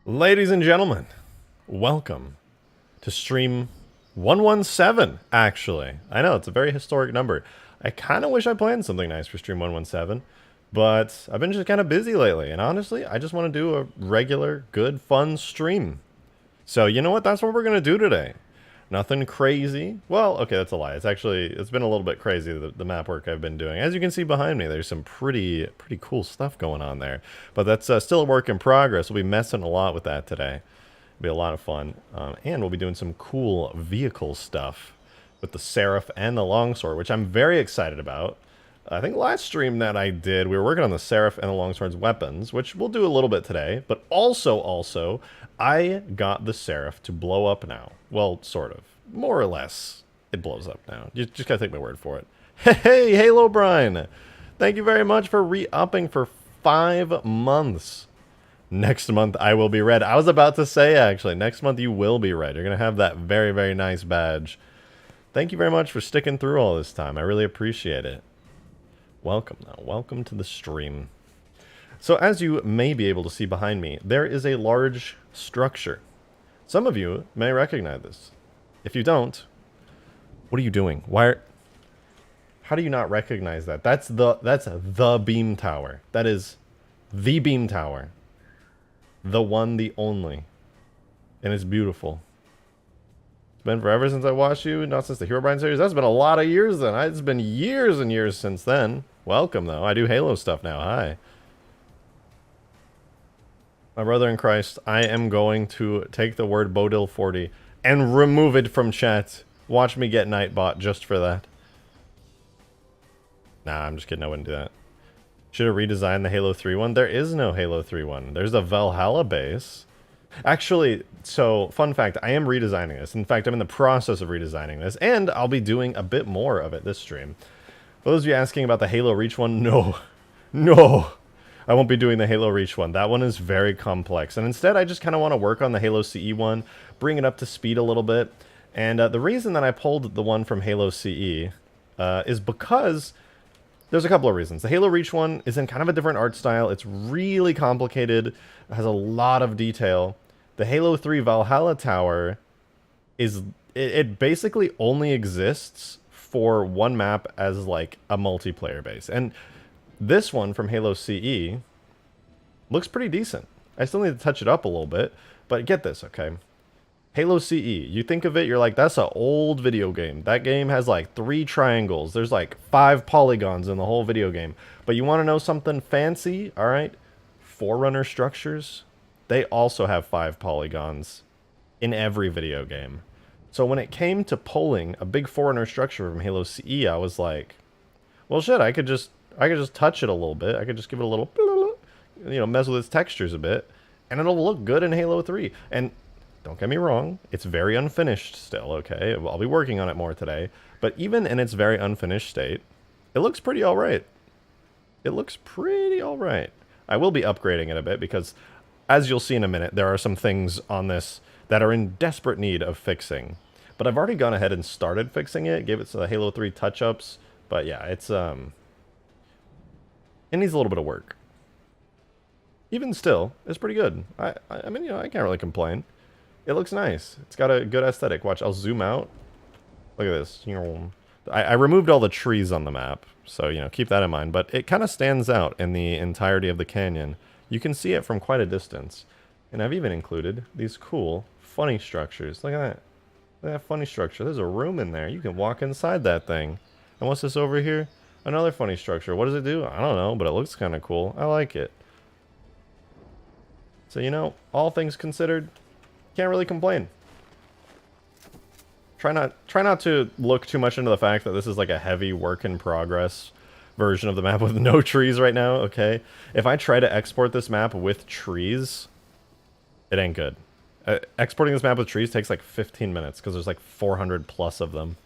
Ladies and gentlemen, welcome to stream 117, actually. I know, it's a very historic number. I kind of wish I planned something nice for stream 117, but I've been just kind of busy lately, and honestly, I just want to do a regular, good, fun stream. So, you know what? That's what we're going to do today. Nothing crazy. Well, okay, that's a lie. It's been a little bit crazy, the map work I've been doing. As you can see behind me, there's some pretty cool stuff going on there. But that's still a work in progress. We'll be messing a lot with that today. It'll be a lot of fun. And we'll be doing some cool vehicle stuff with the SERAPH and the longsword, which I'm very excited about. I think last stream that I did, we were working on the SERAPH and the longsword's weapons, which we'll do a little bit today. But also, I got the SERAPH to blow up now. Well, sort of. More or less, it blows up now. You just gotta take my word for it. Hey, Halo Brian! Thank you very much for re-upping for 5 months. Next month, I will be red. I was about to say, actually, next month you will be red. You're gonna have that very nice badge. Thank you very much for sticking through all this time. I really appreciate it. Welcome, now. Welcome to the stream. So as you may be able to see behind me, there is a large structure. Some of you may recognize this. If you don't, what are you doing? How do you not recognize that? That's the beam tower. That is the beam tower. The one, the only. And it's beautiful. It's been forever since I watched you, not since the Hero Brian series. That's been a lot of years then. It's been years and years since then. Welcome, though. I do Halo stuff now. Hi. My brother in Christ, I am going to take the word Bodil 40 and remove it from chat. Watch me get Nightbot just for that. Nah, I'm just kidding. I wouldn't do that. Should have redesigned the Halo 3 one. There is no Halo 3 one. There's a Valhalla base. Actually, so, fun fact, I am redesigning this. In fact, I'm in the process of redesigning this, and I'll be doing a bit more of it this stream. For those of you asking about the Halo Reach one, no. I won't be doing the Halo Reach one. That one is very complex. And instead, I just kind of want to work on the Halo CE one, bring it up to speed a little bit. And the reason that I pulled the one from Halo CE is because there's a couple of reasons. The Halo Reach one is in kind of a different art style. It's really complicated. It has a lot of detail. The Halo 3 Valhalla Tower it basically only exists for one map as like a multiplayer base. And this one from Halo CE looks pretty decent. I still need to touch it up a little bit, but get this, okay? Halo CE, you think of it, you're like, that's an old video game. That game has like 3 triangles. There's like 5 polygons in the whole video game. But you want to know something fancy? All right, Forerunner structures, they also have 5 polygons in every video game. So when it came to pulling a big Forerunner structure from Halo CE, I was like, well, shit, I could just touch it a little bit. I could just give it a little, you know, mess with its textures a bit, and it'll look good in Halo 3. And don't get me wrong, it's very unfinished still, okay? I'll be working on it more today. But even in its very unfinished state, it looks pretty alright. It looks pretty alright. I will be upgrading it a bit because, as you'll see in a minute, there are some things on this that are in desperate need of fixing. But I've already gone ahead and started fixing it, gave it some Halo 3 touch-ups. But yeah, it needs a little bit of work. Even still, it's pretty good. I mean, you know, I can't really complain. It looks nice. It's got a good aesthetic. Watch, I'll zoom out. Look at this. I removed all the trees on the map, so, you know, keep that in mind. But it kind of stands out in the entirety of the canyon. You can see it from quite a distance. And I've even included these cool, funny structures. Look at that. Look at that funny structure. There's a room in there. You can walk inside that thing. And what's this over here? Another funny structure. What does it do? I don't know, but it looks kind of cool. I like it. So, you know, all things considered, can't really complain. Try not to look too much into the fact that this is like a heavy work in progress version of the map with no trees right now, okay? If I try to export this map with trees, it ain't good. Exporting this map with trees takes like 15 minutes because there's like 400 plus of them.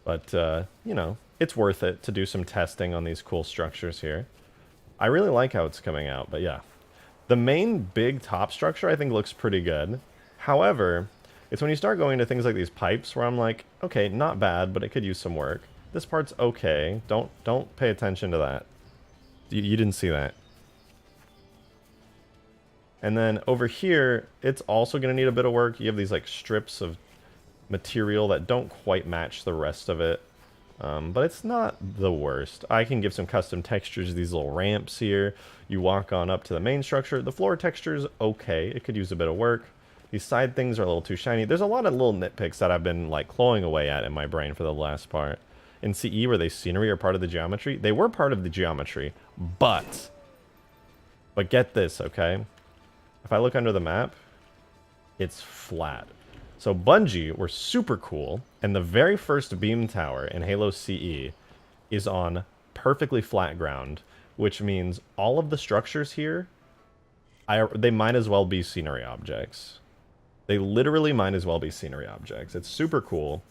But, you know, it's worth it to do some testing on these cool structures here. I really like how it's coming out, but yeah. The main big top structure I think looks pretty good. However, it's when you start going to things like these pipes where I'm like, okay, not bad, but it could use some work. This part's okay. Don't pay attention to that. You didn't see that. And then over here, it's also going to need a bit of work. You have these like strips of material that don't quite match the rest of it. But it's not the worst. I can give some custom textures, these little ramps here. You walk on up to the main structure. The floor texture is okay. It could use a bit of work. These side things are a little too shiny. There's a lot of little nitpicks that I've been like clawing away at in my brain for the last part. In CE, where they scenery are part of the geometry, they were part of the geometry, but get this, okay? If I look under the map, it's flat. So Bungie were super cool, and the very first beam tower in Halo CE is on perfectly flat ground, which means all of the structures here, they might as well be scenery objects. They literally might as well be scenery objects. It's super cool.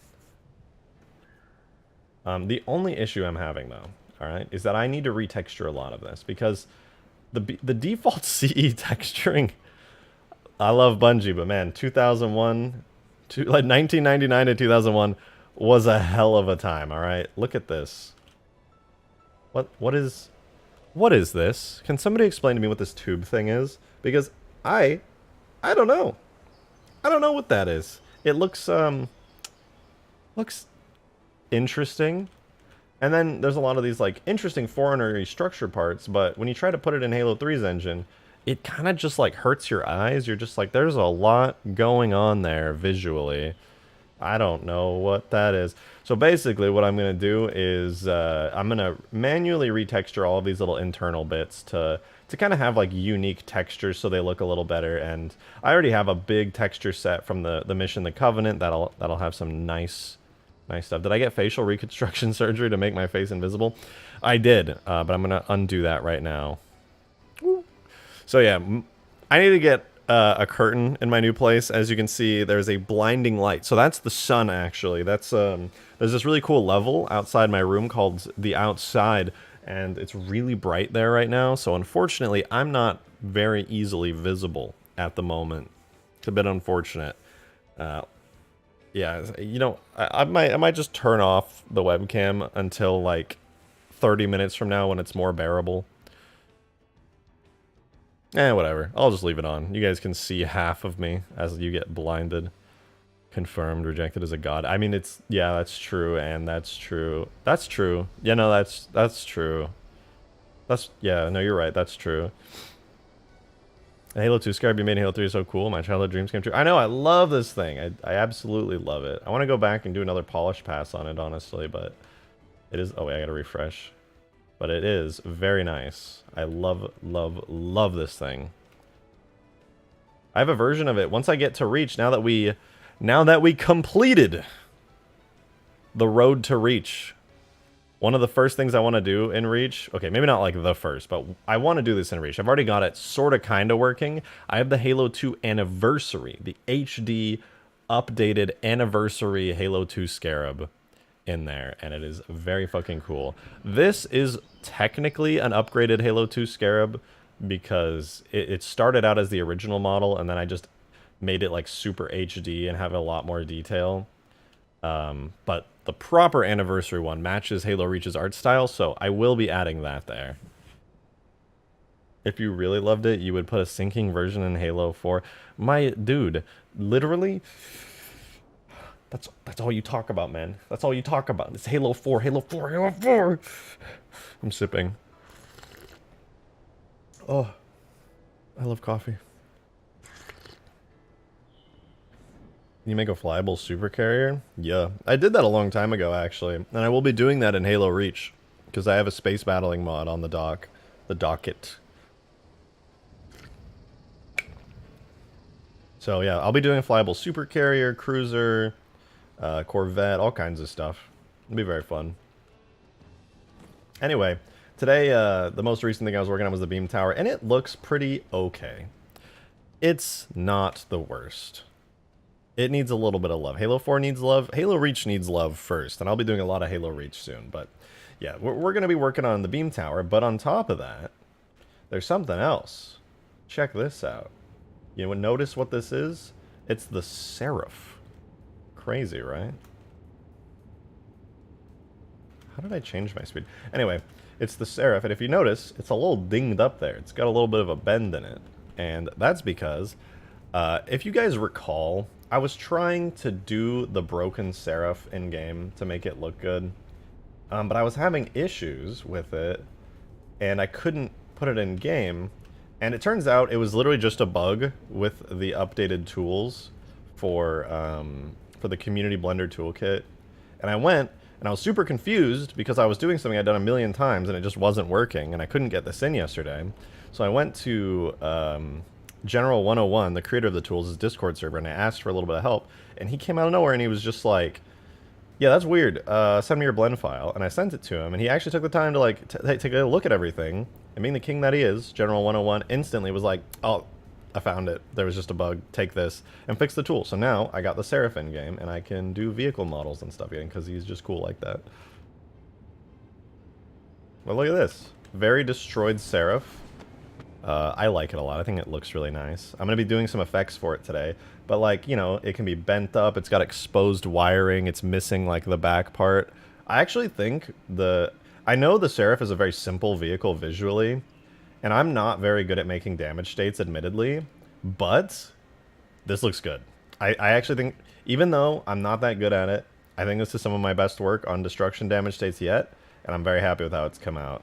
The only issue I'm having, though, all right, is that I need to retexture a lot of this, because the default CE texturing, I love Bungie, but man, 2001... like 1999 to 2001 was a hell of a time, all right? Look at this. What is this? Can somebody explain to me what this tube thing is? Because I don't know. I don't know what that is. It looks interesting. And then there's a lot of these like interesting foreignery structure parts, but when you try to put it in Halo 3's engine, it kind of just like hurts your eyes. You're just like, there's a lot going on there visually. I don't know what that is. So basically what I'm going to do is I'm going to manually retexture all of these little internal bits to kind of have like unique textures so they look a little better. And I already have a big texture set from the mission The Covenant that'll have some nice stuff. Did I get facial reconstruction surgery to make my face invisible? I did, but I'm going to undo that right now. Woo. So yeah, I need to get a curtain in my new place. As you can see, there's a blinding light. So that's the sun, actually. That's there's this really cool level outside my room called the Outside, and it's really bright there right now. So unfortunately, I'm not very easily visible at the moment. It's a bit unfortunate. Yeah, you know, I might just turn off the webcam until like 30 minutes from now when it's more bearable. Whatever. I'll just leave it on. You guys can see half of me as you get blinded. Confirmed, rejected as a god. I mean, it's... yeah, that's true, and that's true. That's true. Yeah, no, that's true. Yeah, no, you're right. That's true. Halo 2 Scarab, you made Halo 3 so cool. My childhood dreams came true. I know, I love this thing. I absolutely love it. I want to go back and do another polish pass on it, honestly, but... it is... oh, wait, I gotta refresh. But it is very nice. I love, love, love this thing. I have a version of it once I get to Reach, now that we completed the road to Reach. One of the first things I want to do in Reach, okay, maybe not like the first, but I want to do this in Reach. I've already got it sort of kind of working. I have the Halo 2 Anniversary, the HD updated Anniversary Halo 2 Scarab in there, and it is very fucking cool. This is technically an upgraded Halo 2 Scarab because it started out as the original model, and then I just made it like super HD and have a lot more detail. But the proper Anniversary one matches Halo Reach's art style, so I will be adding that there. If you really loved it, you would put a syncing version in Halo 4. My dude, literally... That's all you talk about, man. That's all you talk about. It's Halo 4, Halo 4, Halo 4. I'm sipping. Oh, I love coffee. Can you make a flyable super carrier? Yeah, I did that a long time ago, actually. And I will be doing that in Halo Reach, because I have a space battling mod on the dock. The docket. So yeah, I'll be doing a flyable super carrier, cruiser... Corvette, all kinds of stuff. It'll be very fun. Anyway, today, the most recent thing I was working on was the beam tower, and it looks pretty okay. It's not the worst. It needs a little bit of love. Halo 4 needs love. Halo Reach needs love first, and I'll be doing a lot of Halo Reach soon. But yeah, we're going to be working on the beam tower, but on top of that, there's something else. Check this out. You know, notice what this is? It's the SERAPH. Crazy, right? How did I change my speed? Anyway, it's the SERAPH, and if you notice, it's a little dinged up there. It's got a little bit of a bend in it. And that's because, if you guys recall, I was trying to do the broken Seraph in-game to make it look good. But I was having issues with it, and I couldn't put it in game. And it turns out it was literally just a bug with the updated tools for the Community Blender toolkit. And I went, and I was super confused because I was doing something I'd done a million times, and it just wasn't working, and I couldn't get this in yesterday. So I went to General 101, the creator of the tools' Discord server, and I asked for a little bit of help, and he came out of nowhere, and he was just like, yeah, that's weird. Send me your blend file. And I sent it to him, and he actually took the time to, like, take a look at everything. And being the king that he is, General 101 instantly was like, oh, I found it. There was just a bug. Take this. And fix the tool. So now I got the Seraph in game, and I can do vehicle models and stuff again, because he's just cool like that. Well, look at this. Very destroyed Seraph. I like it a lot. I think it looks really nice. I'm going to be doing some effects for it today. But, like, you know, it can be bent up. It's got exposed wiring. It's missing, like, the back part. I actually think I know the Seraph is a very simple vehicle visually. And I'm not very good at making damage states, admittedly. But this looks good. I actually think, even though I'm not that good at it, I think this is some of my best work on destruction damage states yet. And I'm very happy with how it's come out.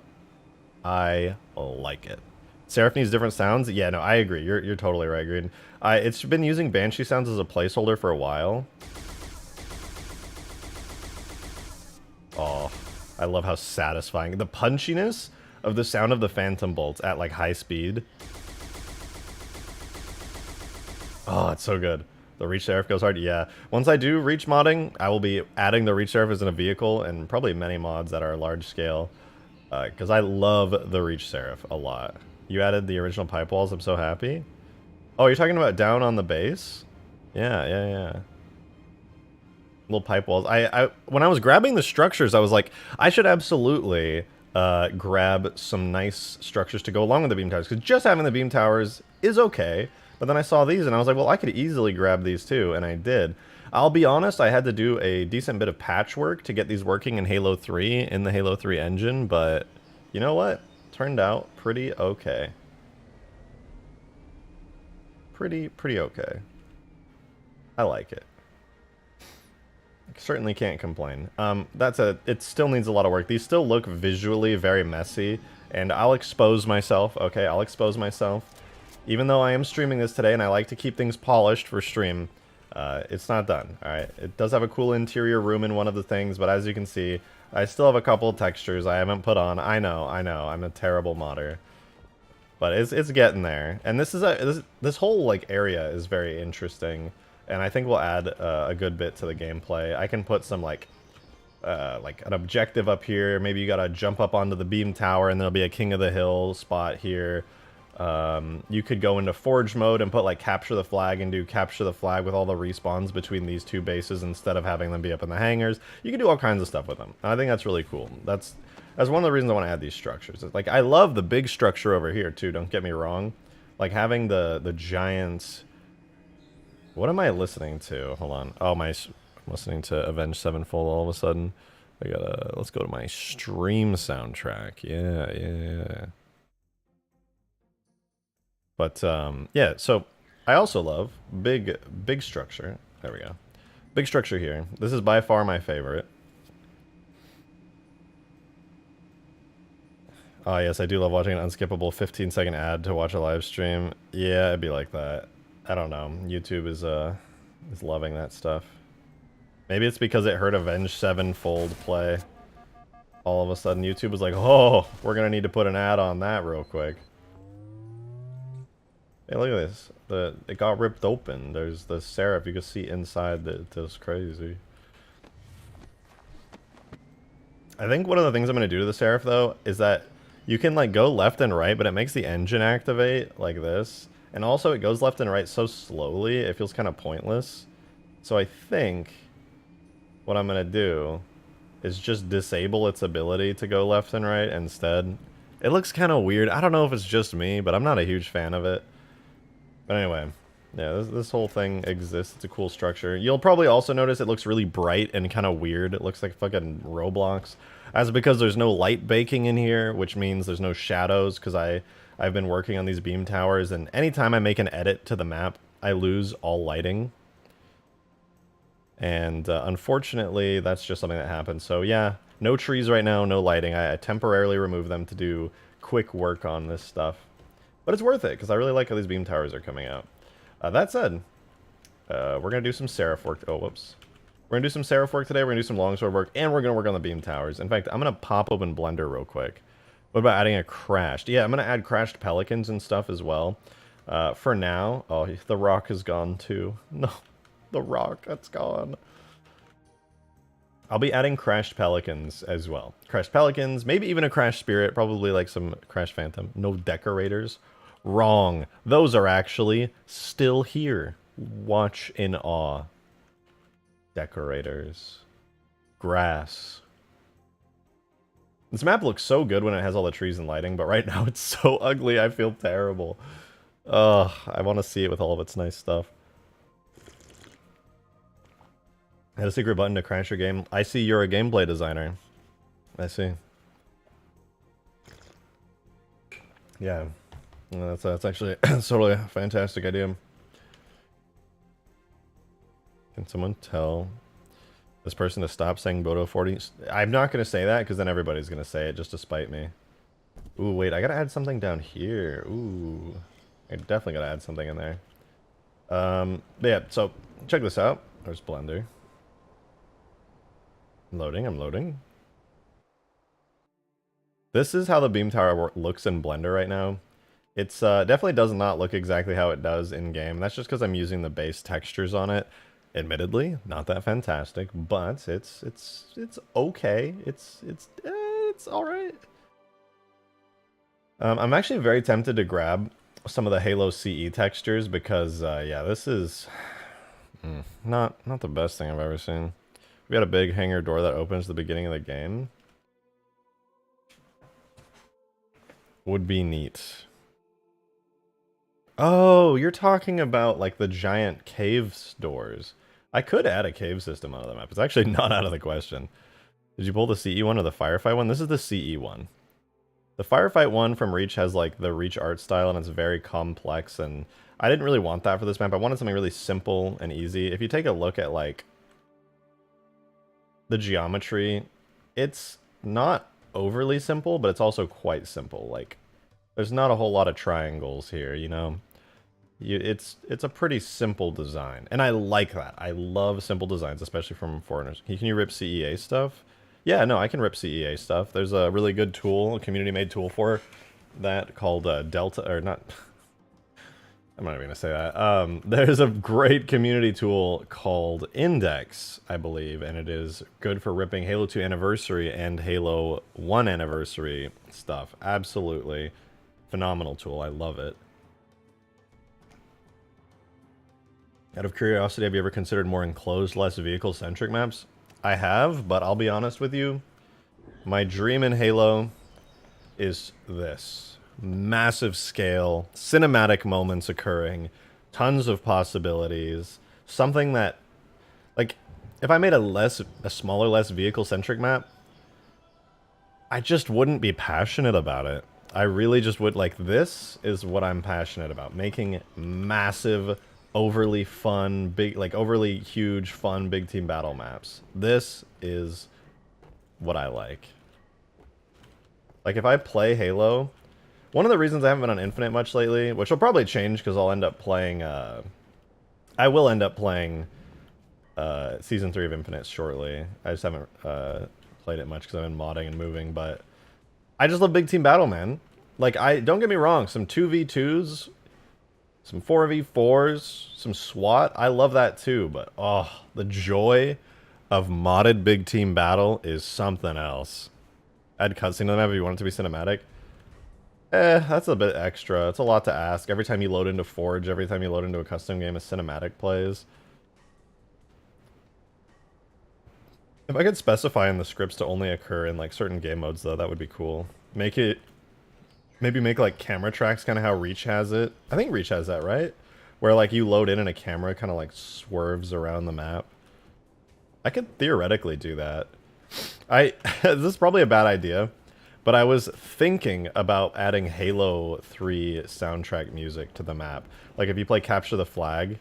I like it. Seraph needs different sounds? Yeah, no, I agree. You're totally right, Green. It's been using Banshee sounds as a placeholder for a while. Oh, I love how satisfying. The punchiness of the sound of the Phantom Bolts at, like, high speed. Oh, it's so good. The Reach Seraph goes hard. Yeah. Once I do Reach modding, I will be adding the Reach Seraph as in a vehicle, and probably many mods that are large scale. Because I love the Reach Seraph a lot. You added the original pipe walls. I'm so happy. Oh, you're talking about down on the base? Yeah. Little pipe walls. When I was grabbing the structures, I was like, I should absolutely grab some nice structures to go along with the beam towers. Because just having the beam towers is okay. But then I saw these and I was like, well, I could easily grab these too. And I did. I'll be honest, I had to do a decent bit of patchwork to get these working in Halo 3, in the Halo 3 engine. But you know what? Turned out pretty okay. Pretty okay. I like it. Certainly can't complain. It still needs a lot of work. These still look visually very messy, and I'll expose myself, okay? I'll expose myself. Even though I am streaming this today, and I like to keep things polished for stream, it's not done, alright? It does have a cool interior room in one of the things, but as you can see, I still have a couple textures I haven't put on. I know, I'm a terrible modder. But it's getting there. And this whole, like, area is very interesting. And I think we'll add a good bit to the gameplay. I can put some, like an objective up here. Maybe you gotta jump up onto the beam tower and there'll be a King of the Hill spot here. You could go into Forge mode and put, like, capture the flag and do capture the flag with all the respawns between these two bases instead of having them be up in the hangars. You can do all kinds of stuff with them. And I think that's really cool. That's one of the reasons I want to add these structures. Like, I love the big structure over here too, don't get me wrong. Like, having the giant... What am I listening to? Hold on. Oh, I'm listening to Avenged Sevenfold all of a sudden. Let's go to my stream soundtrack. Yeah. But, yeah, so I also love big structure. There we go. Big structure here. This is by far my favorite. Oh, yes, I do love watching an unskippable 15-second ad to watch a live stream. Yeah, it'd be like that. I don't know. YouTube is loving that stuff. Maybe it's because it heard Avenged Sevenfold play. All of a sudden, YouTube was like, oh, we're going to need to put an ad on that real quick. Hey, look at this. It got ripped open. There's the Seraph. You can see inside. It's crazy. I think one of the things I'm going to do to the Seraph, though, is that you can, like, go left and right, but it makes the engine activate like this. And also, it goes left and right so slowly, it feels kind of pointless. So I think what I'm going to do is just disable its ability to go left and right instead. It looks kind of weird. I don't know if it's just me, but I'm not a huge fan of it. But anyway, yeah, this whole thing exists. It's a cool structure. You'll probably also notice it looks really bright and kind of weird. It looks like fucking Roblox. That's because there's no light baking in here, which means there's no shadows, because I I've been working on these beam towers, and anytime I make an edit to the map, I lose all lighting. And unfortunately, that's just something that happens. So yeah, no trees right now, no lighting. I temporarily remove them to do quick work on this stuff. But it's worth it, because I really like how these beam towers are coming out. That said, we're going to do some Seraph work. Oh, whoops. We're going to do some Seraph work today, we're going to do some longsword work, and we're going to work on the beam towers. In fact, I'm going to pop open Blender real quick. What about adding a crashed? Yeah, I'm going to add crashed pelicans and stuff as well. For now... Oh, the rock is gone too. No, the rock, that's gone. I'll be adding crashed pelicans as well. Crashed pelicans, maybe even a crashed spirit, probably like some crashed phantom. No decorators. Wrong. Those are actually still here. Watch in awe. Decorators. Grass. This map looks so good when it has all the trees and lighting, but right now it's so ugly, I feel terrible. Ugh, I want to see it with all of its nice stuff. Add a secret button to crash your game. I see you're a gameplay designer. I see. Yeah. That's actually totally a fantastic idea. Can someone tell this person to stop saying Bodo 40? I'm not going to say that because then everybody's going to say it just to spite me. Ooh, wait, I got to add something down here. Ooh. I definitely got to add something in there. But yeah, so check this out. There's Blender. Loading, I'm loading. This is how the beam tower looks in Blender right now. It's definitely does not look exactly how it does in game. That's just because I'm using the base textures on it. Admittedly, not that fantastic, but it's okay. It's all right. I'm actually very tempted to grab some of the Halo CE textures because yeah, this is not the best thing I've ever seen. We got a big hangar door that opens at the beginning of the game. Would be neat. Oh, you're talking about like the giant cave doors. I could add a cave system onto the map. It's actually not out of the question. Did you pull the CE one or the Firefight one? This is the CE one. The Firefight one from Reach has like the Reach art style and it's very complex, and I didn't really want that for this map. I wanted something really simple and easy. If you take a look at like the geometry, it's not overly simple, but it's also quite simple. Like, there's not a whole lot of triangles here, you know? It's a pretty simple design, and I like that. I love simple designs, especially from foreigners. Can you rip CEA stuff? Yeah, no, I can rip CEA stuff. There's a really good tool, a community-made tool for that called Delta, or not... I'm not even going to say that. There's a great community tool called Index, I believe, and it is good for ripping Halo 2 Anniversary and Halo 1 Anniversary stuff. Absolutely phenomenal tool. I love it. Out of curiosity, have you ever considered more enclosed, less vehicle-centric maps? I have, but I'll be honest with you. My dream in Halo is this. Massive scale, cinematic moments occurring, tons of possibilities, something that, like, if I made a smaller, less vehicle-centric map, I just wouldn't be passionate about it. I really just would, like, this is what I'm passionate about, making massive, overly fun, big, like, overly huge, fun, big team battle maps. This is what I like. Like, if I play Halo... One of the reasons I haven't been on Infinite much lately, which will probably change because I'll end up playing, I will end up playing Season 3 of Infinite shortly. I just haven't played it much because I've been modding and moving, but I just love big team battle, man. Like, don't get me wrong, some 2v2s, some 4v4s, some SWAT, I love that too, but oh, the joy of modded big team battle is something else. Add cutscene to the map if you want it to be cinematic. That's a bit extra. It's a lot to ask. Every time you load into Forge, every time you load into a custom game, a cinematic plays. If I could specify in the scripts to only occur in like certain game modes, though, that would be cool. Maybe make like camera tracks, kind of how Reach has it. I think Reach has that, right? Where like you load in and a camera kind of like swerves around the map. I could theoretically do that. This is probably a bad idea. But I was thinking about adding Halo 3 soundtrack music to the map. Like if you play Capture the Flag,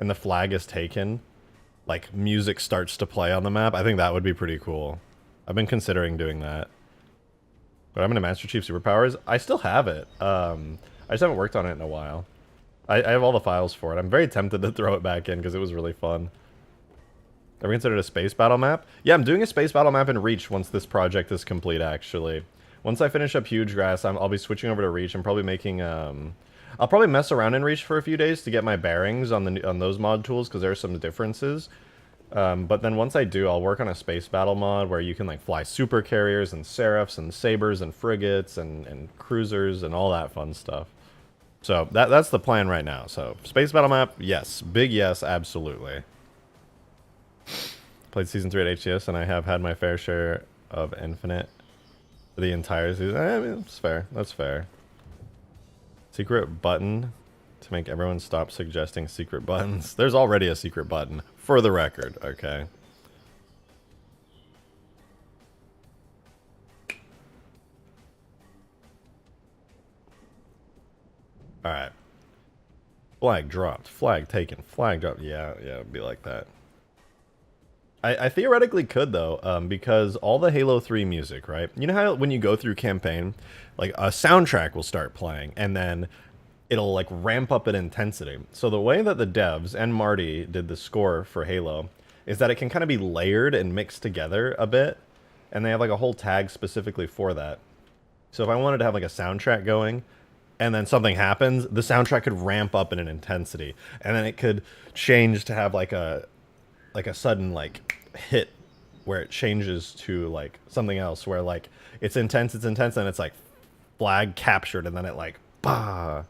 and the flag is taken, like music starts to play on the map. I think that would be pretty cool. I've been considering doing that. But I'm gonna Master Chief Superpowers. I still have it. I just haven't worked on it in a while. I have all the files for it. I'm very tempted to throw it back in because it was really fun. Ever considered a space battle map? Yeah, I'm doing a space battle map in Reach once this project is complete, actually. Once I finish up Hugegrass, I'll be switching over to Reach. I'm probably making, I'll probably mess around in Reach for a few days to get my bearings on those mod tools, because there are some differences. But then once I do, I'll work on a space battle mod where you can like fly super carriers and seraphs and sabers and frigates and cruisers and all that fun stuff. So that's the plan right now. So space battle map, yes. Big yes, absolutely. Played Season 3 at HCS, and I have had my fair share of Infinite for the entire season. I mean, that's fair. That's fair. Secret button to make everyone stop suggesting secret buttons. There's already a secret button, for the record, okay? Alright. Flag dropped. Flag taken. Flag dropped. Yeah, it'd be like that. I theoretically could, though, because all the Halo 3 music, right? You know how when you go through campaign, like, a soundtrack will start playing, and then it'll, like, ramp up in intensity. So the way that the devs and Marty did the score for Halo is that it can kind of be layered and mixed together a bit, and they have, like, a whole tag specifically for that. So if I wanted to have, like, a soundtrack going, and then something happens, the soundtrack could ramp up in an intensity, and then it could change to have, like a sudden like hit where it changes to like something else where like it's intense and it's like flag captured, and then it like bah.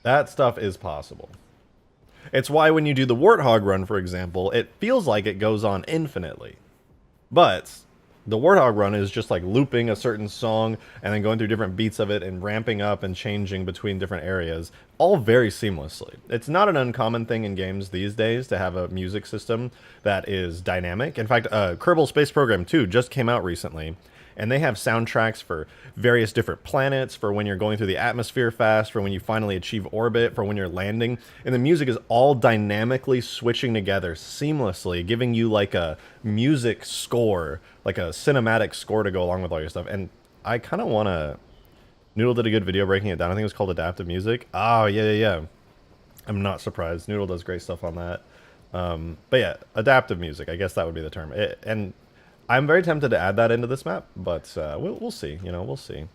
That stuff is possible. It's why when you do the Warthog run, for example, it feels like it goes on infinitely, but the Warthog run is just like looping a certain song and then going through different beats of it and ramping up and changing between different areas, all very seamlessly. It's not an uncommon thing in games these days to have a music system that is dynamic. In fact, Kerbal Space Program 2 just came out recently, and they have soundtracks for various different planets, for when you're going through the atmosphere fast, for when you finally achieve orbit, for when you're landing. And the music is all dynamically switching together seamlessly, giving you like a music score, like a cinematic score to go along with all your stuff. And I kind of want to... Noodle did a good video breaking it down. I think it was called Adaptive Music. Oh, yeah. I'm not surprised. Noodle does great stuff on that. But yeah, adaptive music. I guess that would be the term. And I'm very tempted to add that into this map, but we'll see. You know, we'll see.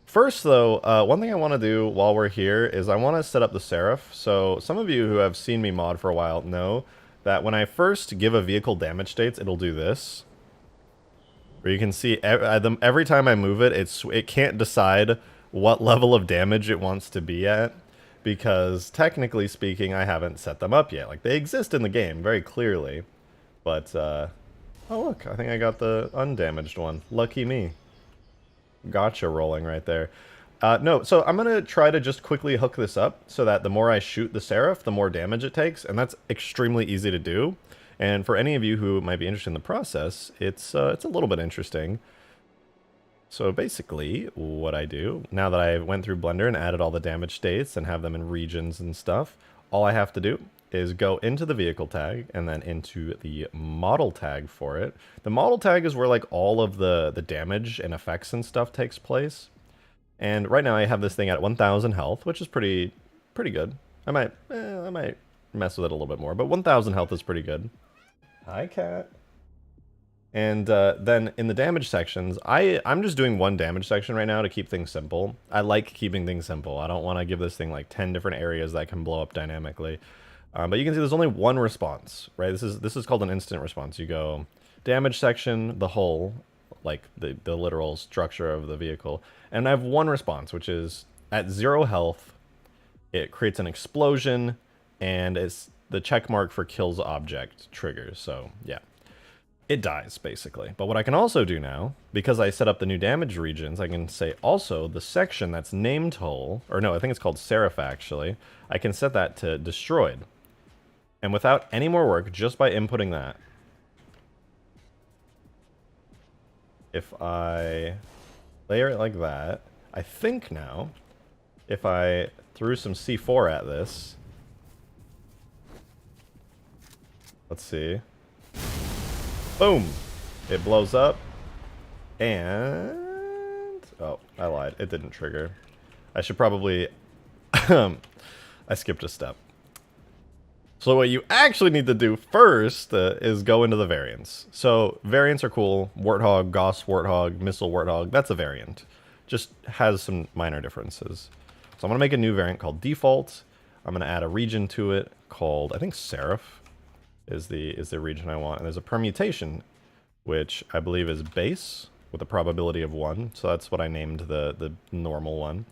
First, though, one thing I want to do while we're here is I want to set up the Seraph. So some of you who have seen me mod for a while know that when I first give a vehicle damage states, it'll do this. Where you can see every time I move it, it can't decide what level of damage it wants to be at, because technically speaking, I haven't set them up yet. Like, they exist in the game very clearly, but oh look, I think I got the undamaged one. Lucky me. Gotcha rolling right there. No, so I'm gonna try to just quickly hook this up so that the more I shoot the Seraph, the more damage it takes, and that's extremely easy to do. And for any of you who might be interested in the process, it's a little bit interesting. So basically, what I do, now that I went through Blender and added all the damage states and have them in regions and stuff, all I have to do is go into the vehicle tag and then into the model tag for it. The model tag is where like all of the damage and effects and stuff takes place. And right now I have this thing at 1,000 health, which is pretty good. I might mess with it a little bit more, but 1,000 health is pretty good. Hi, cat. And then in the damage sections, I'm just doing one damage section right now to keep things simple. I like keeping things simple. I don't want to give this thing like 10 different areas that can blow up dynamically. But you can see there's only one response, right? This is called an instant response. You go damage section, the hull, like the literal structure of the vehicle. And I have one response, which is at 0 health, it creates an explosion, and it's the check mark for kills object triggers. So yeah. It dies, basically. But what I can also do now, because I set up the new damage regions, I can say also the section that's named hull, or no, I think it's called Seraph, actually. I can set that to destroyed. And without any more work, just by inputting that, if I layer it like that, I think now, if I threw some C4 at this, let's see, boom, it blows up, and, oh, I lied, it didn't trigger. I should probably, I skipped a step. So what you actually need to do first is go into the variants. So variants are cool. Warthog, Gauss Warthog, Missile Warthog, that's a variant. Just has some minor differences. So I'm going to make a new variant called Default. I'm going to add a region to it called, I think Seraph is the region I want. And there's a permutation, which I believe is base with a probability of 1. So that's what I named the normal one.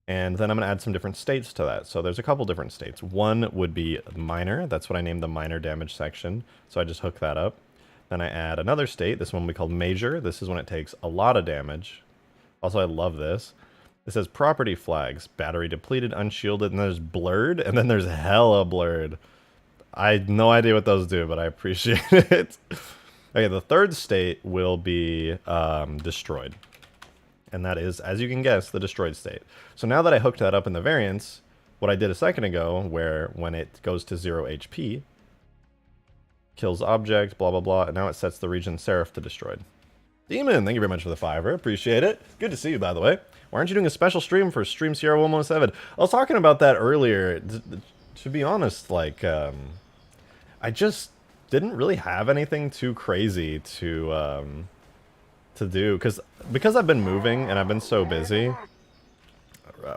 And then I'm going to add some different states to that. So there's a couple different states. One would be minor. That's what I named the minor damage section. So I just hook that up. Then I add another state. This one will be called major. This is when it takes a lot of damage. Also, I love this. It says property flags. Battery depleted, unshielded, and there's blurred, and then there's hella blurred. I have no idea what those do, but I appreciate it. Okay, the third state will be destroyed. And that is, as you can guess, the destroyed state. So now that I hooked that up in the variants, what I did a second ago, where when it goes to 0 HP, kills object, blah, blah, blah, and now it sets the region Seraph to destroyed. Demon, thank you very much for the $5. Appreciate it. Good to see you, by the way. Why aren't you doing a special stream for Stream Sierra 117? I was talking about that earlier. To be honest, like, I just didn't really have anything too crazy to do, because I've been moving and I've been so busy,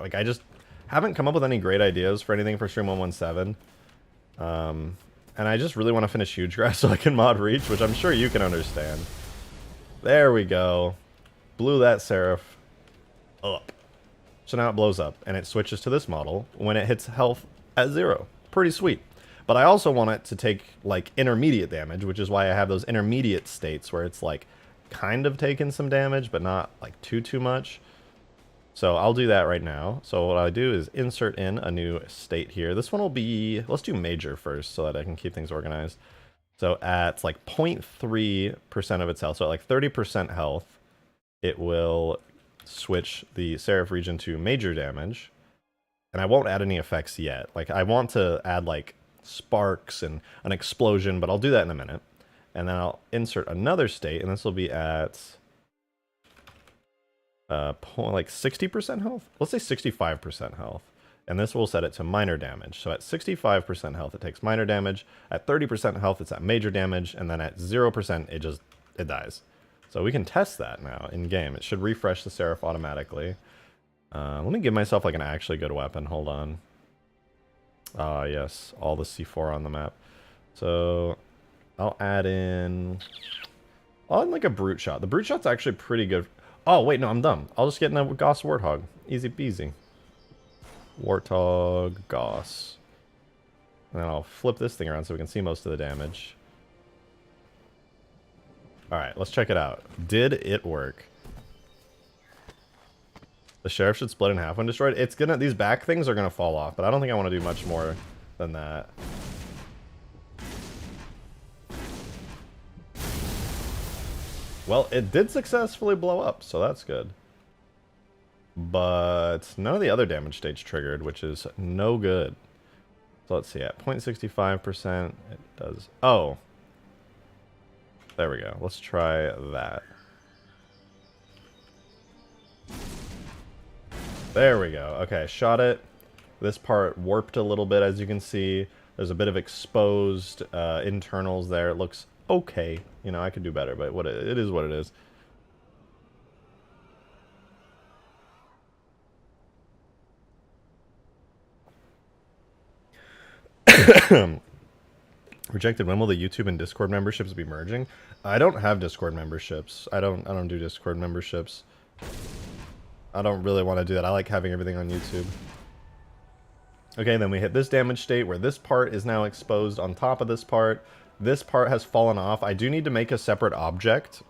like I just haven't come up with any great ideas for anything for Stream 117, and I just really want to finish Hugegrass so I can mod Reach, which I'm sure you can understand. There we go, blew that Seraph up, so now it blows up and it switches to this model when it hits health at 0. Pretty sweet. But I also want it to take like intermediate damage, which is why I have those intermediate states where it's like kind of taking some damage, but not like too much. So I'll do that right now. So what I do is insert in a new state here. This one will be, let's do major first so that I can keep things organized. So at like 0.3% of its health, so at like 30% health, it will switch the Seraph region to major damage. And I won't add any effects yet. Like I want to add like sparks and an explosion, but I'll do that in a minute. And then I'll insert another state, and this will be at like 60% health? Let's say 65% health. And this will set it to minor damage. So at 65% health, it takes minor damage. At 30% health, it's at major damage. And then at 0%, it dies. So we can test that now in-game. It should refresh the Seraph automatically. Let me give myself like an actually good weapon. Hold on. Yes, all the C4 on the map. So I'll add in like a brute shot. The brute shot's actually pretty good. Oh, wait, no, I'm dumb. I'll just get in a Gauss Warthog. Easy peasy. Warthog, Gauss. And then I'll flip this thing around so we can see most of the damage. Alright, let's check it out. Did it work? The Sheriff should split in half when destroyed. It's gonna, these back things are gonna fall off, but I don't think I want to do much more than that. Well, it did successfully blow up, so that's good. But none of the other damage states triggered, which is no good. So let's see, at 0.65%, it does... Oh. There we go. Let's try that. There we go. Okay, shot it. This part warped a little bit, as you can see. There's a bit of exposed internals there. It looks okay. You know, I could do better, but it is what it is. Rejected, when will the YouTube and Discord memberships be merging? I don't have Discord memberships. I don't do Discord memberships. I don't really want to do that. I like having everything on YouTube. Okay, then we hit this damage state where this part is now exposed on top of this part. This part has fallen off. I do need to make a separate object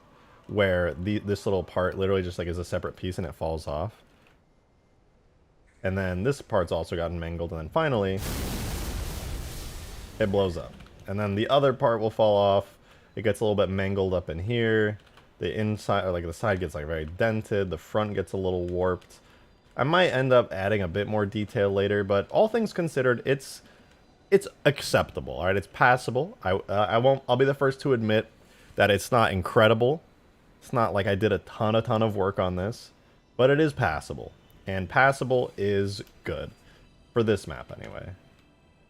where this little part literally just like is a separate piece and it falls off. And then this part's also gotten mangled, and then finally it blows up. And then the other part will fall off. It gets a little bit mangled up in here. The inside, or like the side gets like very dented. The front gets a little warped. I might end up adding a bit more detail later, but all things considered, it's acceptable. All right, it's passable. I'll be the first to admit that it's not incredible. It's not like I did a ton of work on this, but it is passable, and passable is good for this map anyway.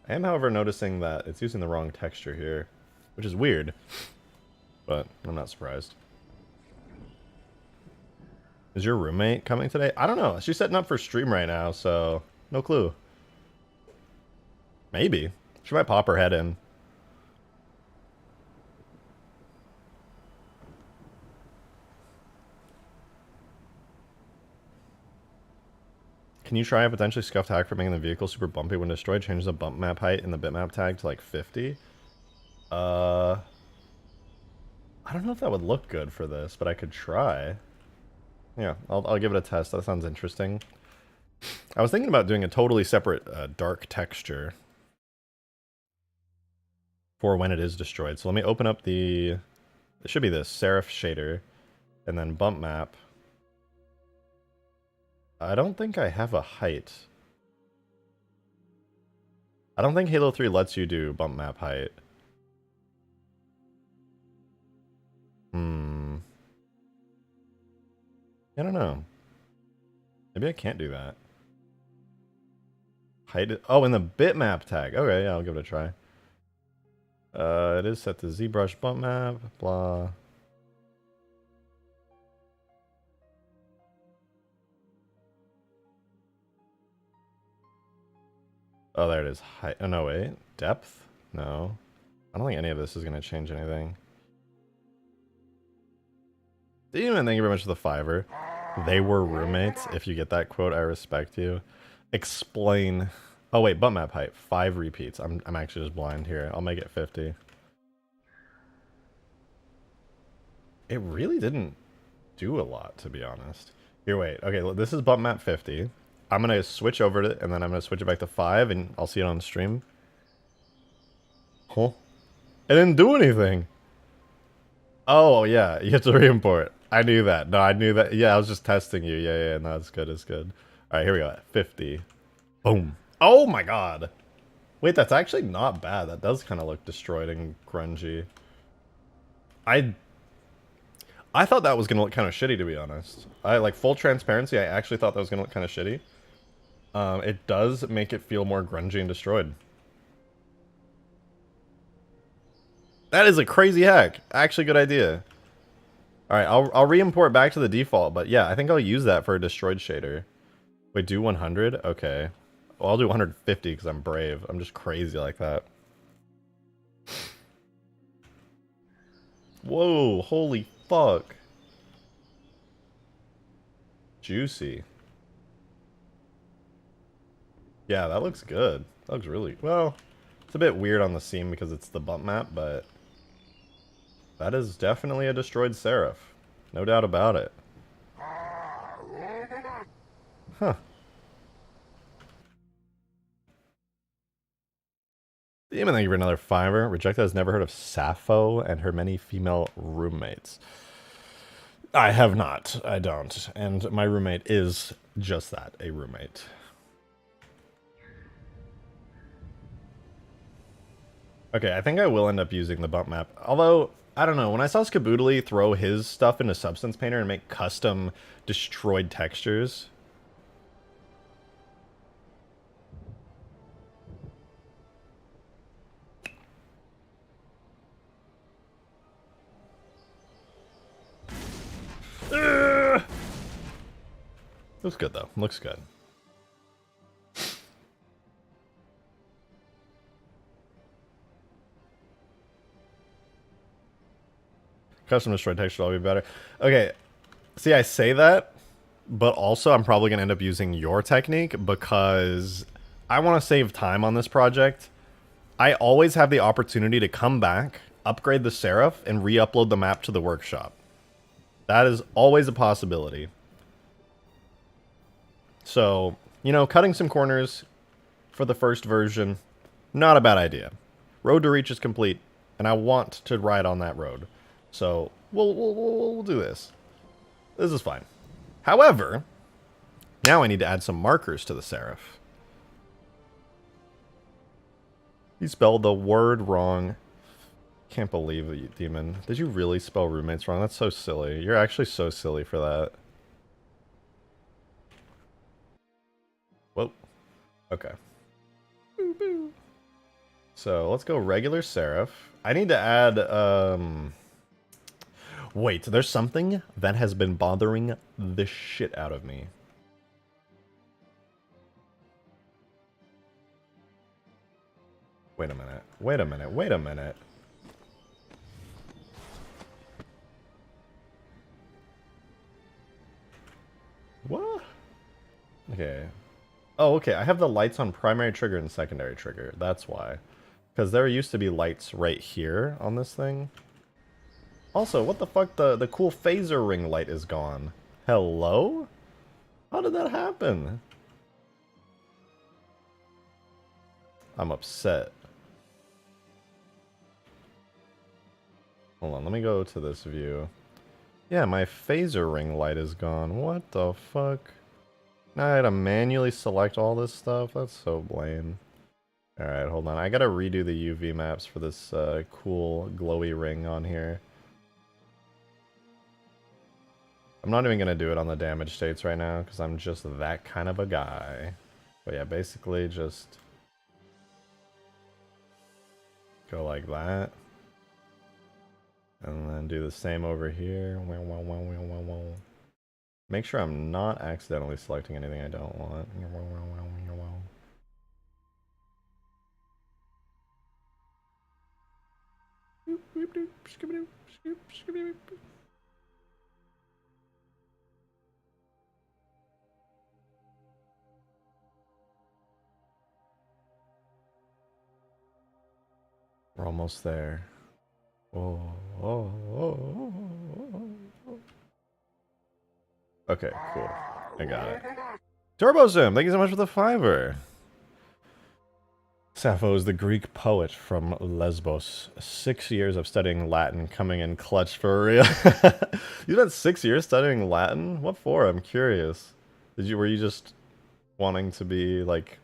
I am, however, noticing that it's using the wrong texture here, which is weird, but I'm not surprised. Is your roommate coming today? I don't know. She's setting up for stream right now, so no clue. Maybe. She might pop her head in. Can you try a potentially scuffed hack for making the vehicle super bumpy when destroyed? Changes the bump map height in the bitmap tag to like 50? I don't know if that would look good for this, but I could try. Yeah, I'll give it a test. That sounds interesting. I was thinking about doing a totally separate dark texture for when it is destroyed. So let me open up the... It should be the SERAPH shader, and then bump map. I don't think I have a height. I don't think Halo 3 lets you do bump map height. I don't know. Maybe I can't do that. Height. Oh, in the bitmap tag. Okay, yeah, I'll give it a try. It is set to ZBrush bump map, blah. Oh, there it is. Height. Oh, no, wait. Depth? No. I don't think any of this is going to change anything. Demon, thank you very much for the $5. They were roommates. If you get that quote, I respect you. Explain. Oh, wait. Bump map height. 5 repeats. I'm actually just blind here. I'll make it 50. It really didn't do a lot, to be honest. Here, wait. Okay, this is bump map 50. I'm going to switch over to it, and then I'm going to switch it back to 5, and I'll see it on stream. Huh? It didn't do anything. Oh, yeah. You have to re-import. I knew that. No, I knew that. Yeah, I was just testing you. Yeah, no, it's good. It's good. All right, here we go. 50. Boom. Oh, my God. Wait, that's actually not bad. That does kind of look destroyed and grungy. I thought that was going to look kind of shitty, to be honest. Like, full transparency, I actually thought that was going to look kind of shitty. It does make it feel more grungy and destroyed. That is a crazy hack. Actually, good idea. Alright, I'll re-import back to the default, but yeah, I think I'll use that for a destroyed shader. Wait, do 100? Okay. Well, I'll do 150 because I'm brave. I'm just crazy like that. Whoa, holy fuck. Juicy. Yeah, that looks good. That looks really... Well, it's a bit weird on the seam because it's the bump map, but... That is definitely a destroyed SERAPH. No doubt about it. Huh. Demon, thank you for another $5. Rejected has never heard of Sappho and her many female roommates. I have not. I don't. And my roommate is just that, a roommate. Okay, I think I will end up using the bump map. Although, I don't know, when I saw Skaboodly throw his stuff into Substance Painter and make custom destroyed textures... Looks good, though. Looks good. Custom destroyed texture will be better. Okay, see, I say that, but also I'm probably going to end up using your technique because I want to save time on this project. I always have the opportunity to come back, upgrade the SERAPH, and re-upload the map to the workshop. That is always a possibility. So, you know, cutting some corners for the first version, not a bad idea. Road to Reach is complete, and I want to ride on that road. So we'll do this. This is fine. However, now I need to add some markers to the seraph. You spelled the word wrong. Can't believe it, you demon. Did you really spell roommates wrong? That's so silly. You're actually so silly for that. Whoa. Okay. So let's go regular seraph. I need to add, wait, there's something that has been bothering the shit out of me. Wait a minute. Wait a minute. Wait a minute. What? Okay. Oh, okay. I have the lights on primary trigger and secondary trigger. That's why. Because there used to be lights right here on this thing. Also, what the fuck? The cool phaser ring light is gone. Hello? How did that happen? I'm upset. Hold on, let me go to this view. Yeah, my phaser ring light is gone. What the fuck? Now I gotta manually select all this stuff? That's so lame. Alright, hold on. I gotta redo the UV maps for this cool glowy ring on here. I'm not even gonna do it on the damage states right now, because I'm just that kind of a guy. But yeah, basically just go like that. And then do the same over here. Make sure I'm not accidentally selecting anything I don't want. We're almost there. Oh, oh, oh, oh. Okay, cool. I got it. TurboZim, thank you so much for the $5. Sappho is the Greek poet from Lesbos. 6 years of studying Latin coming in clutch for real. You spent 6 years studying Latin? What for? I'm curious. Were you just wanting to be like,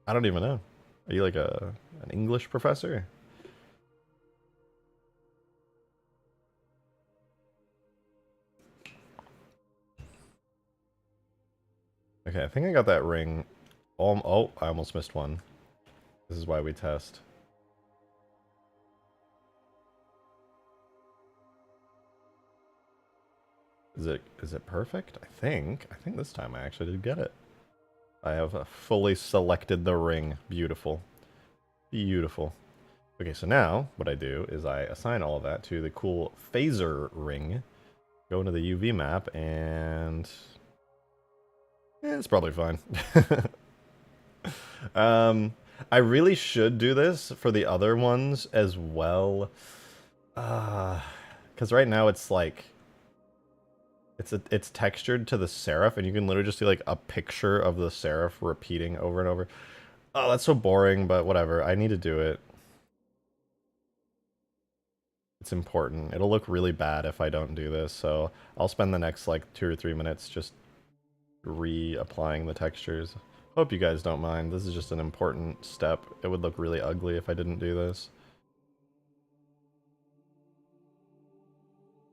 I don't even know. Are you like an English professor? Okay, I think I got that ring. Oh, I almost missed one. This is why we test. Is it perfect? I think this time I actually did get it. I have fully selected the ring. Beautiful. Beautiful. Okay, so now what I do is I assign all of that to the cool phaser ring. Go into the UV map and it's probably fine. I really should do this for the other ones as well. Because right now it's like it's textured to the seraph, and you can literally just see like a picture of the seraph repeating over and over. Oh, that's so boring, but whatever. I need to do it. It's important. It'll look really bad if I don't do this, so I'll spend the next like 2 or 3 minutes just reapplying the textures. Hope you guys don't mind. This is just an important step. It would look really ugly if I didn't do this.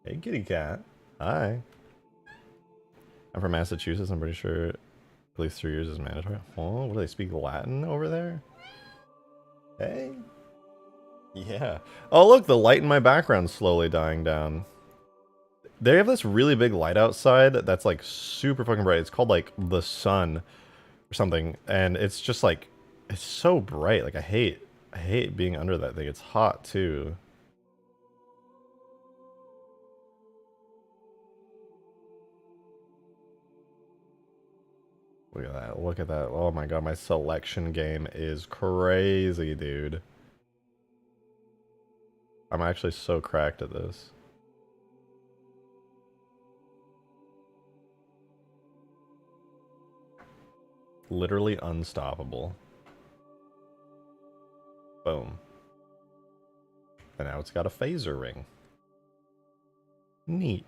Hey, kitty cat. Hi. I'm from Massachusetts. I'm pretty sure at least 3 years is mandatory. Oh, what do they speak Latin over there? Hey. Yeah. Oh, look, the light in my background's slowly dying down. They have this really big light outside that's like super fucking bright. It's called like the sun or something, and it's just like it's so bright. Like I hate being under that thing. It's hot too. Look at that. Look at that. Oh my god, my selection game is crazy, dude. I'm actually so cracked at this. Literally unstoppable. Boom. And now it's got a phaser ring. Neat.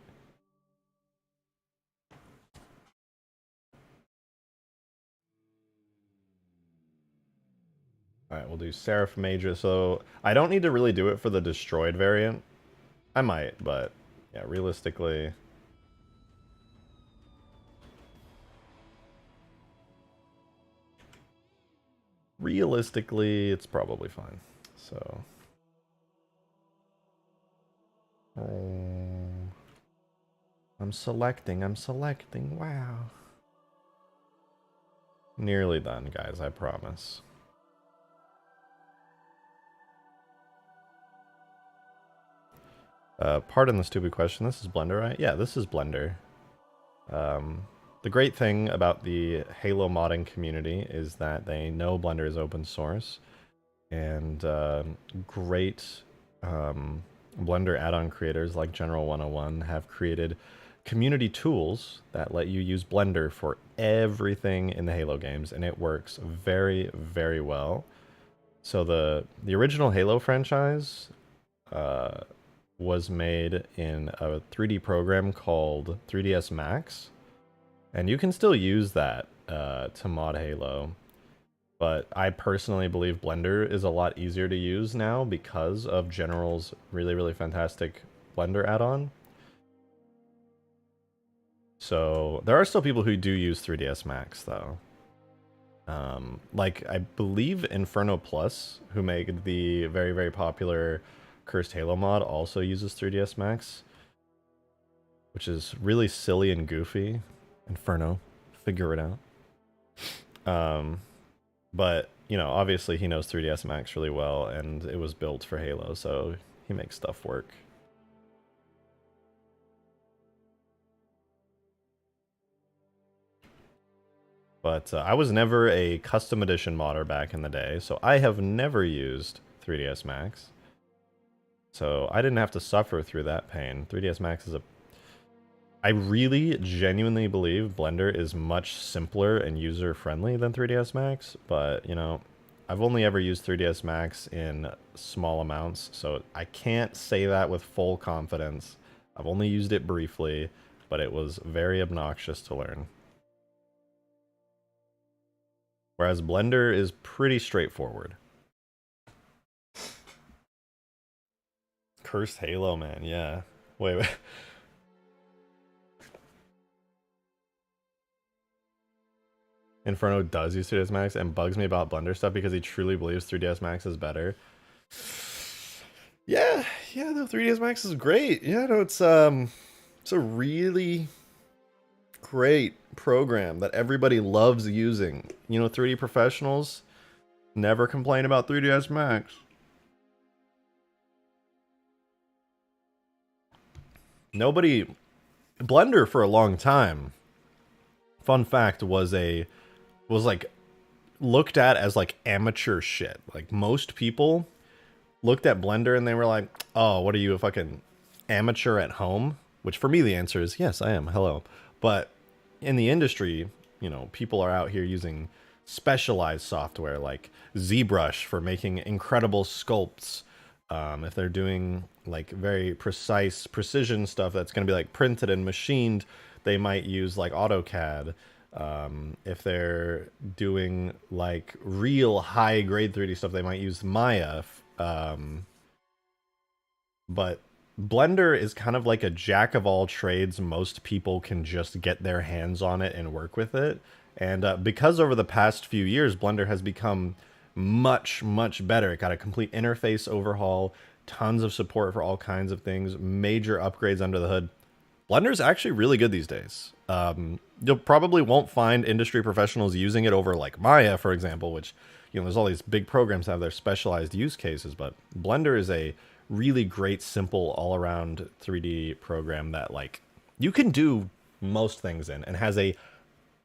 Alright, we'll do Seraph Major. So, I don't need to really do it for the destroyed variant. I might, but yeah, realistically... Realistically, it's probably fine. So... Oh, I'm selecting, wow. Nearly done, guys, I promise. Pardon the stupid question, this is Blender, right? Yeah, this is Blender. The great thing about the Halo modding community is that they know Blender is open source, and great Blender add-on creators like General 101 have created community tools that let you use Blender for everything in the Halo games, and it works very, very well. So the original Halo franchise was made in a 3D program called 3ds Max, and you can still use that to mod Halo. But I personally believe Blender is a lot easier to use now because of General's really, really fantastic Blender add-on. So there are still people who do use 3ds Max though. Like I believe Inferno Plus, who made the very, very popular Cursed Halo mod, also uses 3ds Max, which is really silly and goofy. Inferno, figure it out. But, you know, obviously he knows 3ds Max really well, and it was built for Halo, so he makes stuff work. But I was never a custom edition modder back in the day, so I have never used 3ds Max. So I didn't have to suffer through that pain. 3ds Max is a... I really genuinely believe Blender is much simpler and user-friendly than 3ds Max, but, you know, I've only ever used 3ds Max in small amounts, so I can't say that with full confidence. I've only used it briefly, but it was very obnoxious to learn. Whereas Blender is pretty straightforward. Cursed Halo, man, yeah. Wait. Inferno does use 3ds Max and bugs me about Blender stuff because he truly believes 3ds Max is better. Yeah, no, 3ds Max is great. Yeah, no, it's a really great program that everybody loves using. You know, 3D professionals never complain about 3ds Max. Nobody... Blender for a long time, fun fact, was like looked at as like amateur shit. Like most people looked at Blender and they were like, oh, what are you, a fucking amateur at home? Which for me the answer is yes, I am. Hello. But in the industry, you know, people are out here using specialized software like ZBrush for making incredible sculpts. If they're doing like very precise precision stuff that's going to be like printed and machined, they might use like AutoCAD. If they're doing like real high grade 3D stuff, they might use Maya. But Blender is kind of like a jack of all trades. Most people can just get their hands on it and work with it. And because over the past few years, Blender has become much, much better. It got a complete interface overhaul, tons of support for all kinds of things, major upgrades under the hood. Blender's actually really good these days. You'll probably won't find industry professionals using it over like Maya, for example, which, you know, there's all these big programs that have their specialized use cases, but Blender is a really great, simple, all-around 3D program that, like, you can do most things in and has a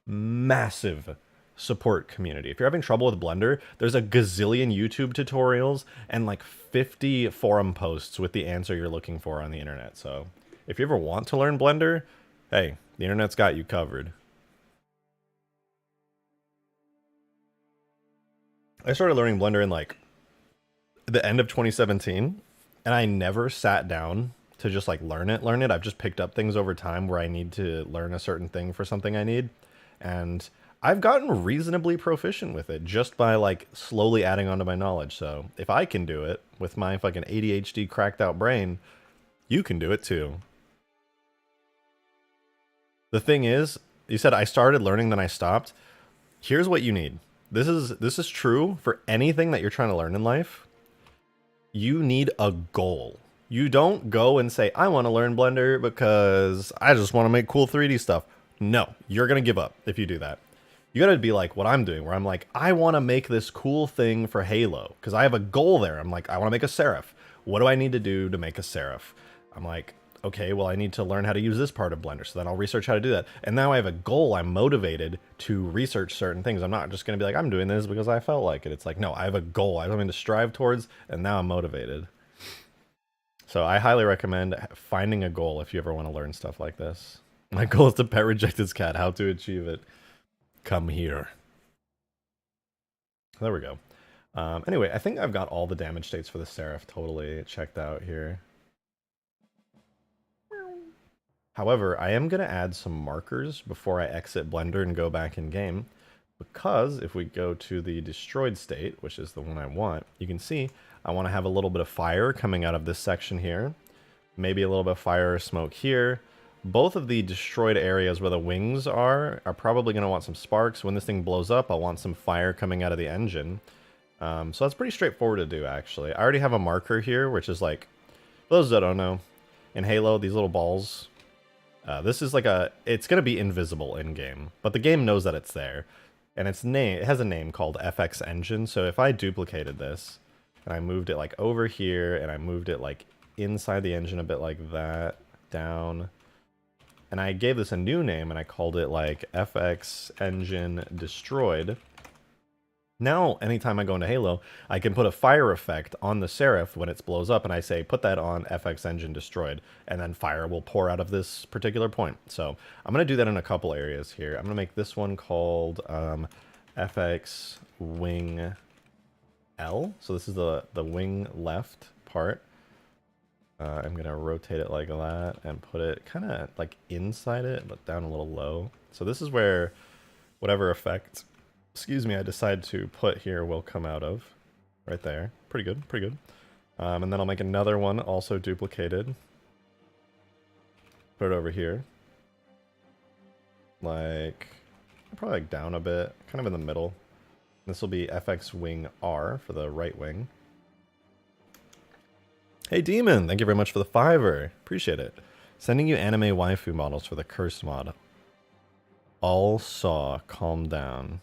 massive support community. If you're having trouble with Blender, there's a gazillion YouTube tutorials and like 50 forum posts with the answer you're looking for on the internet. So if you ever want to learn Blender, hey, the internet's got you covered. I started learning Blender in like the end of 2017, and I never sat down to just like learn it. I've just picked up things over time where I need to learn a certain thing for something I need. And I've gotten reasonably proficient with it just by like slowly adding onto my knowledge. So if I can do it with my fucking ADHD cracked out brain, you can do it too. The thing is, you said I started learning, then I stopped. Here's what you need. This is true for anything that you're trying to learn in life. You need a goal. You don't go and say, I want to learn Blender because I just want to make cool 3D stuff. No, you're going to give up if you do that. You got to be like what I'm doing, where I'm like, I want to make this cool thing for Halo because I have a goal there. I'm like, I want to make a Seraph. What do I need to do to make a Seraph? I'm like, okay, well, I need to learn how to use this part of Blender, so then I'll research how to do that. And now I have a goal. I'm motivated to research certain things. I'm not just going to be like, I'm doing this because I felt like it. It's like, no, I have a goal. I have something to strive towards, and now I'm motivated. So I highly recommend finding a goal if you ever want to learn stuff like this. My goal is to pet Rejected's cat. How to achieve it? Come here. There we go. Anyway, I think I've got all the damage states for the Seraph totally checked out here. However, I am going to add some markers before I exit Blender and go back in game, because if we go to the destroyed state, which is the one I want, you can see I want to have a little bit of fire coming out of this section here, maybe a little bit of fire or smoke here. Both of the destroyed areas where the wings are probably going to want some sparks. When this thing blows up, I'll want some fire coming out of the engine. So that's pretty straightforward to do, actually. I already have a marker here, which is like, for those that don't know, in Halo, these little balls, this is like it's going to be invisible in-game, but the game knows that it's there. And it has a name called FX Engine, so if I duplicated this, and I moved it like over here, and I moved it like inside the engine a bit like that, down, and I gave this a new name, and I called it like FX Engine Destroyed. Now, anytime I go into Halo, I can put a fire effect on the Seraph when it blows up, and I say, put that on FX Engine Destroyed, and then fire will pour out of this particular point. So I'm going to do that in a couple areas here. I'm going to make this one called FX Wing L. So this is the wing left part. I'm going to rotate it like that and put it kind of like inside it, but down a little low. So this is where whatever effect, excuse me, I decide to put here will come out of. Right there. Pretty good, pretty good. And then I'll make another one also duplicated. Put it over here. Like, probably like down a bit, kind of in the middle. This will be FX Wing R for the right wing. Hey Demon, thank you very much for the $5. Appreciate it. Sending you anime waifu models for the cursed mod. All saw, calm down.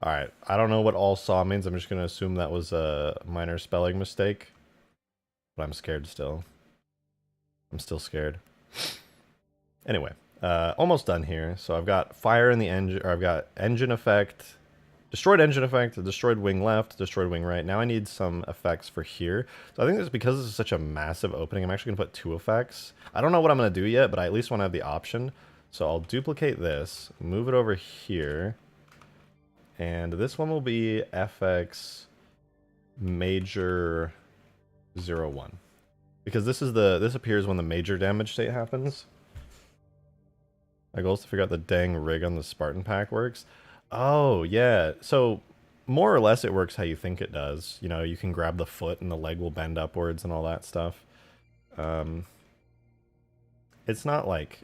Alright, I don't know what all saw means. I'm just going to assume that was a minor spelling mistake. But I'm scared still. I'm still scared. Anyway, almost done here. So I've got fire in the engine, or I've got engine effect, destroyed engine effect, destroyed wing left, destroyed wing right. Now I need some effects for here. So I think that's because this is such a massive opening, I'm actually going to put 2 effects. I don't know what I'm going to do yet, but I at least want to have the option. So I'll duplicate this, move it over here. And this one will be FX Major 01. Because this appears when the major damage state happens. My goal is to figure out the dang rig on the Spartan pack works. Oh, yeah. So, more or less it works how you think it does. You know, you can grab the foot and the leg will bend upwards and all that stuff. It's not like...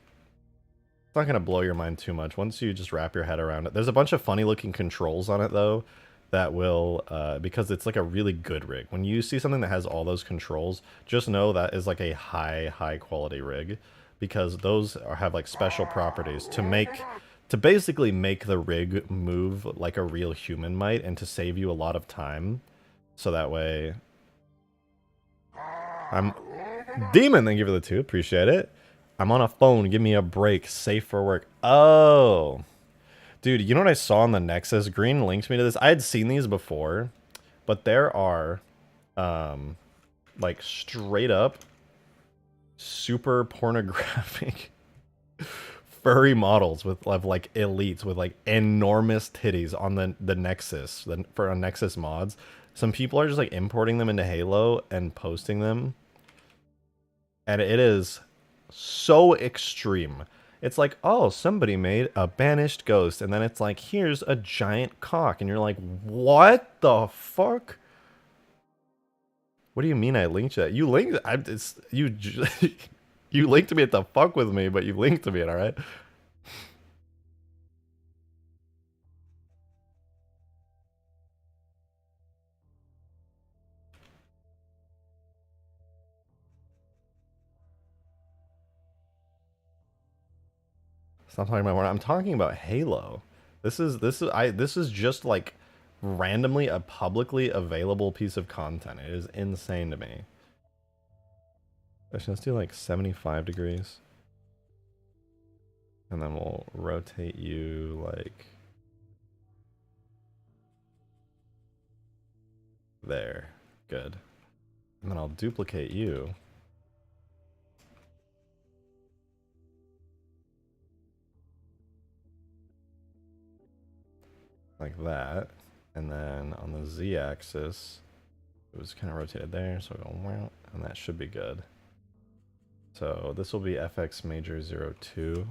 It's not going to blow your mind too much once you just wrap your head around it. There's a bunch of funny looking controls on it though that will, because it's like a really good rig. When you see something that has all those controls, just know that is like a high quality rig, because those have like special properties to basically make the rig move like a real human might and to save you a lot of time. So that way... Demon, thank you for the 2, appreciate it. I'm on a phone, give me a break, safe for work. Oh. Dude, you know what I saw on the Nexus? Green linked me to this. I had seen these before, but there are, like, straight up super pornographic furry models of like elites with like enormous titties on the Nexus, for Nexus mods. Some people are just like importing them into Halo and posting them. And it is so extreme. It's like, oh, somebody made a banished ghost, and then it's like, here's a giant cock, and you're like, what the fuck? What do you mean I linked that? You linked, you, you linked me to fuck with me, but you linked to me, all right? Stop talking about Warner. I'm talking about Halo. This is just like randomly a publicly available piece of content. It is insane to me. Actually, let's do like 75 degrees. And then we'll rotate you like there. Good. And then I'll duplicate you. Like that. And then on the z-axis, it was kind of rotated there, so we'll go wow, and that should be good. So this will be FX major 02.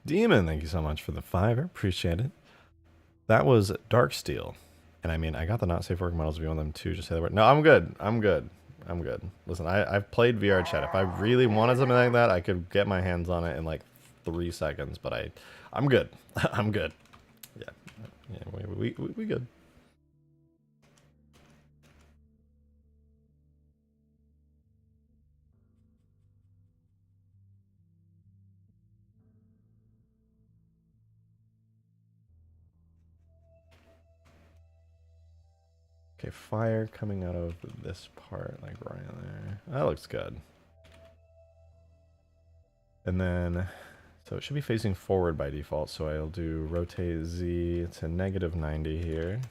Demon, thank you so much for the 5. I appreciate it. That was Dark Steel. And I mean, I got the not safe work models if you want them to. Just say the word. No, I'm good. I'm good. I'm good. Listen, I've played VR chat. If I really wanted something like that, I could get my hands on it in like 3 seconds. But I'm good. I'm good. Yeah, we good. Okay, fire coming out of this part, like right there. That looks good. And then, so it should be facing forward by default, so I'll do rotate Z to -90 here.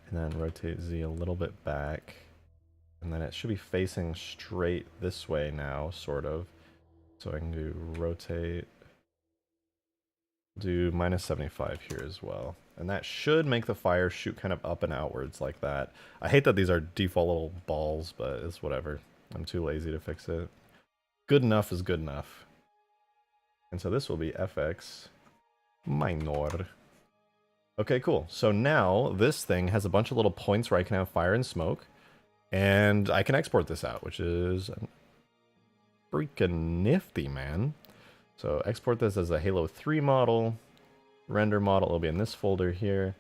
And then rotate Z a little bit back. And then it should be facing straight this way now, sort of. So I can do rotate, do -75 here as well. And that should make the fire shoot kind of up and outwards like that. I hate that these are default little balls, but it's whatever. I'm too lazy to fix it. Good enough is good enough. And so this will be FX minor. Okay, cool. So now this thing has a bunch of little points where I can have fire and smoke. And I can export this out, which is freaking nifty, man. So export this as a Halo 3 model. Render model will be in this folder here.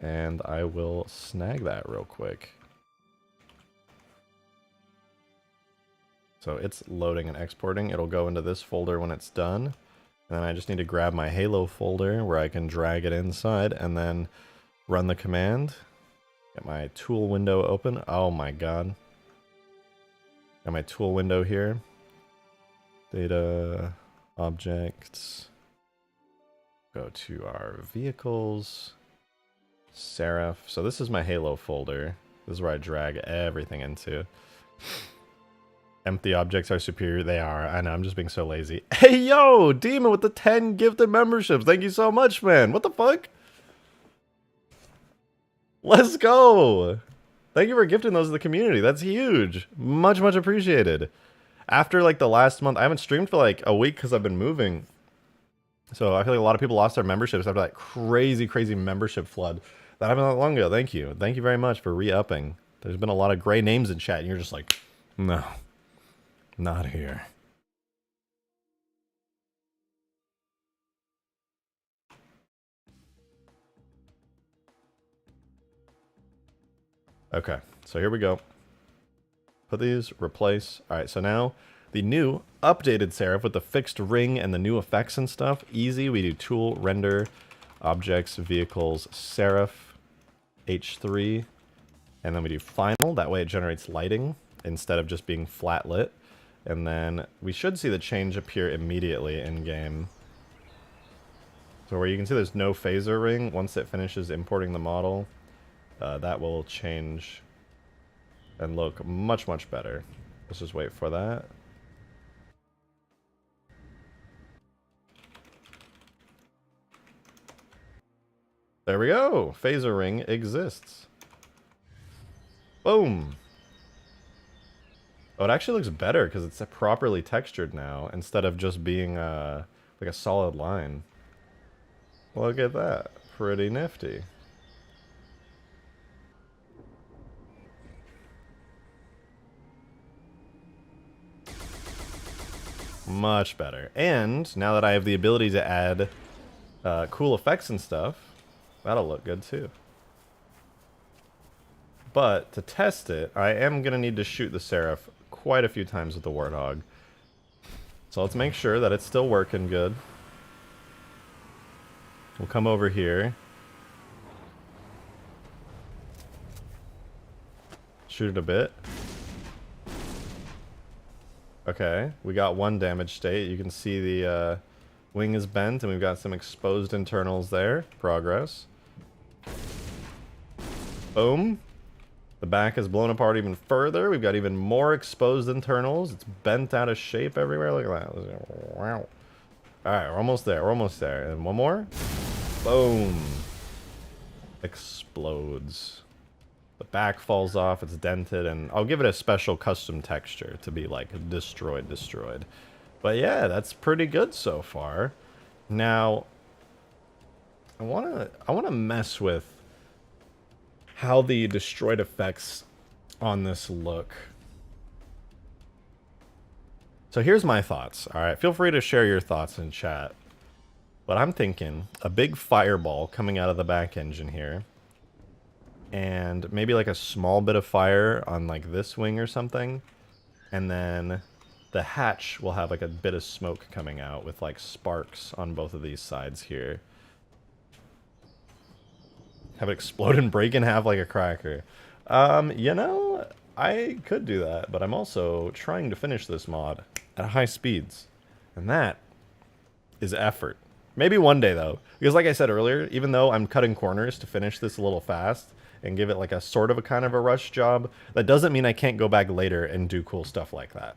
And I will snag that real quick. So it's loading and exporting. It'll go into this folder when it's done. And then I just need to grab my Halo folder where I can drag it inside and then run the command. Get my tool window open. Oh my god. Got my tool window here. Data, objects. Go to our vehicles. SERAPH. So this is my Halo folder. This is where I drag everything into. Empty objects are superior. They are. I know, I'm just being so lazy. Hey, yo! Demon with the 10 gifted memberships. Thank you so much, man. What the fuck? Let's go! Thank you for gifting those to the community. That's huge. Much, much appreciated. After, like, the last month, I haven't streamed for, like, a week because I've been moving. So I feel like a lot of people lost their memberships after that crazy, crazy membership flood that happened not long ago. Thank you. Thank you very much for re-upping. There's been a lot of gray names in chat, and you're just like, no, not here. Okay, so here we go. Put these, replace. All right, so now the new updated SERAPH with the fixed ring and the new effects and stuff. Easy, we do tool, render, objects, vehicles, SERAPH, H3, and then we do final. That way it generates lighting instead of just being flat lit. And then we should see the change appear immediately in game. So where you can see there's no phaser ring, once it finishes importing the model, that will change and look much, much better. Let's just wait for that. There we go. Phaser ring exists. Boom. Oh, it actually looks better because it's properly textured now instead of just being like a solid line. Look at that. Pretty nifty. Much better. And now that I have the ability to add cool effects and stuff, that'll look good too. But to test it, I am going to need to shoot the Seraph quite a few times with the Warthog. So let's make sure that it's still working good. We'll come over here. Shoot it a bit. Okay, we got one damage state. You can see the wing is bent, and we've got some exposed internals there. Progress. Boom. The back is blown apart even further. We've got even more exposed internals. It's bent out of shape everywhere. Look at that. Wow. Alright, we're almost there. We're almost there. And one more. Boom. Explodes. The back falls off. It's dented. And I'll give it a special custom texture to be like destroyed. But yeah, that's pretty good so far. Now, I wanna mess with how the destroyed effects on this look. So here's my thoughts. All right, feel free to share your thoughts in chat. But I'm thinking a big fireball coming out of the back engine here, and maybe like a small bit of fire on like this wing or something, and then the hatch will have like a bit of smoke coming out with like sparks on both of these sides here. Have it explode and break in half like a cracker. You know, I could do that, but I'm also trying to finish this mod at high speeds. And that is effort. Maybe one day, though. Because like I said earlier, even though I'm cutting corners to finish this a little fast and give it like a sort of a kind of a rush job, that doesn't mean I can't go back later and do cool stuff like that.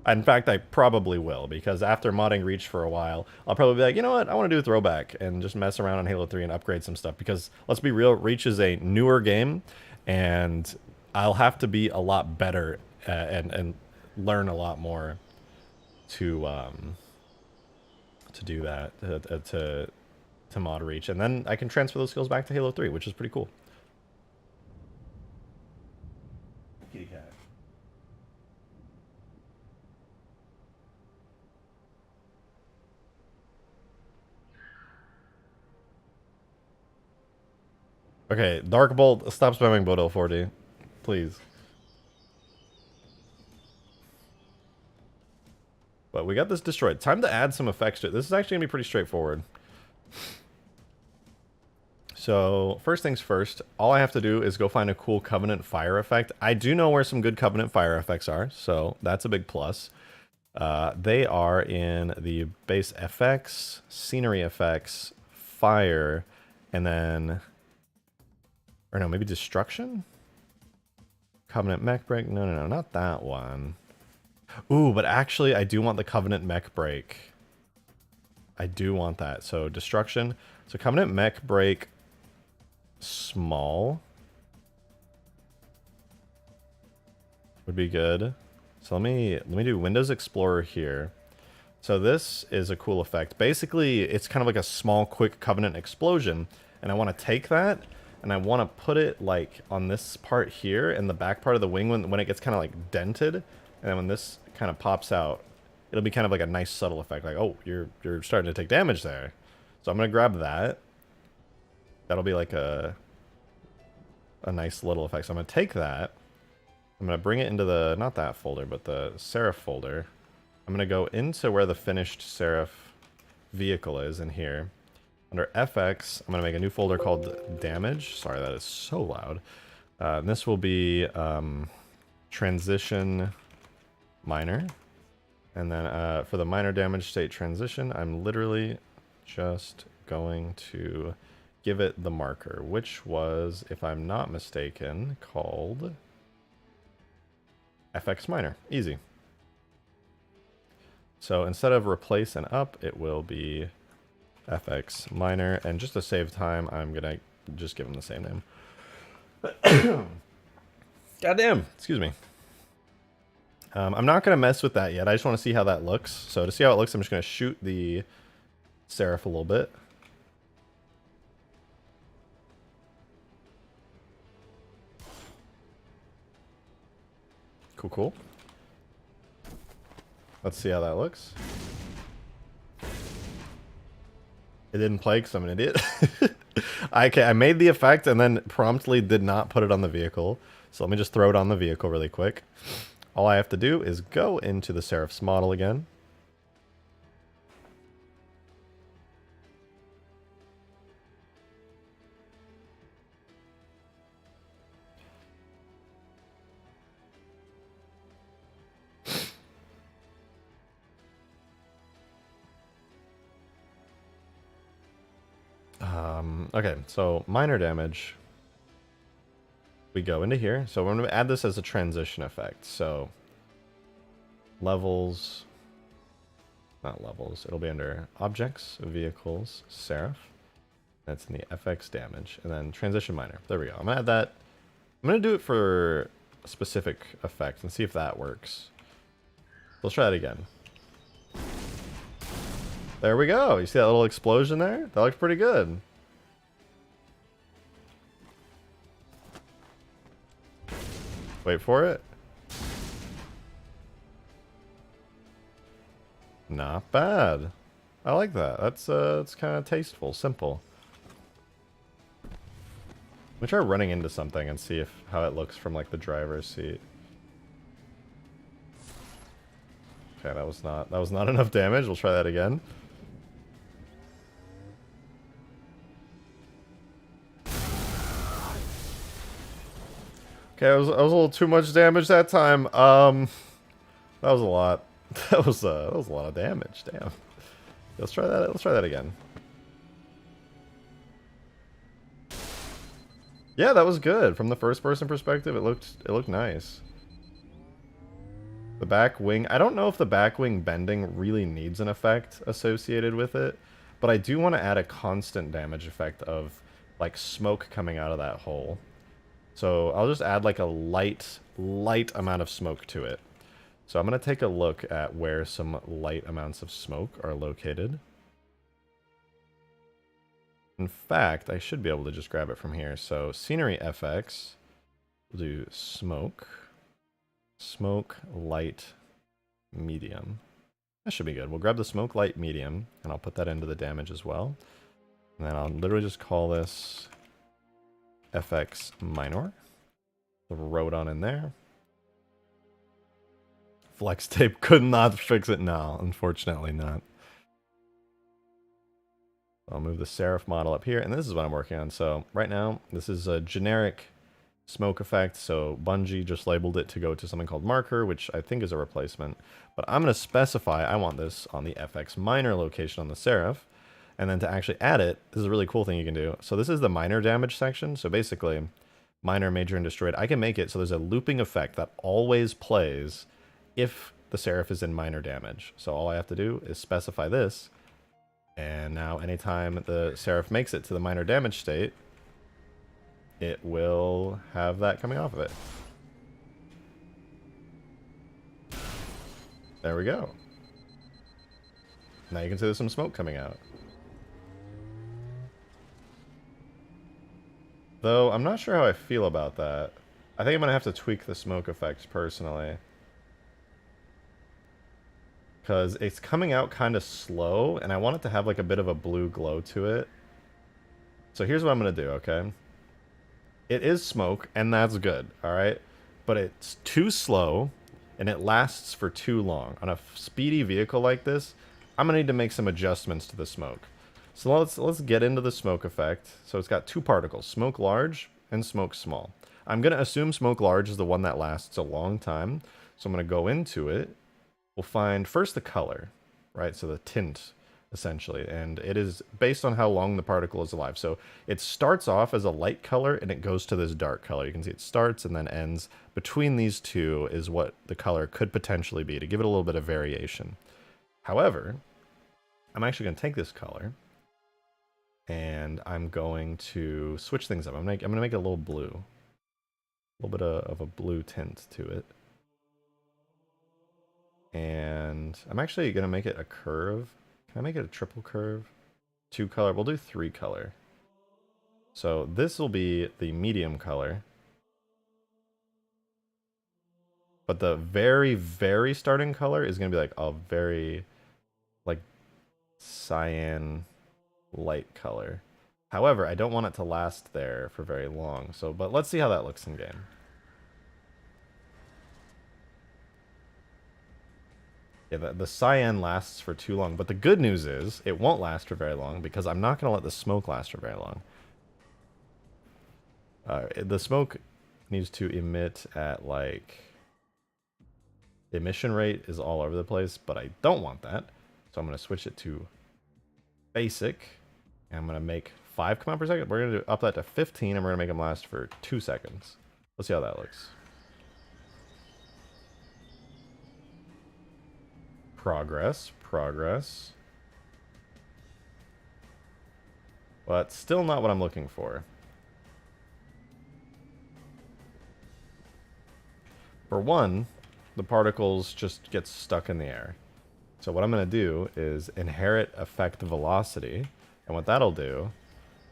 In fact, I probably will, because after modding Reach for a while, I'll probably be like, you know what, I want to do a throwback and just mess around on Halo 3 and upgrade some stuff, because let's be real, Reach is a newer game, and I'll have to be a lot better and learn a lot more to do that, to mod Reach, and then I can transfer those skills back to Halo 3, which is pretty cool. Kitty cat. Okay, Dark Bolt, stop spamming Bodil 40. Please. But we got this destroyed. Time to add some effects to it. This is actually going to be pretty straightforward. So, first things first, all I have to do is go find a cool Covenant fire effect. I do know where some good Covenant fire effects are, so that's a big plus. They are in the base FX, scenery effects, fire, and then... Or no, maybe destruction? Covenant mech break? No, not that one. Ooh, but actually I do want the Covenant mech break. I do want that. So destruction. So Covenant mech break small would be good. So let me do Windows Explorer here. So this is a cool effect. Basically, it's kind of like a small, quick Covenant explosion, and I want to take that and I want to put it like on this part here in the back part of the wing when it gets kind of like dented, and then when this kind of pops out, it'll be kind of like a nice subtle effect, like, oh, you're starting to take damage there. So I'm gonna grab that. That'll be like a nice little effect. So I'm gonna take that. I'm gonna bring it into the, not that folder, but the Seraph folder. I'm gonna go into where the finished Seraph vehicle is in here. Under FX, I'm going to make a new folder called Damage. Sorry, that is so loud. And this will be Transition Minor. And then for the minor damage state transition, I'm literally just going to give it the marker, which was, if I'm not mistaken, called FX Minor. Easy. So instead of replace and up, it will be FX minor, and just to save time, I'm gonna just give him the same name. Goddamn, excuse me. I'm not gonna mess with that yet. I just want to see how that looks. So to see how it looks, I'm just gonna shoot the Seraph a little bit. Cool, cool. Let's see how that looks. It didn't play because I'm an idiot. I made the effect and then promptly did not put it on the vehicle. So let me just throw it on the vehicle really quick. All I have to do is go into the Seraph's model again. Okay, so minor damage. We go into here. So we're going to add this as a transition effect. So levels, not levels. It'll be under objects, vehicles, Seraph. That's in the FX damage. And then transition minor. There we go. I'm going to add that. I'm going to do it for a specific effect and see if that works. Let's try that again. There we go. You see that little explosion there? That looks pretty good. Wait for it. Not bad. I like that. That's kind of tasteful, simple. Let me try running into something and see how it looks from like the driver's seat. Okay, that was not enough damage. We'll try that again. Okay, that was a little too much damage that time. That was a lot. That was a lot of damage. Damn. Let's try that. Let's try that again. Yeah, that was good. From the first person perspective, it looked nice. The back wing, I don't know if the back wing bending really needs an effect associated with it, but I do want to add a constant damage effect of like smoke coming out of that hole. So I'll just add like a light amount of smoke to it. So I'm going to take a look at where some light amounts of smoke are located. In fact, I should be able to just grab it from here. So scenery FX, we'll do smoke, light, medium. That should be good. We'll grab the smoke, light, medium, and I'll put that into the damage as well. And then I'll literally just call this FX minor. Throw it on in there. Flex tape could not fix it. No, unfortunately not. I'll move the Seraph model up here, and this is what I'm working on. So right now, this is a generic smoke effect. So Bungie just labeled it to go to something called marker, which I think is a replacement. But I'm going to specify I want this on the FX minor location on the Seraph. And then to actually add it, this is a really cool thing you can do. So this is the minor damage section. So basically, minor, major, and destroyed. I can make it so there's a looping effect that always plays if the Seraph is in minor damage. So all I have to do is specify this. And now anytime the Seraph makes it to the minor damage state, it will have that coming off of it. There we go. Now you can see there's some smoke coming out. Though, I'm not sure how I feel about that. I think I'm going to have to tweak the smoke effect personally. Because it's coming out kind of slow, and I want it to have like a bit of a blue glow to it. So here's what I'm going to do, okay? It is smoke, and that's good, alright? But it's too slow, and it lasts for too long. On a speedy vehicle like this, I'm going to need to make some adjustments to the smoke. So let's get into the smoke effect. So it's got two particles, smoke large and smoke small. I'm going to assume smoke large is the one that lasts a long time. So I'm going to go into it. We'll find first the color, right? So the tint, essentially. And it is based on how long the particle is alive. So it starts off as a light color and it goes to this dark color. You can see it starts and then ends. Between these two is what the color could potentially be to give it a little bit of variation. However, I'm actually going to take this color And I'm going to switch things up. I'm gonna make it a little blue. A little bit of a blue tint to it. And I'm actually gonna make it a curve. Can I make it a triple curve? 2 color, we'll do 3 color. So this will be the medium color. But the very, very starting color is gonna be like a very, like, cyan light color. However, I don't want it to last there for very long. So, but let's see how that looks in game. Yeah, the cyan lasts for too long. But the good news is it won't last for very long because I'm not going to let the smoke last for very long. The smoke needs to emit at like... emission rate is all over the place, but I don't want that. So I'm going to switch it to basic. And I'm going to make 5 come out per second. We're going to up that to 15 and we're going to make them last for 2 seconds. Let's see how that looks. Progress, progress. But still not what I'm looking for. For one, the particles just get stuck in the air. So what I'm going to do is inherit effect velocity. And what that'll do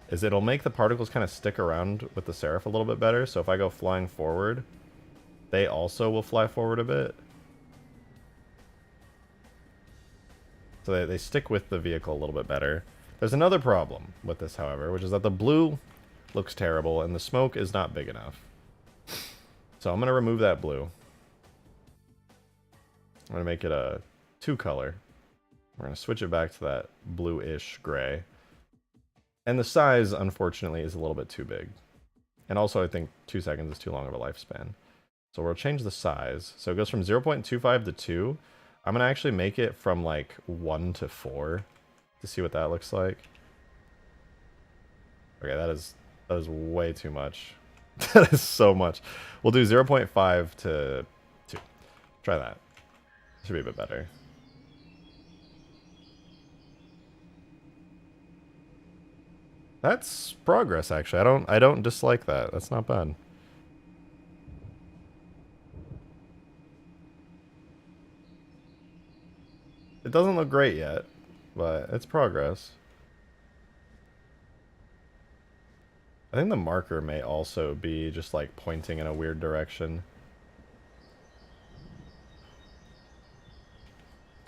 is it'll make the particles kind of stick around with the Seraph a little bit better. So if I go flying forward, they also will fly forward a bit. So they stick with the vehicle a little bit better. There's another problem with this, however, which is that the blue looks terrible and the smoke is not big enough. So I'm going to remove that blue. I'm going to make it a 2 color. We're going to switch it back to that blue-ish gray. And the size, unfortunately, is a little bit too big. And also, I think 2 seconds is too long of a lifespan. So we'll change the size. So it goes from 0.25 to 2. I'm going to actually make it from like 1 to 4 to see what that looks like. Okay, that is way too much. That is so much. We'll do 0.5 to 2. Try that. Should be a bit better. That's progress, actually. I don't dislike that. That's not bad. It doesn't look great yet, but it's progress. I think the marker may also be just like pointing in a weird direction.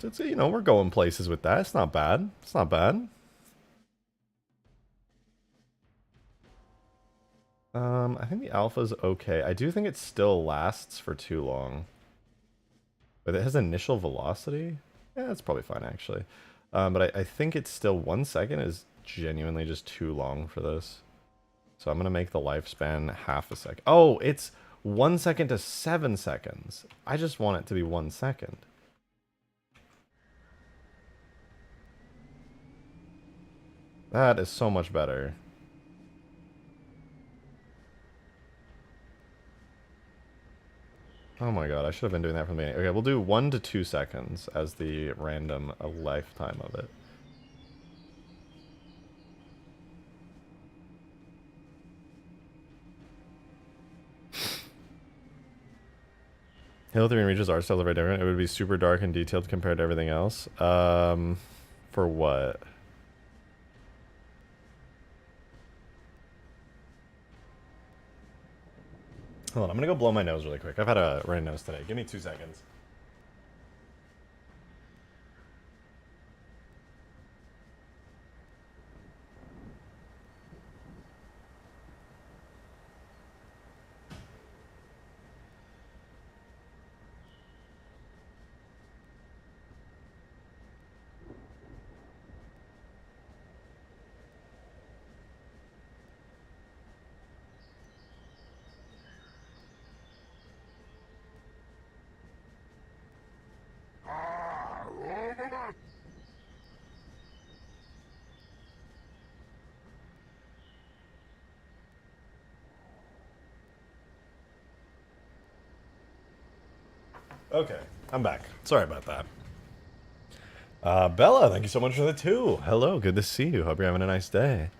It's, you know, we're going places with that. It's not bad. It's not bad. I think the alpha's okay. I do think it still lasts for too long. But it has initial velocity? Yeah, that's probably fine, actually. But I think it's still 1 second is genuinely just too long for this. So I'm going to make the lifespan half a second. Oh, it's 1 second to 7 seconds. I just want it to be 1 second. That is so much better. Oh my god, I should have been doing that from the beginning. Okay, we'll do 1 to 2 seconds as the random lifetime of it. Halo 3 and Reach's art style are very different. It would be super dark and detailed compared to everything else. For what? Hold on, I'm gonna go blow my nose really quick. I've had a runny nose today. Give me 2 seconds. Okay, I'm back. Sorry about that. Bella, thank you so much for the 2. Hello, good to see you. Hope you're having a nice day.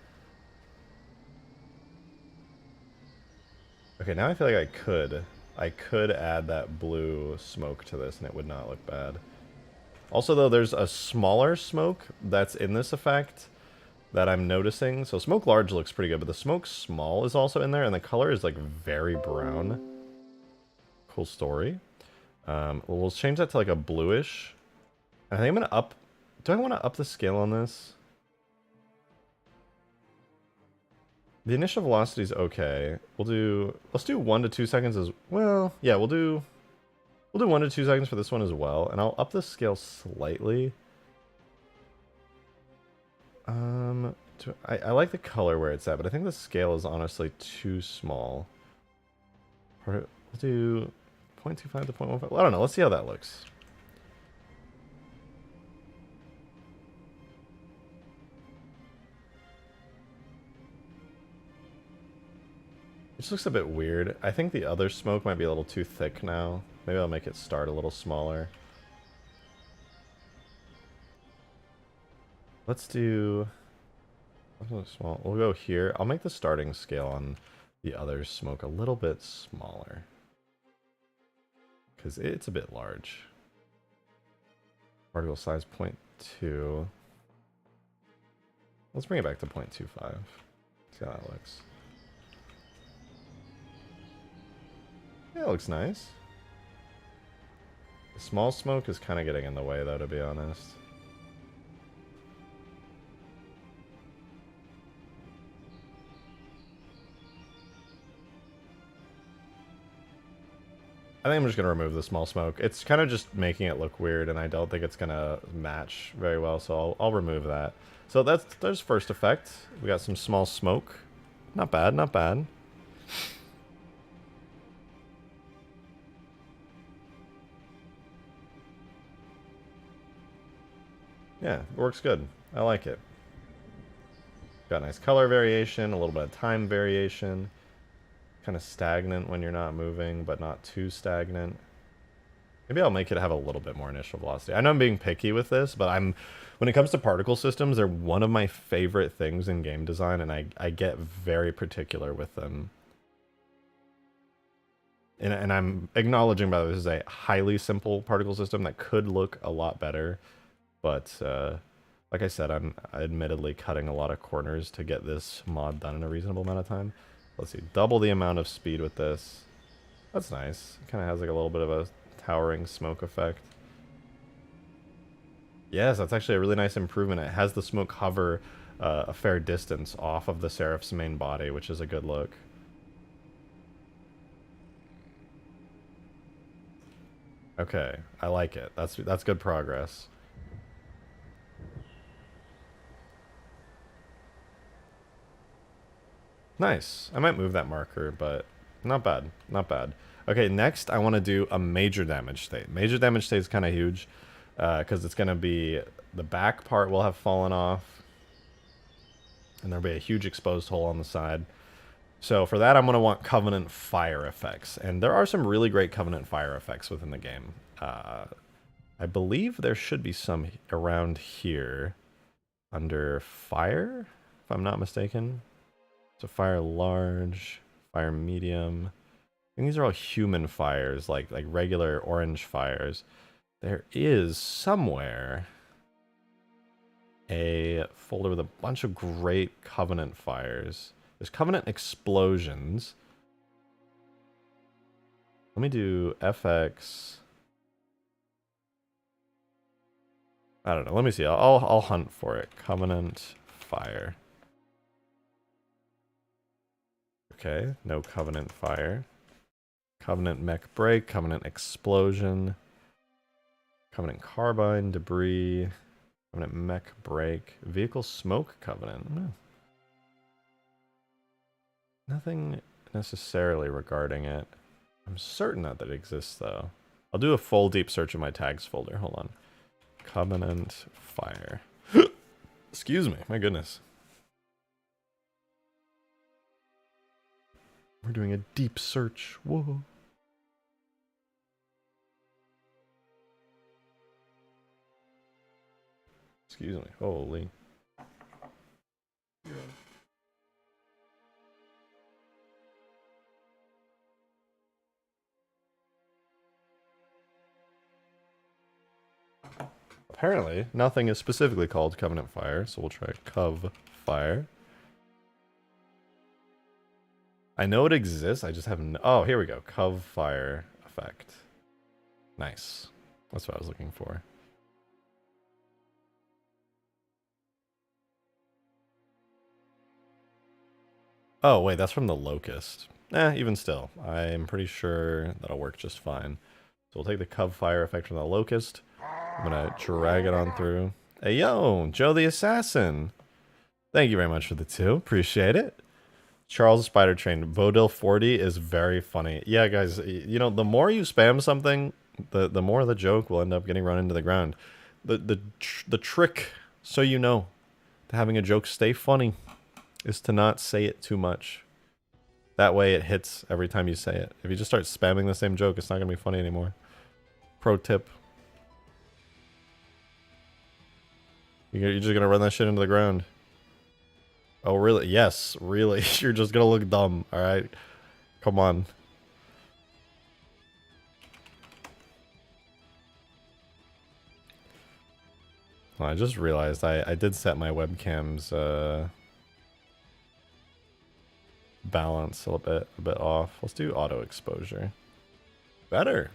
Okay, now I feel like I could add that blue smoke to this and it would not look bad. Also though, there's a smaller smoke that's in this effect that I'm noticing. So smoke large looks pretty good, but the smoke small is also in there and the color is like very brown. Cool story. We'll change that to like a bluish. I think I'm gonna up, do I want to up the scale on this? The initial velocity is okay. Let's do 1 to 2 seconds as well. Yeah, we'll do 1 to 2 seconds for this one as well, and I'll up the scale slightly. I like the color where it's at, but I think the scale is honestly too small. We'll do 0.25 to 0.15. Well, I don't know. Let's see how that looks. It just looks a bit weird. I think the other smoke might be a little too thick now. Maybe I'll make it start a little smaller. Let's do... small. We'll go here. I'll make the starting scale on the other smoke a little bit smaller. Because it's a bit large. Particle size 0.2. Let's bring it back to 0.25. See how that looks. Yeah, it looks nice. The small smoke is kind of getting in the way, though, to be honest. I think I'm just going to remove the small smoke. It's kind of just making it look weird, and I don't think it's going to match very well, so I'll remove that. So there's first effect. We got some small smoke. Not bad, not bad. Yeah, it works good. I like it. Got nice color variation, a little bit of time variation. Kind of stagnant when you're not moving, but not too stagnant. Maybe I'll make it have a little bit more initial velocity. I know I'm being picky with this, but when it comes to particle systems, they're one of my favorite things in game design, and I get very particular with them. And I'm acknowledging, by the way, this is a highly simple particle system that could look a lot better. But, like I said, I'm admittedly cutting a lot of corners to get this mod done in a reasonable amount of time. Let's see, double the amount of speed with this. That's nice. It kind of has like a little bit of a towering smoke effect. Yes, that's actually a really nice improvement. It has the smoke hover a fair distance off of the Seraph's main body, which is a good look. Okay, I like it. That's good progress. Nice. I might move that marker, but not bad. Not bad. Okay, next I want to do a major damage state. Major damage state is kind of huge because it's going to be the back part will have fallen off and there'll be a huge exposed hole on the side. So for that, I'm going to want Covenant fire effects. And there are some really great Covenant fire effects within the game. I believe there should be some around here under fire, if I'm not mistaken. So fire large, fire medium. I think these are all human fires, like regular orange fires. There is somewhere a folder with a bunch of great Covenant fires. There's Covenant explosions. Let me do FX. I don't know. Let me see. I'll hunt for it. Covenant fire. Okay, no Covenant fire. Covenant mech break, Covenant explosion, Covenant carbine, debris, Covenant mech break, vehicle smoke Covenant. Nothing necessarily regarding it. I'm certain that exists though. I'll do a full deep search of my tags folder. Hold on. Covenant fire. Excuse me, my goodness. We're doing a deep search. Whoa. Excuse me. Holy. Apparently, nothing is specifically called Covenant Fire, so we'll try Cov Fire. I know it exists, I just haven't... Oh, here we go. Cov Fire effect. Nice. That's what I was looking for. Oh, wait, that's from the Locust. Even still, I'm pretty sure that'll work just fine. So we'll take the Cov Fire effect from the Locust. I'm gonna drag it on through. Hey, yo, Joe the Assassin. Thank you very much for the 2. Appreciate it. Charles Spider Train. Vodil 40 is very funny. Yeah, guys, you know, the more you spam something, the more the joke will end up getting run into the ground. The trick, so you know, to having a joke stay funny is to not say it too much. That way it hits every time you say it. If you just start spamming the same joke, it's not going to be funny anymore. Pro tip. You're just going to run that shit into the ground. Oh, really? Yes, really. You're just going to look dumb, alright? Come on. Oh, I just realized I did set my webcam's balance a bit off. Let's do auto exposure. Better.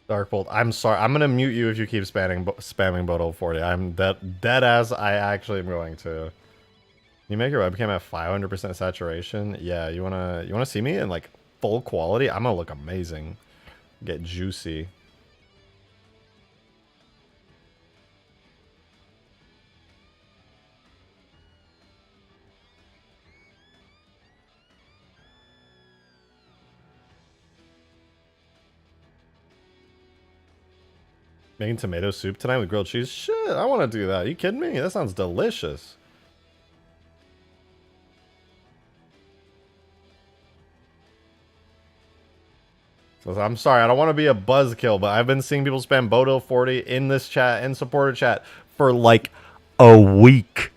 Darkbolt, I'm sorry. I'm gonna mute you if you keep spamming Bodil 40. I'm dead as I actually am going to. You make your webcam at 500% saturation. Yeah, you wanna see me in like full quality? I'm gonna look amazing. Get juicy. Making tomato soup tonight with grilled cheese? Shit, I want to do that. Are you kidding me? That sounds delicious. I'm sorry, I don't want to be a buzzkill, but I've been seeing people spam Bodil 40 in this chat, in supporter chat, for like a week.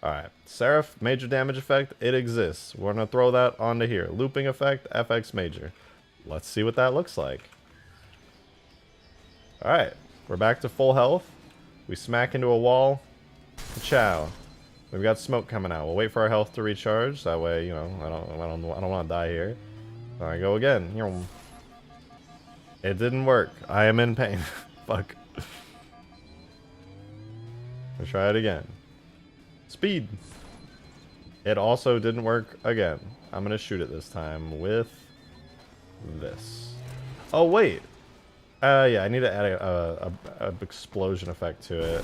Alright, Seraph, major damage effect, it exists. We're going to throw that onto here. Looping effect, FX major. Let's see what that looks like. Alright, we're back to full health. We smack into a wall. Ciao. We've got smoke coming out. We'll wait for our health to recharge. That way, you know, I don't want to die here. So I go again. It didn't work. I am in pain. Fuck. Let's try it again. Speed. It also didn't work again. I'm gonna shoot it this time with this. Oh wait. Yeah, I need to add a explosion effect to it.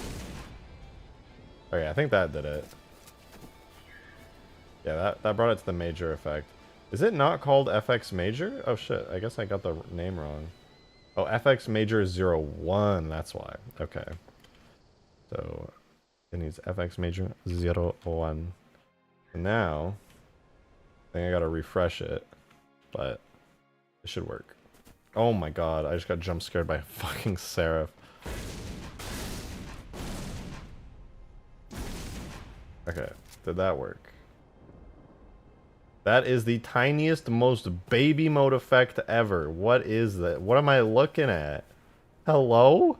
Okay, I think that did it. Yeah, that brought it to the major effect. Is it not called FX Major? Oh shit, I guess I got the name wrong. Oh, FX Major 01, that's why. Okay. So, it needs FX Major 01. And now, I think I gotta refresh it, but it should work. Oh my god, I just got jump scared by a fucking Seraph. Okay, did that work? That is the tiniest, most baby mode effect ever. What is that? What am I looking at? Hello?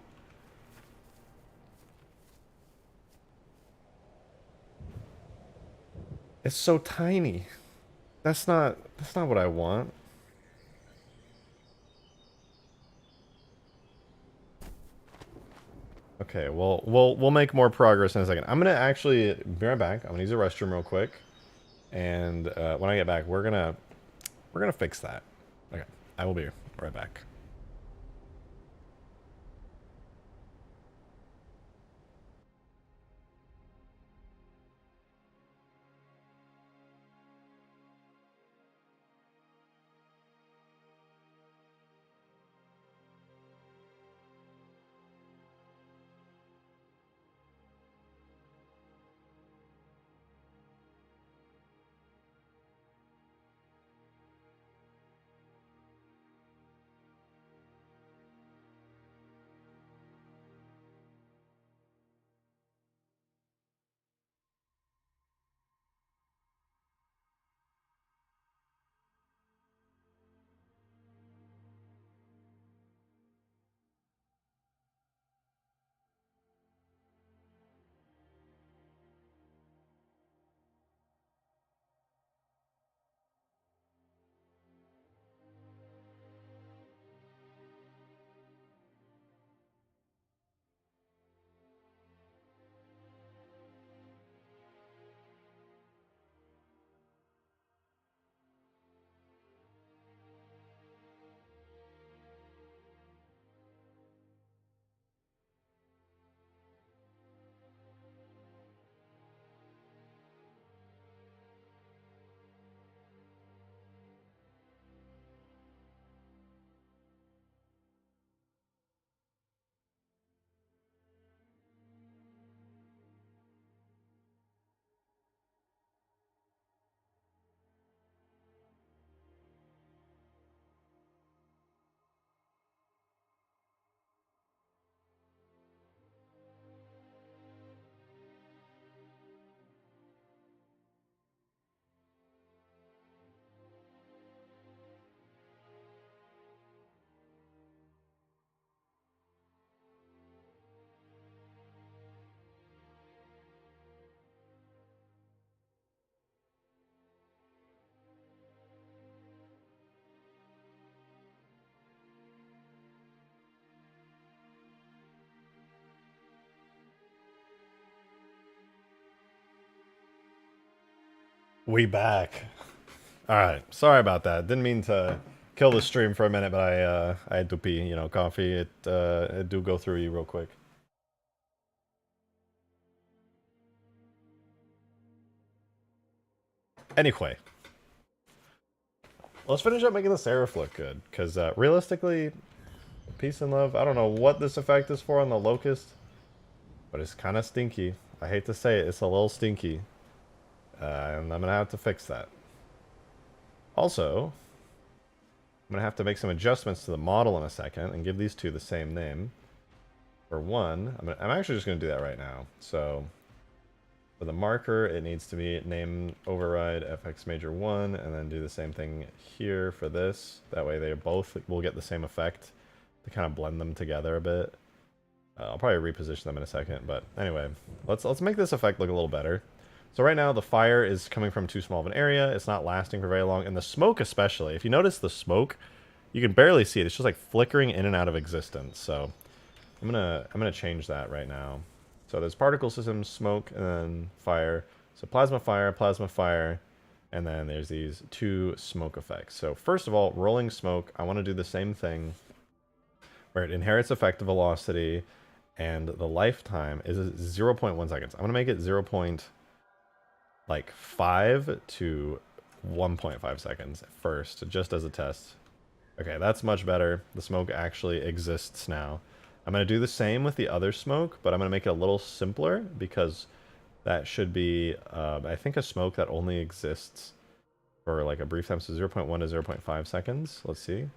It's so tiny. That's not what I want. Okay, well, we'll make more progress in a second. I'm gonna actually be right back. I'm gonna use the restroom real quick. And when I get back, we're gonna fix that. Okay, I will be right back. We back. All right. Sorry about that. Didn't mean to kill the stream for a minute, but I had to pee. You know, coffee. It do go through you real quick. Anyway, let's finish up making the Seraph look good. Because realistically, peace and love. I don't know what this effect is for on the Locust, but it's kind of stinky. I hate to say it. It's a little stinky. And I'm going to have to fix that. Also, I'm going to have to make some adjustments to the model in a second and give these two the same name. For one, I'm actually just going to do that right now. So, for the marker, it needs to be name override FX major 1, and then do the same thing here for this. That way they both will get the same effect to kind of blend them together a bit. I'll probably reposition them in a second, but anyway, let's make this effect look a little better. So right now the fire is coming from too small of an area. It's not lasting for very long, and the smoke especially. If you notice the smoke, you can barely see it. It's just like flickering in and out of existence. So I'm gonna change that right now. So there's particle systems, smoke, and then fire. So plasma, fire, and then there's these two smoke effects. So first of all, rolling smoke, I want to do the same thing where it inherits effective velocity, and the lifetime is 0.1 seconds. I'm gonna make it 0.5 to 1.5 seconds first, just as a test. Okay, that's much better. The smoke actually exists now. I'm going to do the same with the other smoke, but I'm going to make it a little simpler because that should be, I think, a smoke that only exists for like a brief time, so 0.1 to 0.5 seconds. Let's see.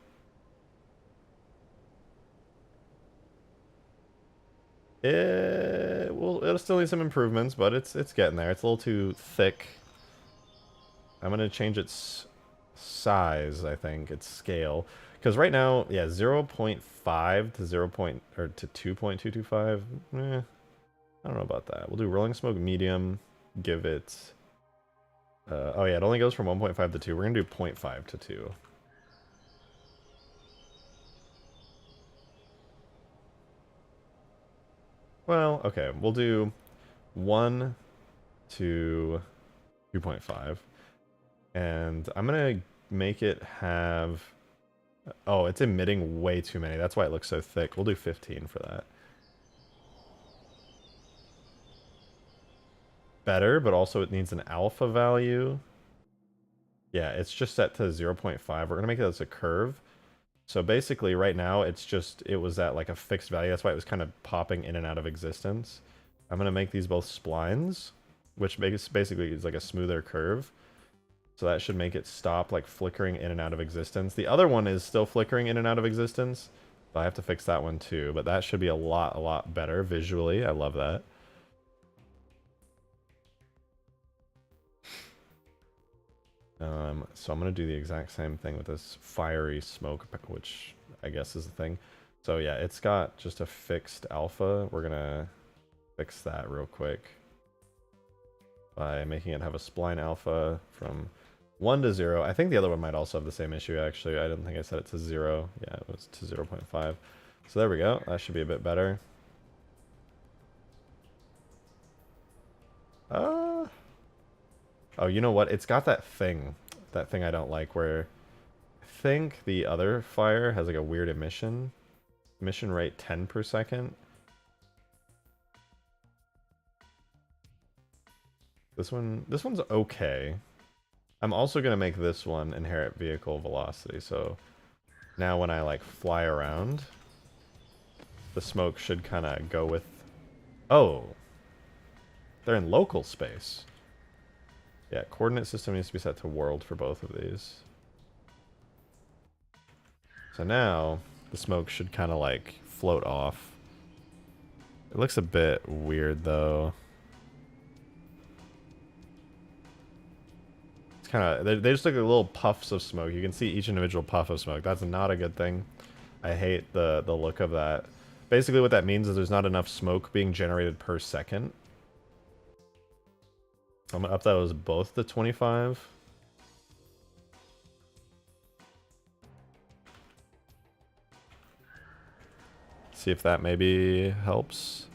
It'll still need some improvements, but it's getting there. It's a little too thick. I'm going to change its size, I think, its scale. Because right now, yeah, 0.5 to 0. Or to 2.225. I don't know about that. We'll do rolling smoke medium. Give it. Oh yeah, it only goes from 1.5 to 2. We're gonna do 0.5 to 2. Well, okay, we'll do 1 to 2.5. And I'm going to make it have... Oh, it's emitting way too many. That's why it looks so thick. We'll do 15 for that. Better, but also it needs an alpha value. Yeah, it's just set to 0.5. We're going to make it as a curve. So basically right now it's just, it was at like a fixed value. That's why it was kind of popping in and out of existence. I'm going to make these both splines, which makes basically is like a smoother curve. So that should make it stop like flickering in and out of existence. The other one is still flickering in and out of existence. So I have to fix that one too, but that should be a lot better visually. I love that. So I'm going to do the exact same thing with this fiery smoke, which I guess is the thing. So yeah, it's got just a fixed alpha. We're going to fix that real quick by making it have a spline alpha from 1 to 0. I think the other one might also have the same issue, actually. I didn't think I set it to 0. Yeah, it was to 0.5. So there we go. That should be a bit better. Oh, you know what? It's got that thing I don't like where I think the other fire has like a weird emission rate 10 per second. This one's okay. I'm also going to make this one inherit vehicle velocity. So now when I like fly around, the smoke should kind of go with... Oh, they're in local space. Yeah, coordinate system needs to be set to world for both of these. So now the smoke should kind of like float off. It looks a bit weird though. It's kind of, they just look like little puffs of smoke. You can see each individual puff of smoke. That's not a good thing. I hate the look of that. Basically what that means is there's not enough smoke being generated per second. I'm gonna up those both to 25. See if that maybe helps.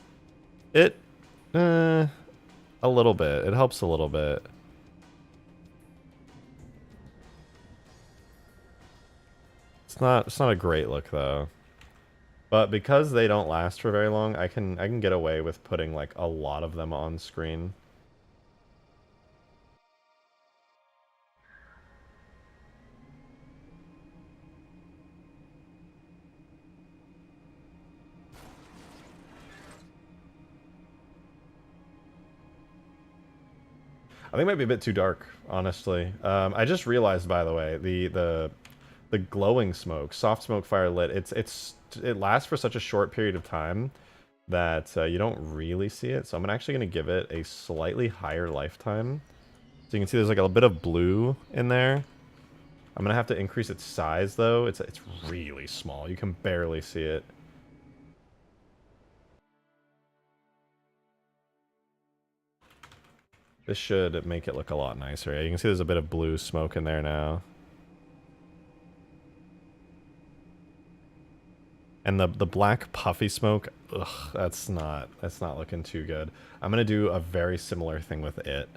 It, a little bit. It helps a little bit. It's not a great look though. But because they don't last for very long, I can get away with putting like a lot of them on screen. I think it might be a bit too dark, honestly. I just realized, by the way, the glowing smoke, soft smoke fire lit, it lasts for such a short period of time that you don't really see it. So I'm actually going to give it a slightly higher lifetime. So you can see there's like a bit of blue in there. I'm going to have to increase its size, though. It's really small. You can barely see it. This should make it look a lot nicer. Yeah, you can see there's a bit of blue smoke in there now. And the black puffy smoke, ugh, that's not looking too good. I'm gonna do a very similar thing with it.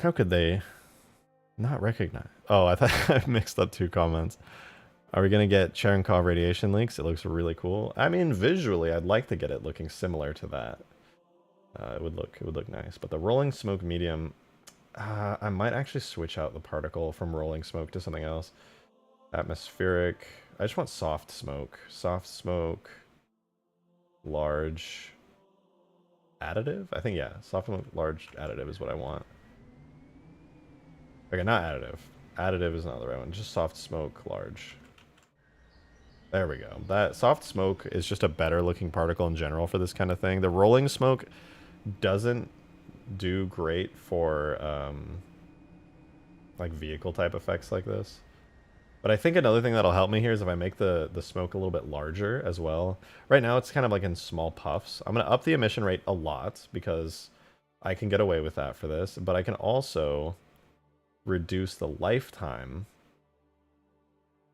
How could they not recognize? Oh, I thought I mixed up two comments. Are we gonna get Cherenkov radiation leaks? It looks really cool. I mean, visually, I'd like to get it looking similar to that. It would look nice. But the rolling smoke medium, I might actually switch out the particle from rolling smoke to something else. Atmospheric. I just want soft smoke. Soft smoke. Large. Additive? I think, yeah. Soft smoke, large additive is what I want. Okay, not additive. Additive is not the right one. Just soft smoke, large. There we go. That soft smoke is just a better looking particle in general for this kind of thing. The rolling smoke doesn't do great for like vehicle type effects like this. But I think another thing that'll help me here is if I make the smoke a little bit larger as well. Right now it's kind of like in small puffs. I'm going to up the emission rate a lot because I can get away with that for this. But I can also reduce the lifetime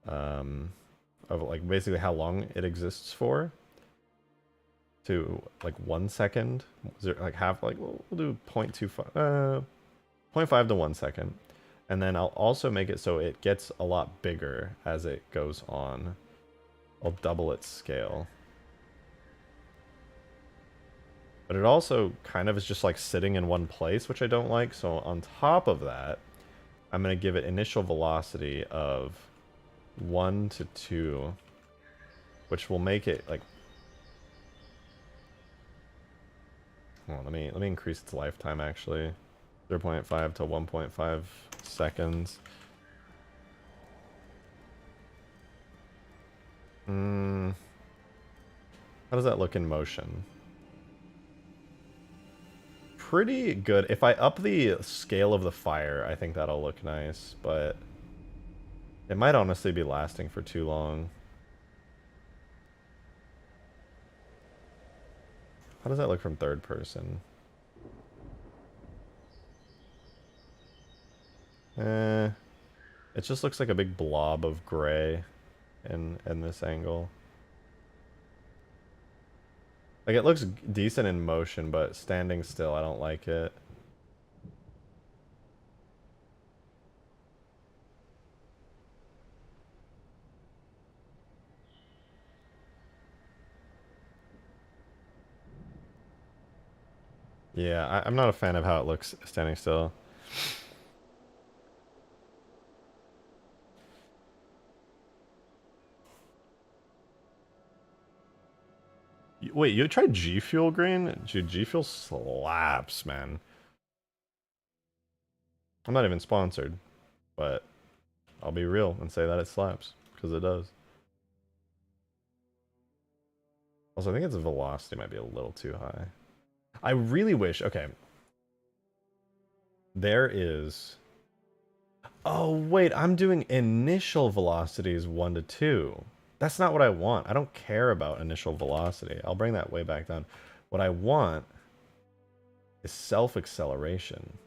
of like basically how long it exists for. to like 1 second. Like half, like we'll do 0.25, 0.5 to 1 second. And then I'll also make it so it gets a lot bigger as it goes on. I'll double its scale. But it also kind of is just like sitting in one place, which I don't like. So on top of that, I'm going to give it initial velocity of 1 to 2, which will make it like... Hold on, let me increase its lifetime actually. 0.5 to 1.5 seconds. How does that look in motion? Pretty good. If I up the scale of the fire, I think that'll look nice, but it might honestly be lasting for too long. How does that look from third person? It just looks like a big blob of gray in this angle. Like, it looks decent in motion, but standing still, I don't like it. Yeah, I'm not a fan of how it looks standing still. Wait, you tried G Fuel Green? Dude, G Fuel slaps, man. I'm not even sponsored, but I'll be real and say that it slaps, because it does. Also, I think its velocity might be a little too high. I really wish... Okay. There is... Oh, wait, I'm doing initial velocities 1 to 2. That's not what I want. I don't care about initial velocity. I'll bring that way back down. What I want is self-acceleration,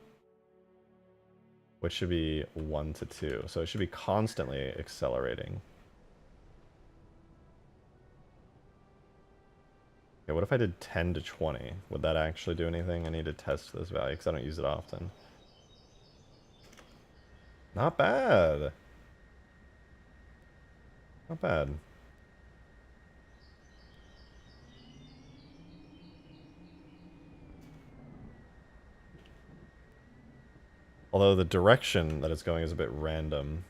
which should be 1 to 2. So it should be constantly accelerating. Okay, what if I did 10 to 20? Would that actually do anything? I need to test this value because I don't use it often. Not bad. Not bad. Although the direction that it's going is a bit random.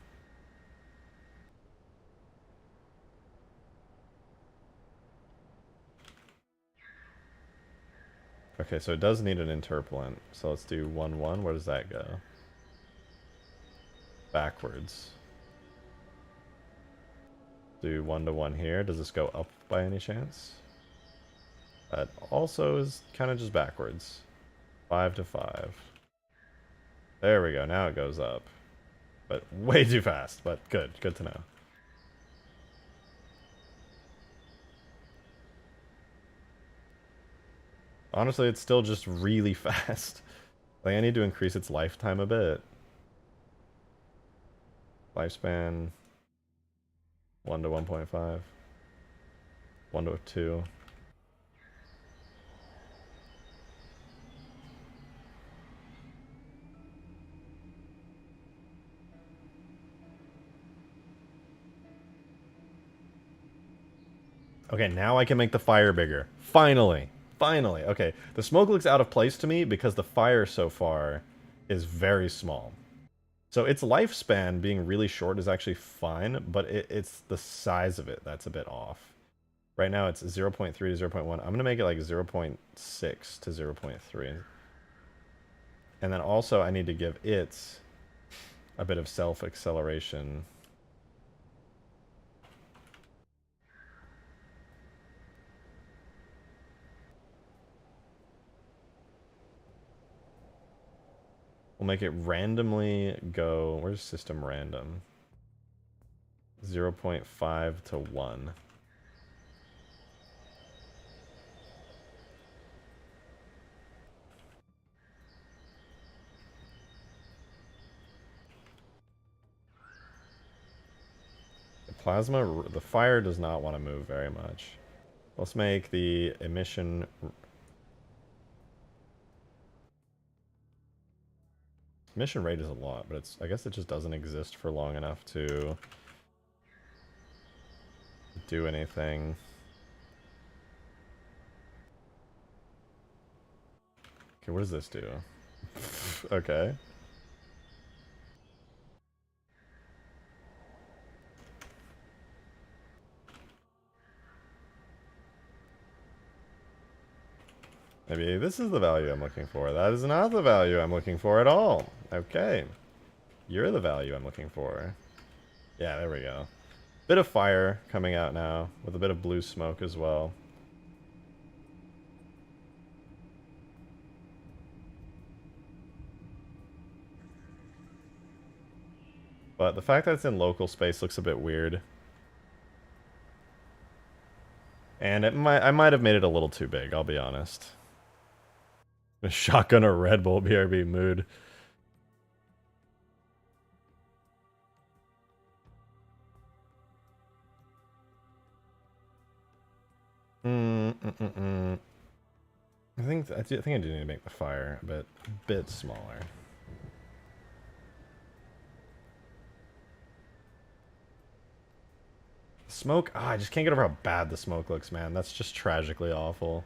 Okay, so it does need an interpolant. So let's do 1, 1. Where does that go? Backwards. Do 1 to 1 here. Does this go up by any chance? That also is kind of just backwards. 5 to 5. There we go. Now it goes up. But way too fast. But good. Good to know. Honestly, it's still just really fast. Like, I need to increase its lifetime a bit. Lifespan 1 to 1.5. 1 to 2. Okay, now I can make the fire bigger. Finally! Finally! Okay, the smoke looks out of place to me because the fire so far is very small. So its lifespan being really short is actually fine, but it's the size of it that's a bit off. Right now it's 0.3 to 0.1. I'm going to make it like 0.6 to 0.3. And then also I need to give it a bit of self-acceleration. We'll make it randomly go... Where's system random? 0.5 to 1. The fire does not want to move very much. Let's make the emission rate is a lot, but I guess it just doesn't exist for long enough to do anything. Okay, what does this do? Okay. Maybe this is the value I'm looking for. That is not the value I'm looking for at all. Okay. You're the value I'm looking for. Yeah, there we go. Bit of fire coming out now, with a bit of blue smoke as well. But the fact that it's in local space looks a bit weird. And I might have made it a little too big, I'll be honest. A shotgun or Red Bull BRB mood. I think I do need to make the fire a bit smaller. Smoke? I just can't get over how bad the smoke looks, man. That's just tragically awful.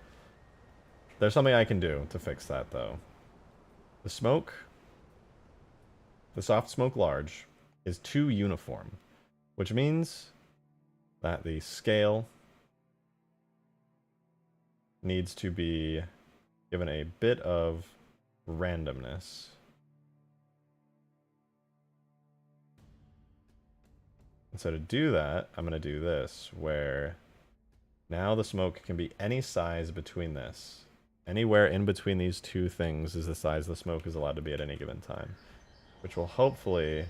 There's something I can do to fix that, though. The smoke, the soft smoke large, is too uniform, which means that the scale needs to be given a bit of randomness. And so to do that, I'm going to do this, where now the smoke can be any size between this. Anywhere in between these two things is the size the smoke is allowed to be at any given time. Which will hopefully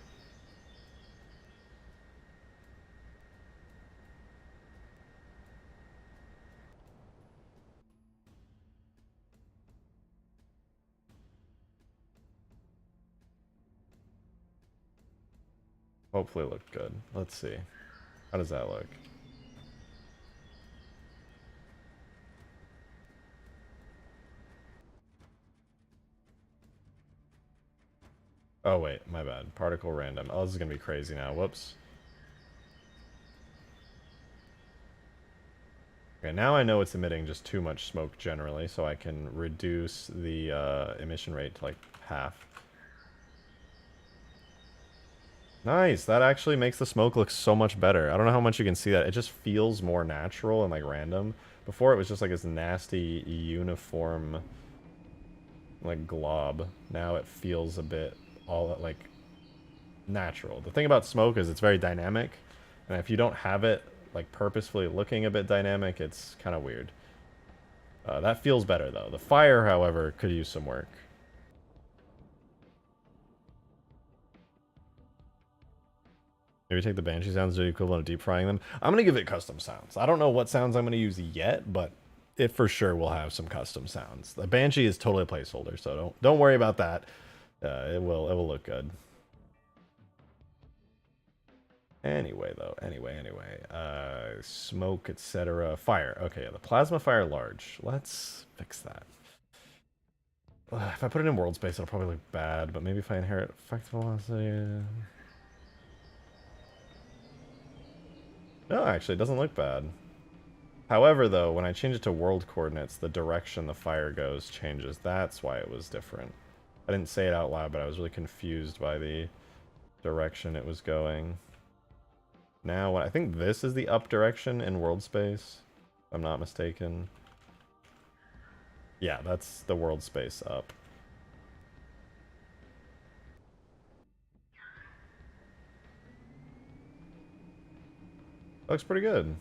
look good. Let's see. How does that look? Oh wait, my bad. Particle random. Oh, this is gonna be crazy now. Whoops. Okay, now I know it's emitting just too much smoke generally, so I can reduce the emission rate to like half. Nice, that actually makes the smoke look so much better. I don't know how much you can see that. It just feels more natural and like random. Before it was just like this nasty, uniform, like glob. Now it feels a bit all like natural. The thing about smoke is it's very dynamic, and if you don't have it like purposefully looking a bit dynamic, it's kind of weird. That feels better though. The fire, however, could use some work. Maybe take the Banshee sounds to the equivalent of deep frying them. I'm going to give it custom sounds. I don't know what sounds I'm going to use yet, but it for sure will have some custom sounds. The Banshee is totally a placeholder, so don't worry about that. It will look good. Anyway, though. Anyway. Smoke, etc. Fire. Okay, yeah, the plasma fire large. Let's fix that. If I put it in world space, it'll probably look bad, but maybe if I inherit effective velocity... No, actually, it doesn't look bad. However, though, when I change it to world coordinates, the direction the fire goes changes. That's why it was different. I didn't say it out loud, but I was really confused by the direction it was going. Now, I think this is the up direction in world space, if I'm not mistaken. Yeah, that's the world space up. Looks pretty good.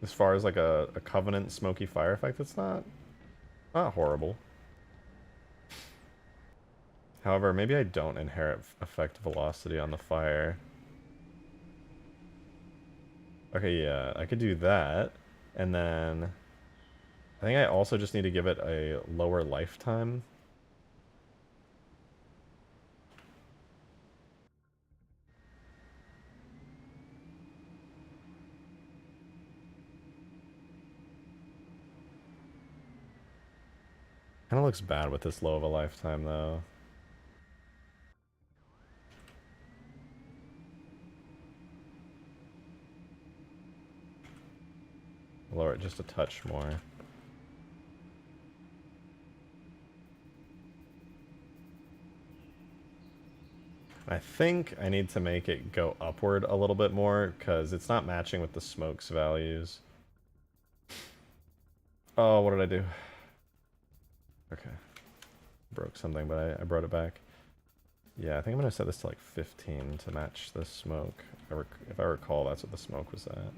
As far as like a Covenant smoky fire effect, it's not horrible. However, maybe I don't inherit effect velocity on the fire. Okay, yeah, I could do that. And then I think I also just need to give it a lower lifetime. Kind of looks bad with this low of a lifetime, though. Lower it just a touch more. I think I need to make it go upward a little bit more because it's not matching with the smoke's values. Oh, what did I do? Okay. Broke something, but I brought it back. Yeah, I think I'm going to set this to like 15 to match the smoke. If I recall, that's what the smoke was at.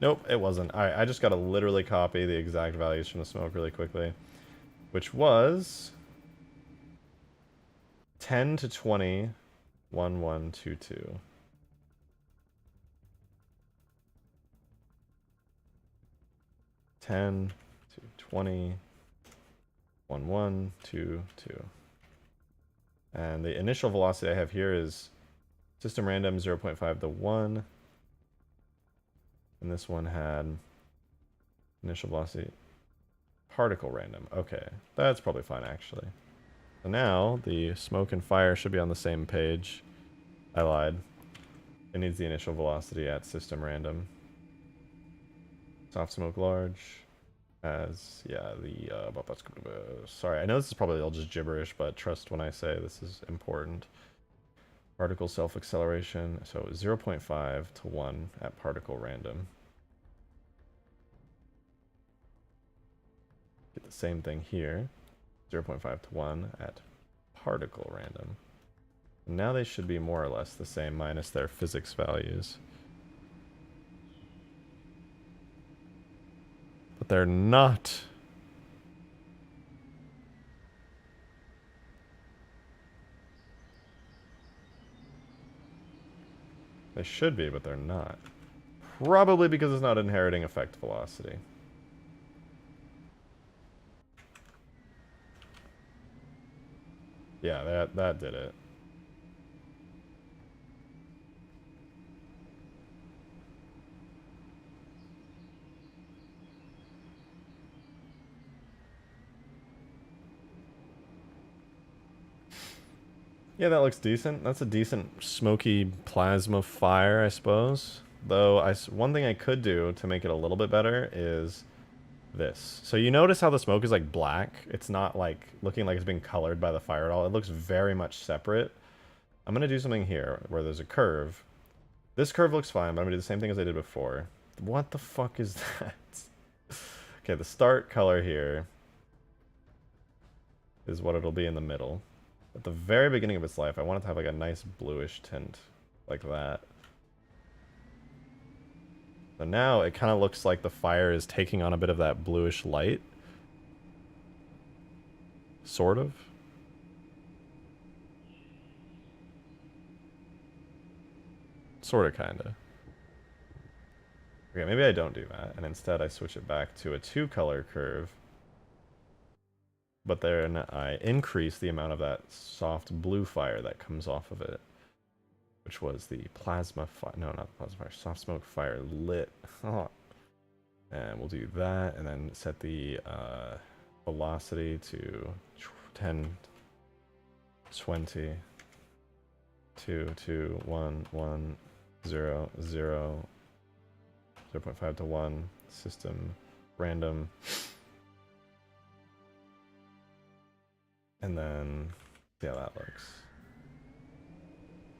Nope, it wasn't. Alright, I just got to literally copy the exact values from the smoke really quickly. Which was 10 to 20, 1, 1, 2, 2. $10 to $20, 1, 1, 2, 2. And the initial velocity I have here is system random 0.5 to 1. And this one had initial velocity particle random. Okay, that's probably fine actually. So now the smoke and fire should be on the same page. I lied. It needs the initial velocity at system random. Soft smoke large as, yeah, the, sorry, I know this is probably all just gibberish, but trust when I say this is important. Particle self-acceleration, so 0.5 to 1 at particle random. Get the same thing here, 0.5 to 1 at particle random. And now they should be more or less the same minus their physics values. But they're not. They should be, but they're not. Probably because it's not inheriting effect velocity. Yeah, that did it. Yeah, that looks decent. That's a decent smoky plasma fire, I suppose. Though, one thing I could do to make it a little bit better is this. So you notice how the smoke is like black? It's not like looking like it's being colored by the fire at all. It looks very much separate. I'm going to do something here where there's a curve. This curve looks fine, but I'm going to do the same thing as I did before. What the fuck is that? Okay, the start color here is what it'll be in the middle. At the very beginning of its life, I want it to have like a nice bluish tint, like that. So now it kind of looks like the fire is taking on a bit of that bluish light. Sort of. Sort of, kind of. Okay, maybe I don't do that, and instead I switch it back to a 2-color curve. But then I increase the amount of that soft blue fire that comes off of it. Which was the plasma fire. No, not the plasma fire. Soft smoke fire lit. And we'll do that, and then set the velocity to 10, 20, 2, 2, 1, 1, 0, 0, 0.5 to 1, system random. And then, see how that looks.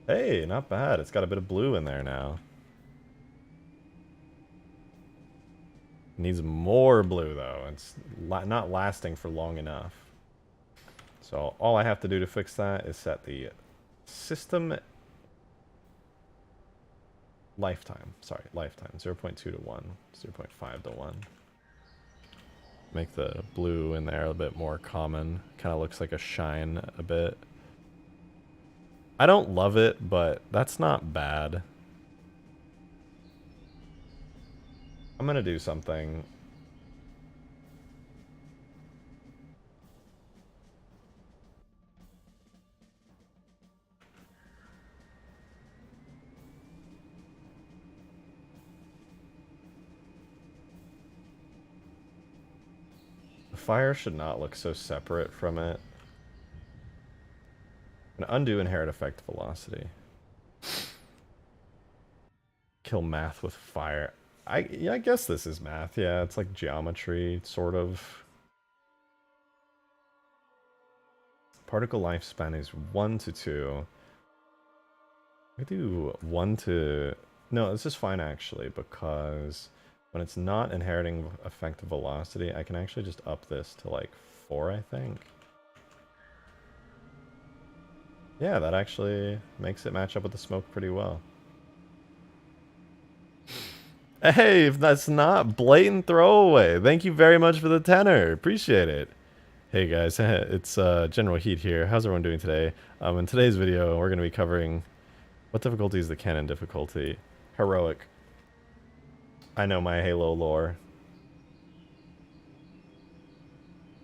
Hey, not bad. It's got a bit of blue in there now. Needs more blue, though. It's not lasting for long enough. So all I have to do to fix that is set the system lifetime. Sorry, lifetime. 0.2 to 1. 0.5 to 1. Make the blue in there a bit more common. Kind of looks like a shine a bit. I don't love it, but that's not bad. I'm gonna do something. fire should not look so separate from it. An undo inherit effect velocity. Kill math with fire. Yeah, I guess this is math. Yeah, it's like geometry, sort of. Particle lifespan is 1 to 2. I do 1 to... No, this is fine actually, because when it's not inheriting effective velocity, I can actually just up this to like 4, I think. Yeah, that actually makes it match up with the smoke pretty well. Hey, if that's not blatant throwaway, thank you very much for the tenor. Appreciate it. Hey guys, it's General Heat here. How's everyone doing today? In today's video, we're going to be covering what difficulty is the cannon difficulty. Heroic. I know my Halo lore.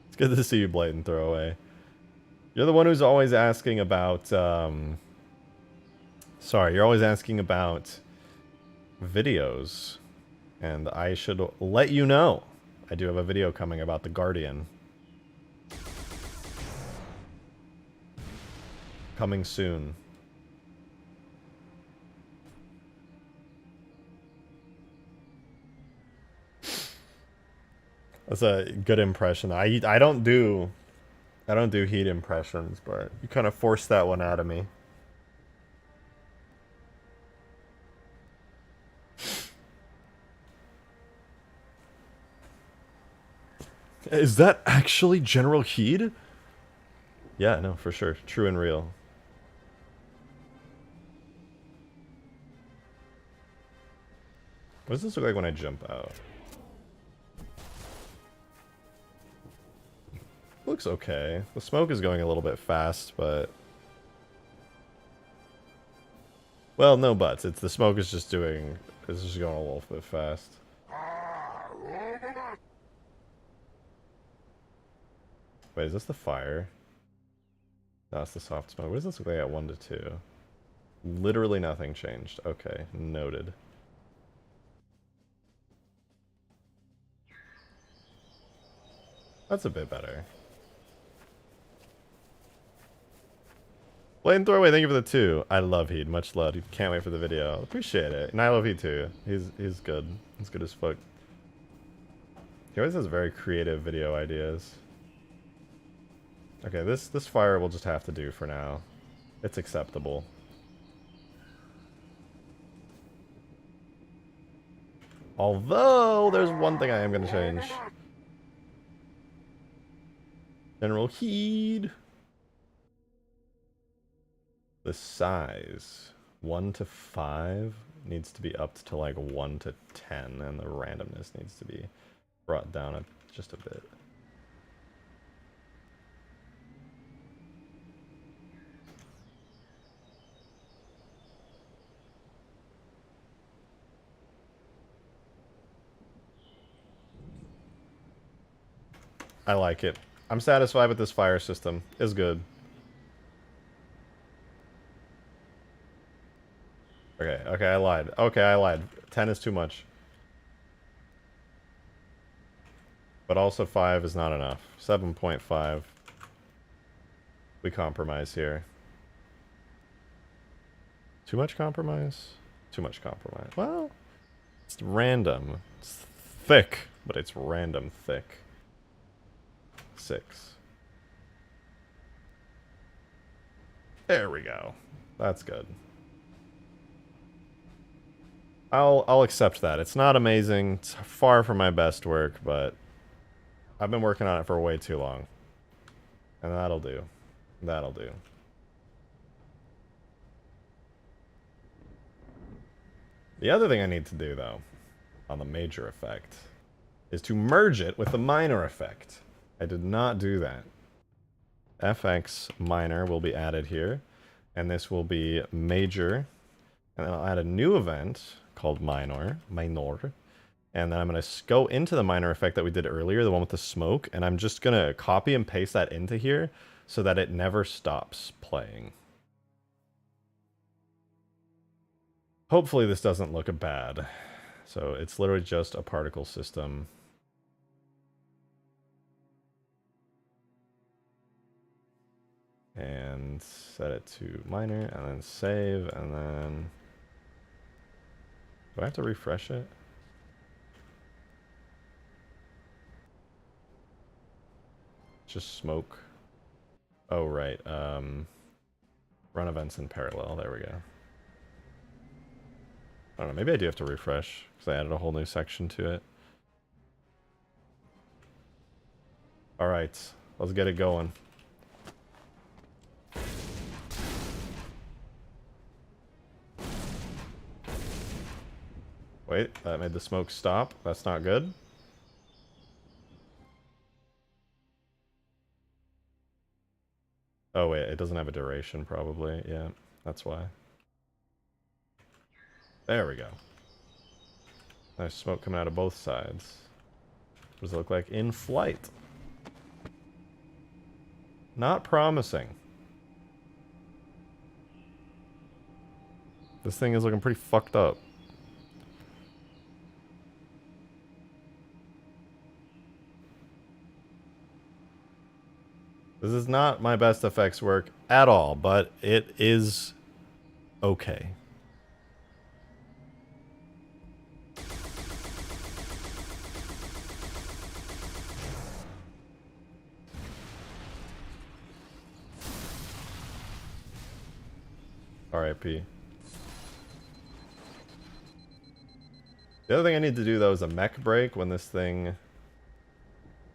It's good to see you, blatant throwaway. You're the one who's always asking about, sorry, you're always asking about videos. And I should let you know. I do have a video coming about the Guardian. Coming soon. That's a good impression. I don't do heat impressions, but you kind of forced that one out of me. Is that actually General Heat? Yeah, no, for sure. True and real. What does this look like when I jump out? Looks okay. The smoke is going a little bit fast, but... Well, no buts. It's the smoke is just doing... It's just going a little bit fast. Wait, is this the fire? No, it's the soft smoke. What does this look like at 1 to 2? Literally nothing changed. Okay, noted. That's a bit better. Blatant throwaway, thank you for the 2. I love Heat. Much love. Can't wait for the video. Appreciate it. And I love Heat too. He's good. He's good as fuck. He always has very creative video ideas. Okay, this fire will just have to do for now. It's acceptable. Although, there's one thing I am going to change. General Heat. The size. 1 to 5 needs to be upped to like 1 to 10, and the randomness needs to be brought down just a bit. I like it. I'm satisfied with this fire system. It's good. Okay, I lied. Okay, I lied. 10 is too much. But also 5 is not enough. 7.5. We compromise here. Too much compromise? Too much compromise. Well, it's random. It's thick, but it's random thick. 6. There we go. That's good. I'll accept that. It's not amazing. It's far from my best work, but I've been working on it for way too long. And that'll do. That'll do. The other thing I need to do, though, on the major effect, is to merge it with the minor effect. I did not do that. FX minor will be added here, and this will be major, and then I'll add a new event called minor, and then I'm going to go into the minor effect that we did earlier, the one with the smoke, and I'm just going to copy and paste that into here so that it never stops playing. Hopefully this doesn't look bad. So it's literally just a particle system. And set it to minor, and then save, and then... Do I have to refresh it? Just smoke. Oh, right. Run events in parallel. There we go. I don't know. Maybe I do have to refresh, because I added a whole new section to it. Alright. Let's get it going. Wait, that made the smoke stop. That's not good. Oh wait, it doesn't have a duration probably. Yeah, that's why. There we go. Nice smoke coming out of both sides. What does it look like in flight? Not promising. This thing is looking pretty fucked up. This is not my best effects work at all, but it is okay. RIP. The other thing I need to do though is a mech break when this thing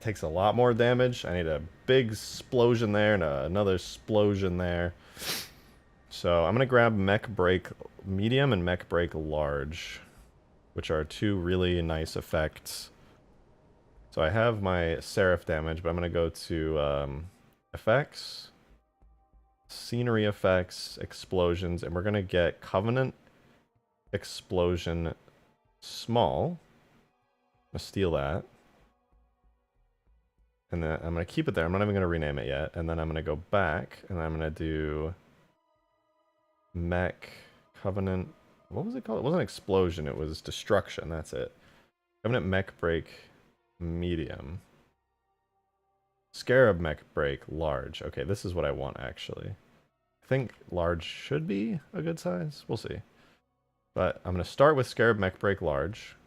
takes a lot more damage. I need a big explosion there and another explosion there. So I'm going to grab mech break medium and mech break large, which are two really nice effects. So I have my Seraph damage, but I'm going to go to effects, scenery effects, explosions, and we're going to get Covenant Explosion small. I'm going to steal that. And then I'm going to keep it there. I'm not even going to rename it yet. And then I'm going to go back and I'm going to do mech Covenant. What was it called? It wasn't explosion. It was destruction. That's it. Covenant mech break medium. Scarab mech break large. Okay, this is what I want actually. I think large should be a good size. We'll see. But I'm going to start with Scarab mech break large.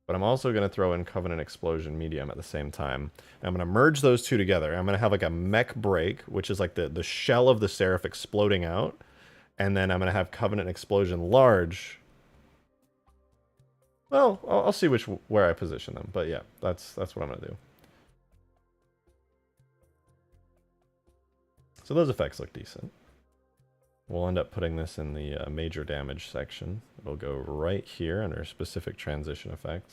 But I'm also going to throw in Covenant Explosion Medium at the same time. And I'm going to merge those two together. I'm going to have like a mech break, which is like the shell of the Seraph exploding out. And then I'm going to have Covenant Explosion Large. Well, I'll see where I position them. But yeah, that's what I'm going to do. So those effects look decent. We'll end up putting this in the major damage section. It'll go right here under specific transition effect.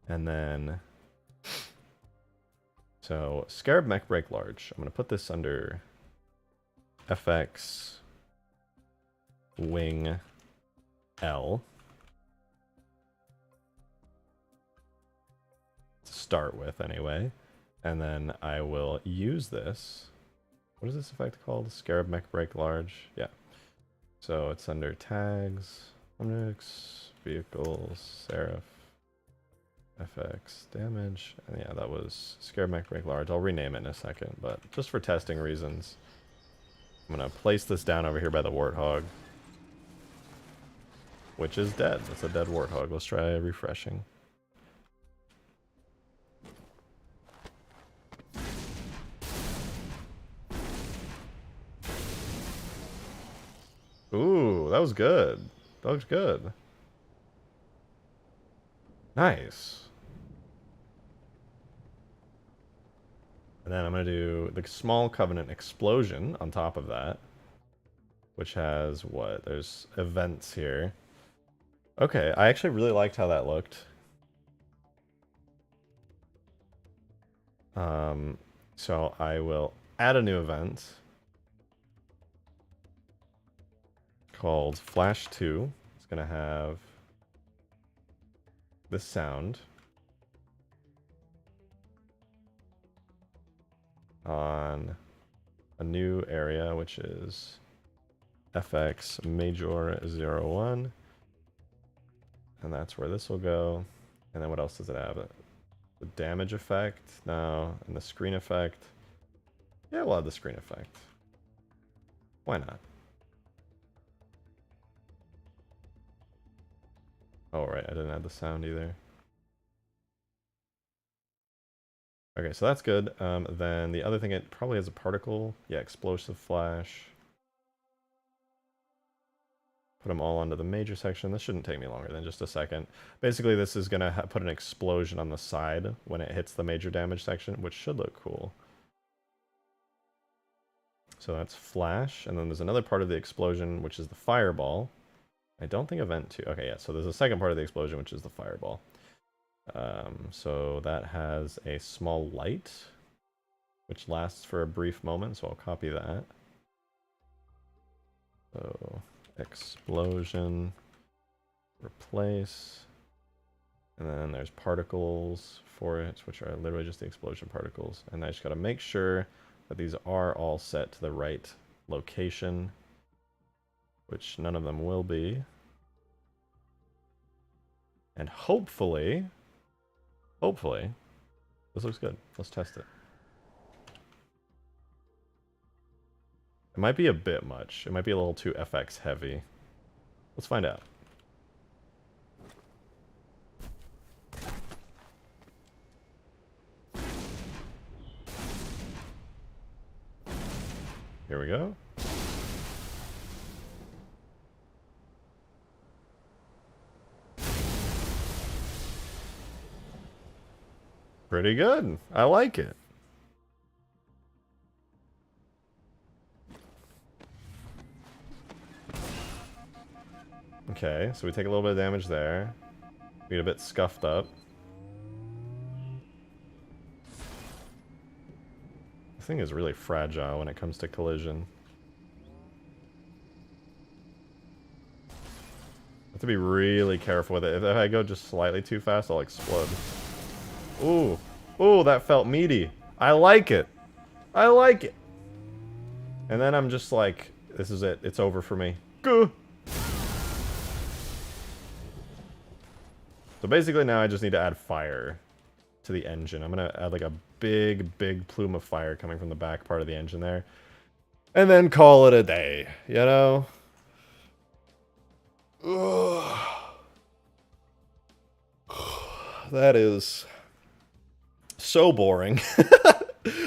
And then, so Scarab mech break large. I'm going to put this under FX wing L to start with anyway. And then I will use this. What is this effect called? Scarab mech break large. Yeah. So it's under tags, objects, vehicles, Seraph, FX, damage. And yeah, that was Scarab mech break large. I'll rename it in a second, but just for testing reasons, I'm going to place this down over here by the warthog, which is dead. It's a dead warthog. Let's try refreshing. Ooh, that was good. That looks good. Nice. And then I'm going to do the small Covenant Explosion on top of that, which has what? There's events here. Okay, I actually really liked how that looked. So I will add a new event called Flash 2. It's going to have this sound on a new area, which is FX Major 01. And that's where this will go. And then what else does it have? The damage effect now, and the screen effect. Yeah, we'll add the screen effect. Why not? Oh, right, I didn't add the sound either. Okay, so that's good. Then the other thing, it probably has a particle. Yeah, explosive flash. Put them all onto the major section. This shouldn't take me longer than just a second. Basically, this is going to put an explosion on the side when it hits the major damage section, which should look cool. So that's flash, and then there's another part of the explosion, which is the fireball. I don't think event 2. Okay, yeah, so there's a second part of the explosion, which is the fireball. So that has a small light, which lasts for a brief moment, so I'll copy that. So, explosion, replace, and then there's particles for it, which are literally just the explosion particles. And I just gotta make sure that these are all set to the right location, which none of them will be. And hopefully, this looks good. Let's test it. It might be a bit much. It might be a little too FX heavy. Let's find out. Here we go. Pretty good. I like it. Okay, so we take a little bit of damage there. We get a bit scuffed up. This thing is really fragile when it comes to collision. I have to be really careful with it. If I go just slightly too fast, I'll explode. Ooh. Ooh, that felt meaty. I like it. I like it. And then I'm just like, this is it. It's over for me. Goo. So basically now I just need to add fire to the engine. I'm gonna add like a big plume of fire coming from the back part of the engine there. And then call it a day, you know? Ugh. That is so boring.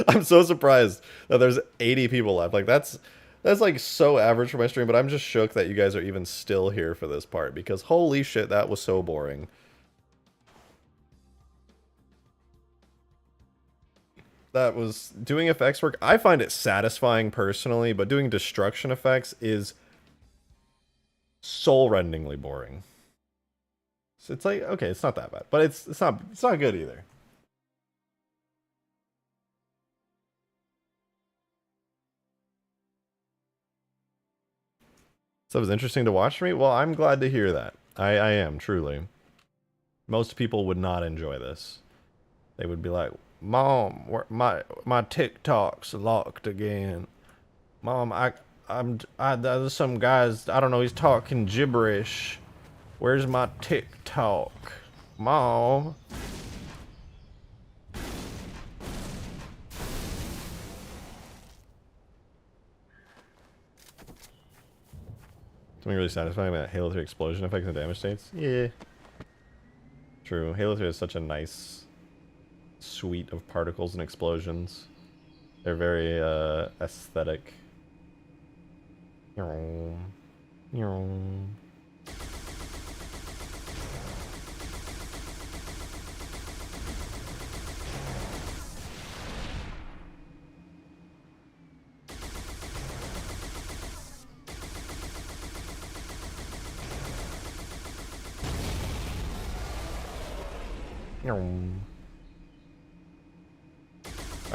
I'm so surprised that there's 80 people left. Like that's like so average for my stream, but I'm just shook that you guys are even still here for this part because holy shit, that was so boring. That was doing effects work. I find it satisfying personally, but doing destruction effects is soul-rendingly boring. So it's like, okay, it's not that bad, but it's not good either. So it was interesting to watch for me? Well, I'm glad to hear that. I am, truly. Most people would not enjoy this. They would be like, Mom, my TikTok's locked again. Mom, there's some guys, I don't know, he's talking gibberish. Where's my TikTok? Mom. Something really satisfying about Halo 3 explosion effects and damage states? Yeah. True. Halo 3 has such a nice suite of particles and explosions. They're very aesthetic.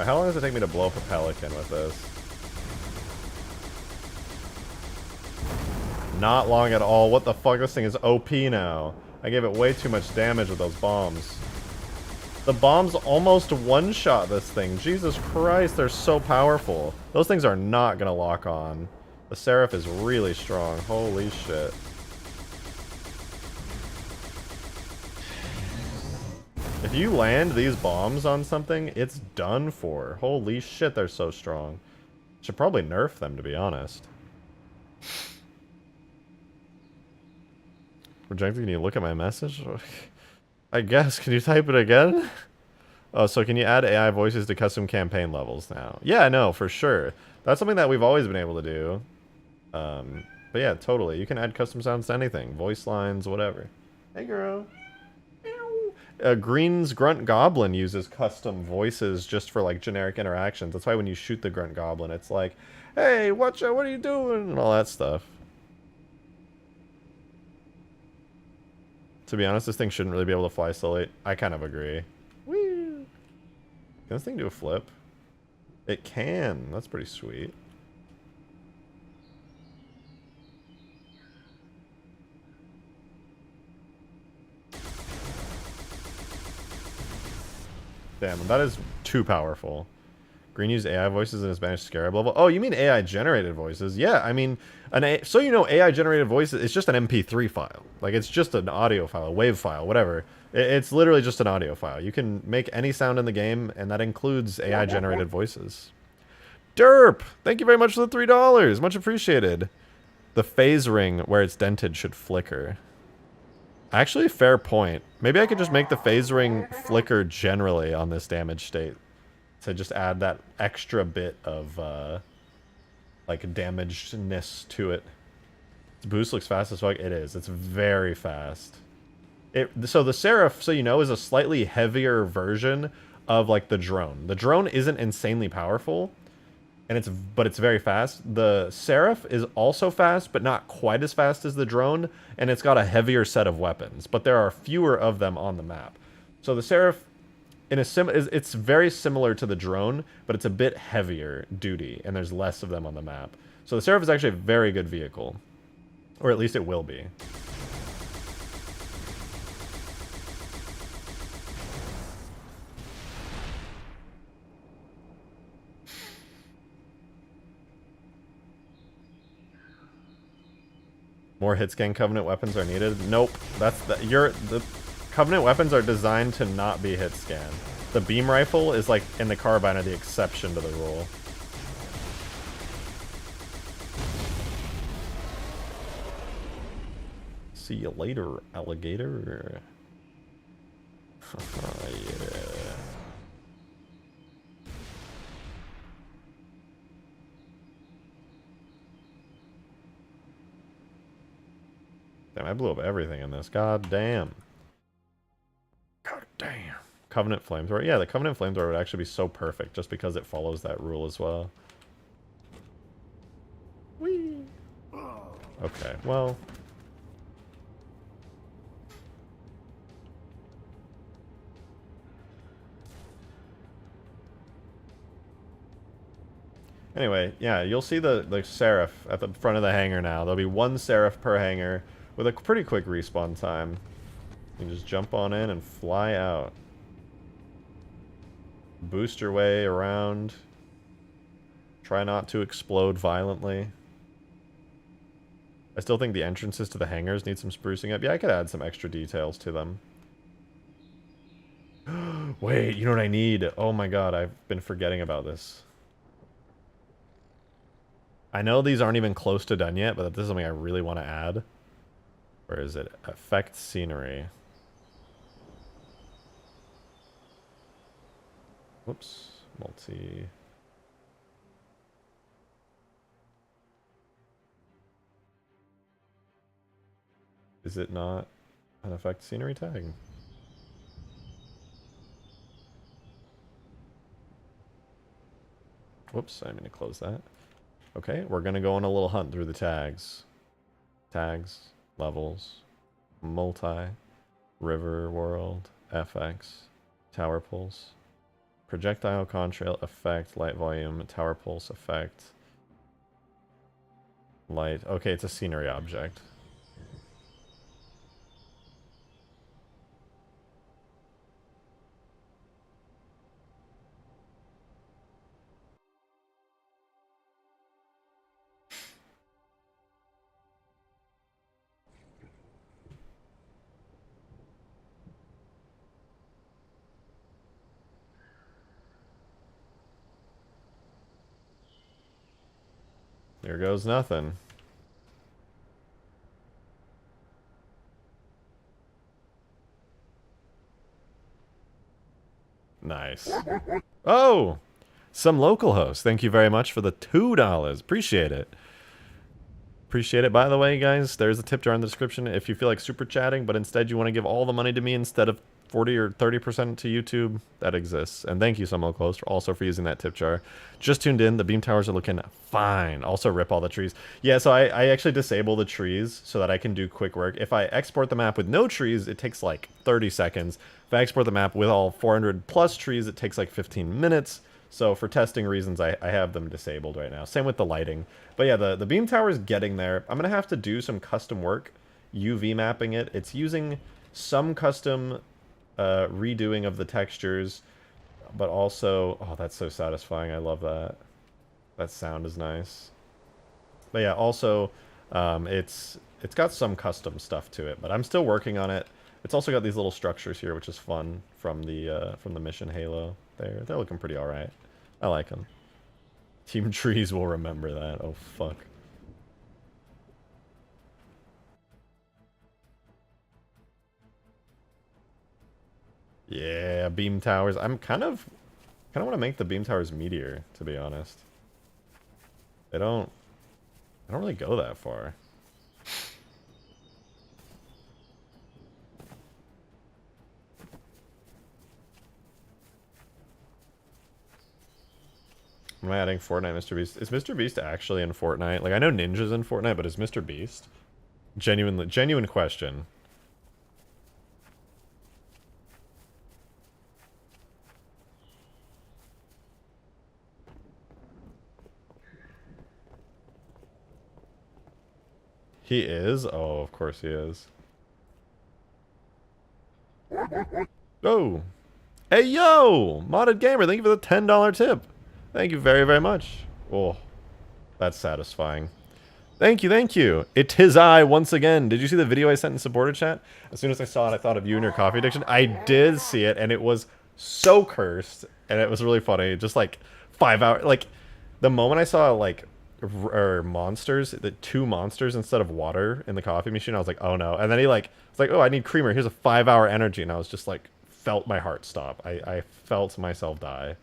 How long does it take me to blow up a pelican with this? Not long at all. What the fuck? This thing is OP now. I gave it way too much damage with those bombs. The bombs almost one-shot this thing. Jesus Christ, they're so powerful. Those things are not gonna lock on. The SERAPH is really strong. Holy shit. If you land these bombs on something, it's done for. Holy shit, they're so strong. Should probably nerf them, to be honest. Rejected, can you look at my message? I guess. Can you type it again? Oh, so can you add AI voices to custom campaign levels now? Yeah, no, for sure. That's something that we've always been able to do. But yeah, totally. You can add custom sounds to anything. Voice lines, whatever. Hey, girl. Green's Grunt Goblin uses custom voices just for, like, generic interactions. That's why when you shoot the Grunt Goblin, it's like, hey, watch out, what are you doing? And all that stuff. To be honest, this thing shouldn't really be able to fly slowly. I kind of agree. Whee! Can this thing do a flip? It can. That's pretty sweet. Damn, that is too powerful. Green used AI voices in his Spanish Scarab level. Oh, you mean AI generated voices? Yeah, I mean, so you know, AI generated voices. It's just an MP3 file. Like, it's just an audio file, a wave file, whatever. It's literally just an audio file. You can make any sound in the game, and that includes AI generated voices. Derp! Thank you very much for the $3. Much appreciated. The phase ring where it's dented should flicker. Actually, fair point. Maybe I could just make the phase ring flicker generally on this damage state. To just add that extra bit of, like, damagedness to it. Its boost looks fast as fuck. It is. It's very fast. So the Seraph, so you know, is a slightly heavier version of, like, the drone. The drone isn't insanely powerful, and but it's very fast. The Seraph is also fast, but not quite as fast as the drone, and it's got a heavier set of weapons, but there are fewer of them on the map. So the Seraph, it's very similar to the drone, but it's a bit heavier duty, and there's less of them on the map. So the Seraph is actually a very good vehicle, or at least it will be. More hitscan Covenant weapons are needed? Nope. The Covenant weapons are designed to not be hitscan. The beam rifle is like, in the carbine, are the exception to the rule. See you later, alligator. Yeah. Damn, I blew up everything in this. God damn. God damn. Covenant Flamethrower. Yeah, the Covenant Flamethrower would actually be so perfect just because it follows that rule as well. Whee! Okay, well. Anyway, yeah, you'll see the Seraph at the front of the hangar now. There'll be one Seraph per hangar with a pretty quick respawn time. You can just jump on in and fly out. Boost your way around. Try not to explode violently. I still think the entrances to the hangars need some sprucing up. Yeah, I could add some extra details to them. Wait, you know what I need? Oh my god, I've been forgetting about this. I know these aren't even close to done yet, but this is something I really want to add. Where is it? Effect scenery. Whoops. Multi... Is it not an effect scenery tag? Whoops, I mean to close that. Okay, we're gonna go on a little hunt through the tags. Tags, levels, multi, river world, FX, tower pulse, projectile contrail effect, light volume, tower pulse effect, light. Okay, it's a scenery object. Here goes nothing. Nice. Oh! Some local host. Thank you very much for the $2. Appreciate it. Appreciate it. By the way, guys, there's a tip jar in the description if you feel like super chatting, but instead you want to give all the money to me instead of 40 or 30% to YouTube. That exists. And thank you, some local host, also for using that tip jar. Just tuned in. The beam towers are looking fine. Also, rip all the trees. Yeah, so I actually disable the trees so that I can do quick work. If I export the map with no trees, it takes like 30 seconds. If I export the map with all 400 plus trees, it takes like 15 minutes. So for testing reasons, I have them disabled right now. Same with the lighting. But yeah, the beam tower is getting there. I'm going to have to do some custom work, UV mapping it. It's using some custom redoing of the textures, but also... Oh, that's so satisfying. I love that. That sound is nice. But yeah, also, it's got some custom stuff to it, but I'm still working on it. It's also got these little structures here, which is fun from the mission Halo. They're looking pretty alright. I like them. Team Trees will remember that. Oh, fuck. Yeah, beam towers. I'm kind of want to make the beam towers meteor, to be honest. I don't really go that far. Am I adding Fortnite Mr. Beast? Is Mr. Beast actually in Fortnite? Like, I know Ninja's in Fortnite, but is Mr. Beast? Genuine question. He is? Oh, of course he is. Oh! Hey, yo! Modded Gamer, thank you for the $10 tip. Thank you very, very much. Oh, that's satisfying. Thank you, thank you. It is I once again. Did you see the video I sent in supporter chat? As soon as I saw it, I thought of you and your coffee addiction. I did see it, and it was so cursed, and it was really funny. Just like 5 hours. Like, the moment I saw, like, monsters, the 2 monsters instead of water in the coffee machine, I was like, oh no. And then he, like, was like, oh, I need creamer. Here's a 5-hour energy. And I was just like, felt my heart stop. I felt myself die.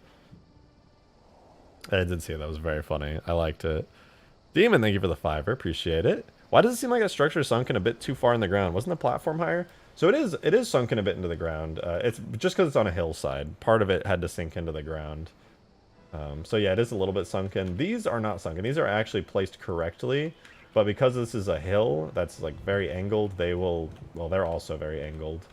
I did see it. That was very funny. I liked it. Demon, thank you for the 5. Appreciate it. Why does it seem like that structure is sunken a bit too far in the ground? Wasn't the platform higher? So it is sunken a bit into the ground. It's just because it's on a hillside. Part of it had to sink into the ground. So yeah, it is a little bit sunken. These are not sunken. These are actually placed correctly. But because this is a hill that's like very angled, they will... Well, they're also very angled.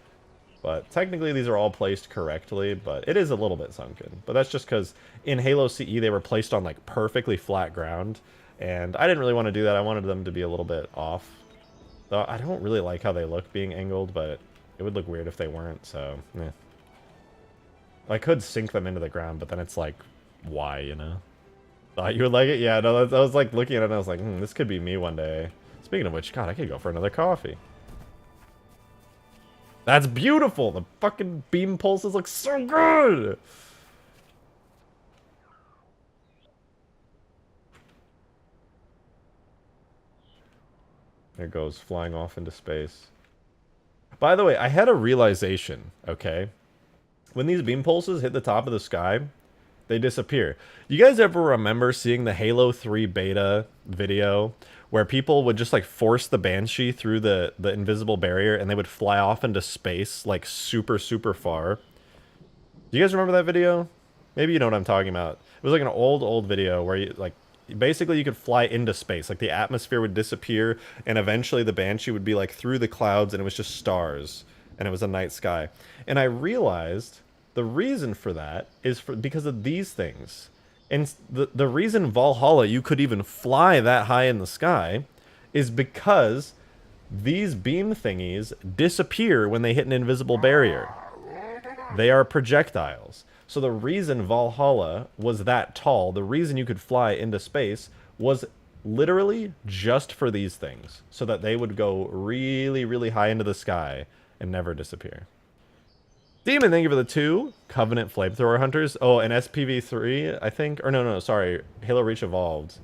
But technically these are all placed correctly, but it is a little bit sunken. But that's just because in Halo CE they were placed on like perfectly flat ground. And I didn't really want to do that. I wanted them to be a little bit off. Though I don't really like how they look being angled, but it would look weird if they weren't, so... Eh. I could sink them into the ground, but then it's like, why, you know? Thought you would like it? Yeah, no, I was like looking at it and I was like, this could be me one day. Speaking of which, God, I could go for another coffee. That's beautiful! The fucking beam pulses look so good! There it goes, flying off into space. By the way, I had a realization, okay? When these beam pulses hit the top of the sky, they disappear. You guys ever remember seeing the Halo 3 beta video where people would just like force the Banshee through the invisible barrier and they would fly off into space like super, super far? Do you guys remember that video? Maybe you know what I'm talking about. It was like an old video where you like basically you could fly into space. Like the atmosphere would disappear and eventually the Banshee would be like through the clouds and it was just stars and it was a night sky. And I realized the reason for that is because of these things. And the reason Valhalla you could even fly that high in the sky is because these beam thingies disappear when they hit an invisible barrier. They are projectiles. So the reason Valhalla was that tall, the reason you could fly into space, was literally just for these things. So that they would go really, really high into the sky and never disappear. Demon, thank you for the 2. Covenant Flamethrower Hunters. Oh, and SPV3, I think. Or no, sorry. Halo Reach Evolved.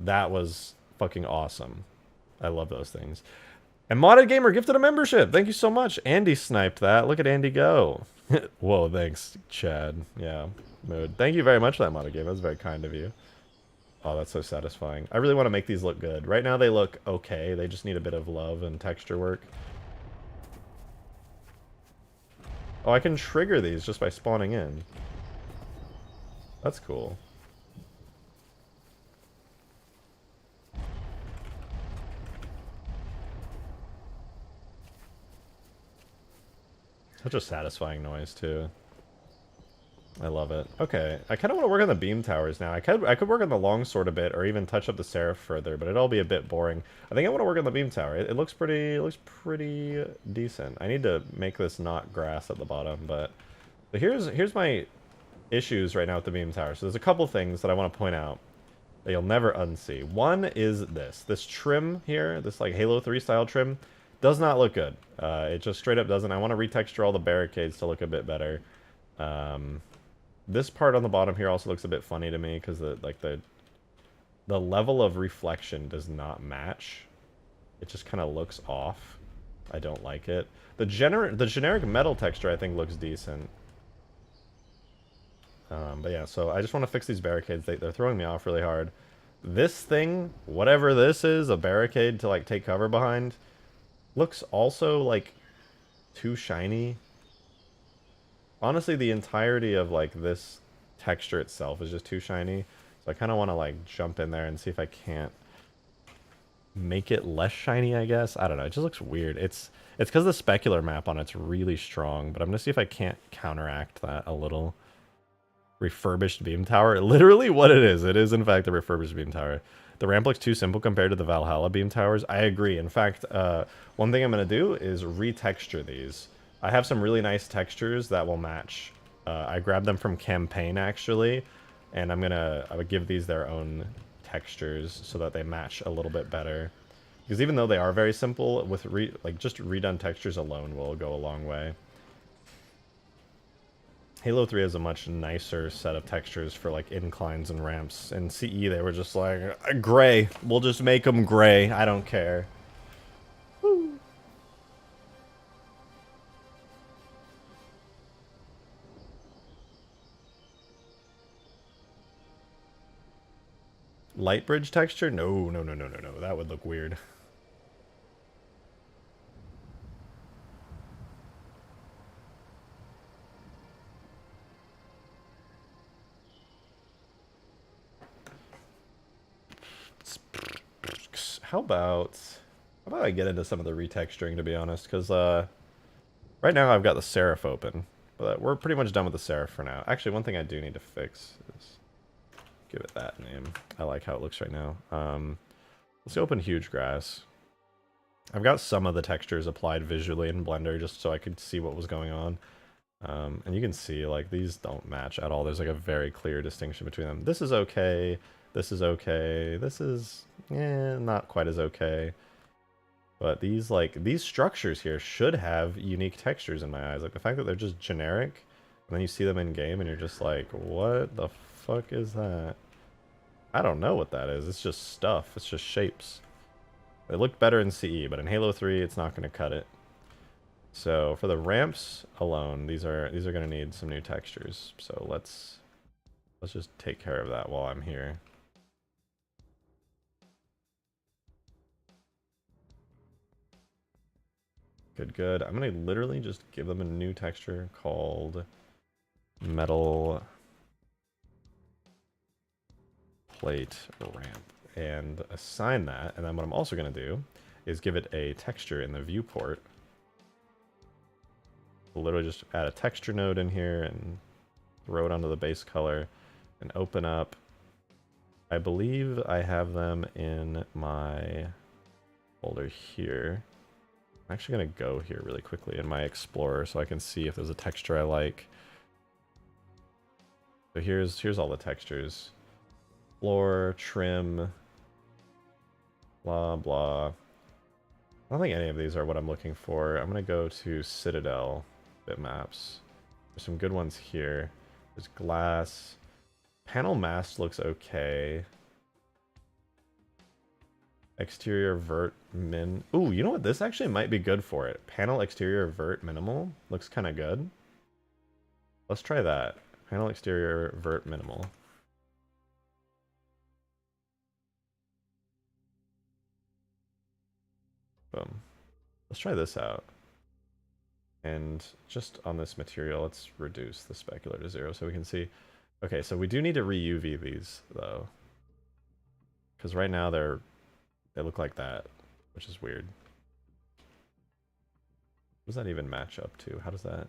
That was fucking awesome. I love those things. And Modded Gamer gifted a membership. Thank you so much. Andy sniped that. Look at Andy go. Whoa, thanks, Chad. Yeah, mood. Thank you very much for that, Modded Gamer. That was very kind of you. Oh, that's so satisfying. I really want to make these look good. Right now they look okay. They just need a bit of love and texture work. Oh, I can trigger these just by spawning in. That's cool. Such a satisfying noise, too. I love it. Okay, I kind of want to work on the beam towers now. I could work on the longsword a bit, or even touch up the Seraph further, but it'd all be a bit boring. I think I want to work on the beam tower. It looks pretty decent. I need to make this not grass at the bottom, but here's my issues right now with the beam tower. So there's a couple things that I want to point out that you'll never unsee. One is this trim here, this like Halo 3 style trim, does not look good. It just straight up doesn't. I want to retexture all the barricades to look a bit better. This part on the bottom here also looks a bit funny to me because the level of reflection does not match. It just kind of looks off. I don't like it. The generic metal texture I think looks decent. But yeah, so I just want to fix these barricades. They're throwing me off really hard. This thing, whatever this is, a barricade to like take cover behind, looks also like too shiny. Honestly, the entirety of like this texture itself is just too shiny. So I kind of want to like jump in there and see if I can't make it less shiny, I guess. I don't know. It just looks weird. It's because the specular map on it's really strong, but I'm going to see if I can't counteract that a little. Refurbished beam tower. Literally what it is. It is in fact a refurbished beam tower. The ramp looks too simple compared to the Valhalla beam towers. I agree. In fact, one thing I'm going to do is retexture these. I have some really nice textures that will match. I grabbed them from Campaign, actually, and I would give these their own textures so that they match a little bit better. Because even though they are very simple, with just redone textures alone will go a long way. Halo 3 has a much nicer set of textures for like inclines and ramps. In CE, they were just like, gray. We'll just make them gray. I don't care. Woo. Light bridge texture? No. That would look weird. How about I get into some of the retexturing, to be honest, because right now I've got the Seraph open, but we're pretty much done with the Seraph for now. Actually, one thing I do need to fix is give it that name. I like how it looks right now. Let's open Hugegrass. I've got some of the textures applied visually in Blender just so I could see what was going on. And you can see, like, these don't match at all. There's, like, a very clear distinction between them. This is okay. This is okay. This is, not quite as okay. But these structures here should have unique textures in my eyes. Like, the fact that they're just generic, and then you see them in game, and you're just like, what the fuck is that? I don't know what that is. It's just stuff. It's just shapes. It looked better in CE, but in Halo 3, it's not going to cut it. So for the ramps alone, these are going to need some new textures. So let's just take care of that while I'm here. Good. I'm going to literally just give them a new texture called metal plate ramp and assign that. And then what I'm also going to do is give it a texture in the viewport. We'll literally just add a texture node in here and throw it onto the base color and open up. I believe I have them in my folder here. I'm actually going to go here really quickly in my Explorer so I can see if there's a texture I like. So here's all the textures. Floor, trim, blah, blah. I don't think any of these are what I'm looking for. I'm going to go to Citadel bitmaps. There's some good ones here. There's glass. Panel mask looks okay. Exterior vert min. Ooh, you know what? This actually might be good for it. Panel exterior vert minimal. Looks kind of good. Let's try that. Panel exterior vert minimal. Boom. Let's try this out. And just on this material, let's reduce the specular to 0 so we can see. Okay, so we do need to re-UV these, though. Because right now they look like that, which is weird. What does that even match up to? How does that...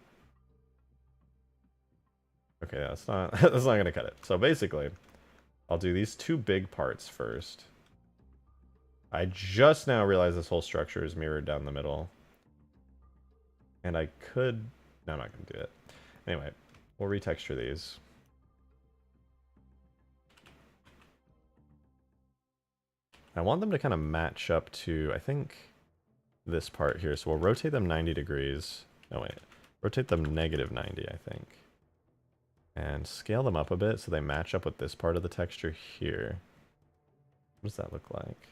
Okay, that's not that's not gonna cut it. So basically, I'll do these two big parts first. I just now realized this whole structure is mirrored down the middle. And I could... No, I'm not gonna do it. Anyway, we'll retexture these. I want them to kind of match up to, I think, this part here. So we'll rotate them 90 degrees. No, wait. Rotate them negative 90, I think. And scale them up a bit so they match up with this part of the texture here. What does that look like?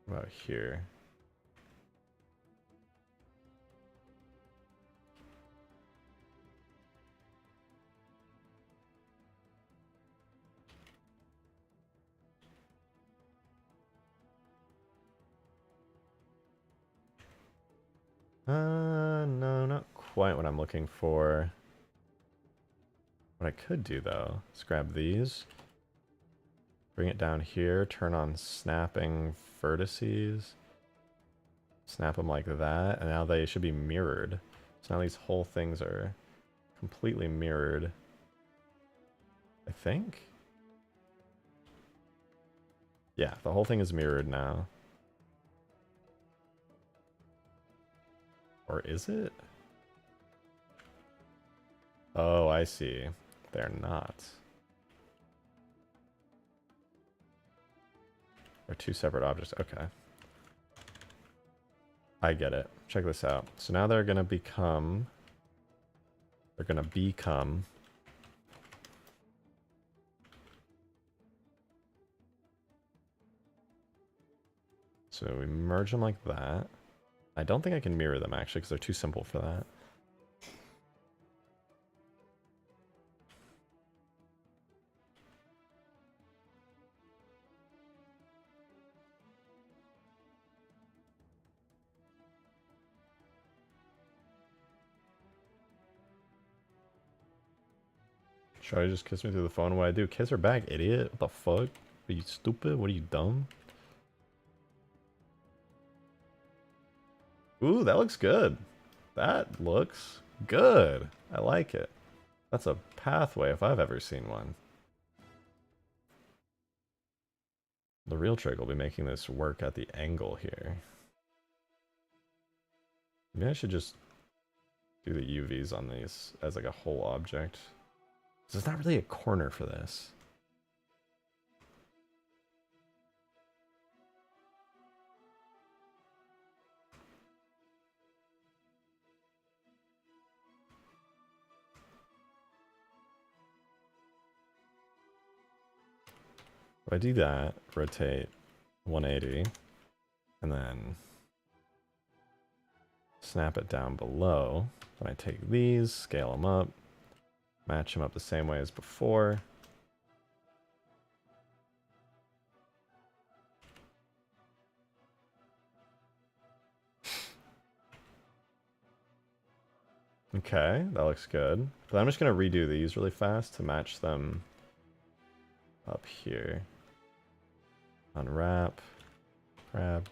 What about here? No, not quite what I'm looking for. What I could do, though, is grab these, bring it down here, turn on snapping vertices, snap them like that, and now they should be mirrored. So now these whole things are completely mirrored, I think? Yeah, the whole thing is mirrored now. Or is it? Oh, I see. They're not. They're two separate objects. Okay. I get it. Check this out. So now they're going to become... They're going to become... So we merge them like that. I don't think I can mirror them, actually, because they're too simple for that. Try to just kiss me through the phone. What I do? Kiss her back, idiot. What the fuck? Are you stupid? What are you, dumb? Ooh, that looks good. That looks good. I like it. That's a pathway if I've ever seen one. The real trick will be making this work at the angle here. Maybe I should just do the UVs on these as like a whole object. There's not really a corner for this. If I do that, rotate 180, and then snap it down below, then I take these, scale them up, match them up the same way as before. Okay, that looks good. But I'm just going to redo these really fast to match them up here. Unwrap,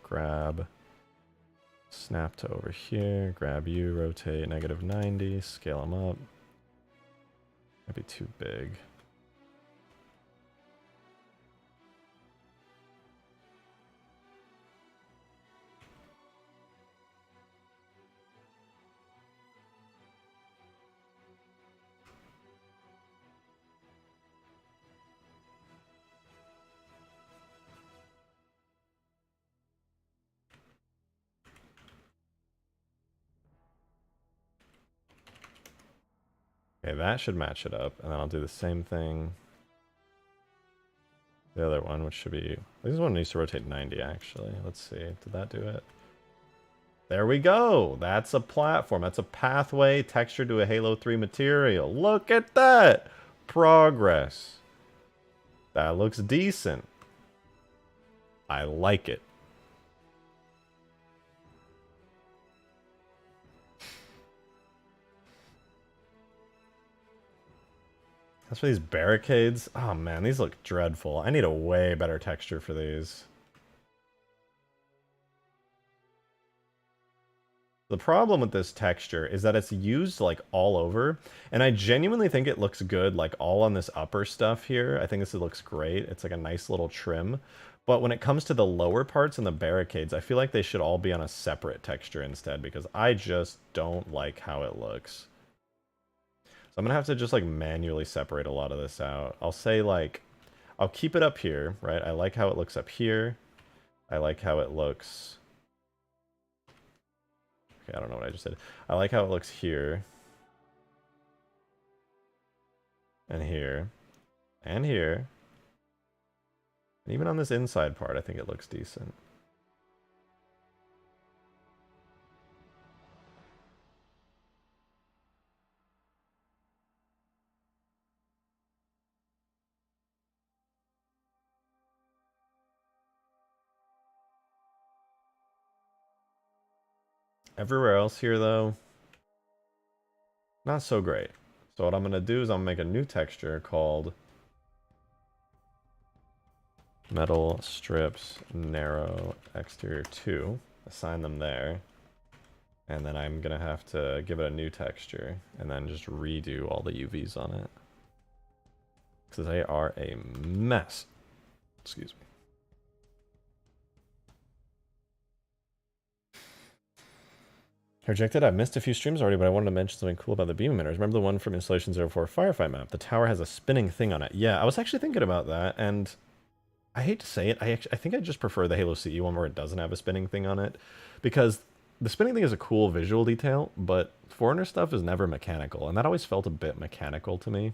grab, snap to over here, grab you, rotate negative 90, scale them up. Might be too big. Okay, that should match it up, and then I'll do the same thing. The other one, which should be... This one needs to rotate 90, actually. Let's see. Did that do it? There we go! That's a platform. That's a pathway texture to a Halo 3 material. Look at that! Progress. That looks decent. I like it. As for these barricades, oh man, these look dreadful. I need a way better texture for these. The problem with this texture is that it's used like all over, and I genuinely think it looks good like all on this upper stuff here. I think this looks great. It's like a nice little trim. But when it comes to the lower parts and the barricades, I feel like they should all be on a separate texture instead, because I just don't like how it looks. So I'm gonna have to just like manually separate a lot of this out. I'll say like, I'll keep it up here, right? I like how it looks up here. I like how it looks... Okay, I don't know what I just said. I like how it looks here. And here. And here. And even on this inside part, I think it looks decent. Everywhere else here, though, not so great. So what I'm going to do is I'm going to make a new texture called Metal Strips Narrow Exterior 2. Assign them there. And then I'm going to have to give it a new texture and then just redo all the UVs on it. Because they are a mess. Excuse me. Rejected, I've missed a few streams already, but I wanted to mention something cool about the beam emitters. Remember the one from Installation 04 Firefight map? The tower has a spinning thing on it. Yeah, I was actually thinking about that, and I hate to say it, I think I just prefer the Halo CE one where it doesn't have a spinning thing on it, because the spinning thing is a cool visual detail, but Foreigner stuff is never mechanical, and that always felt a bit mechanical to me.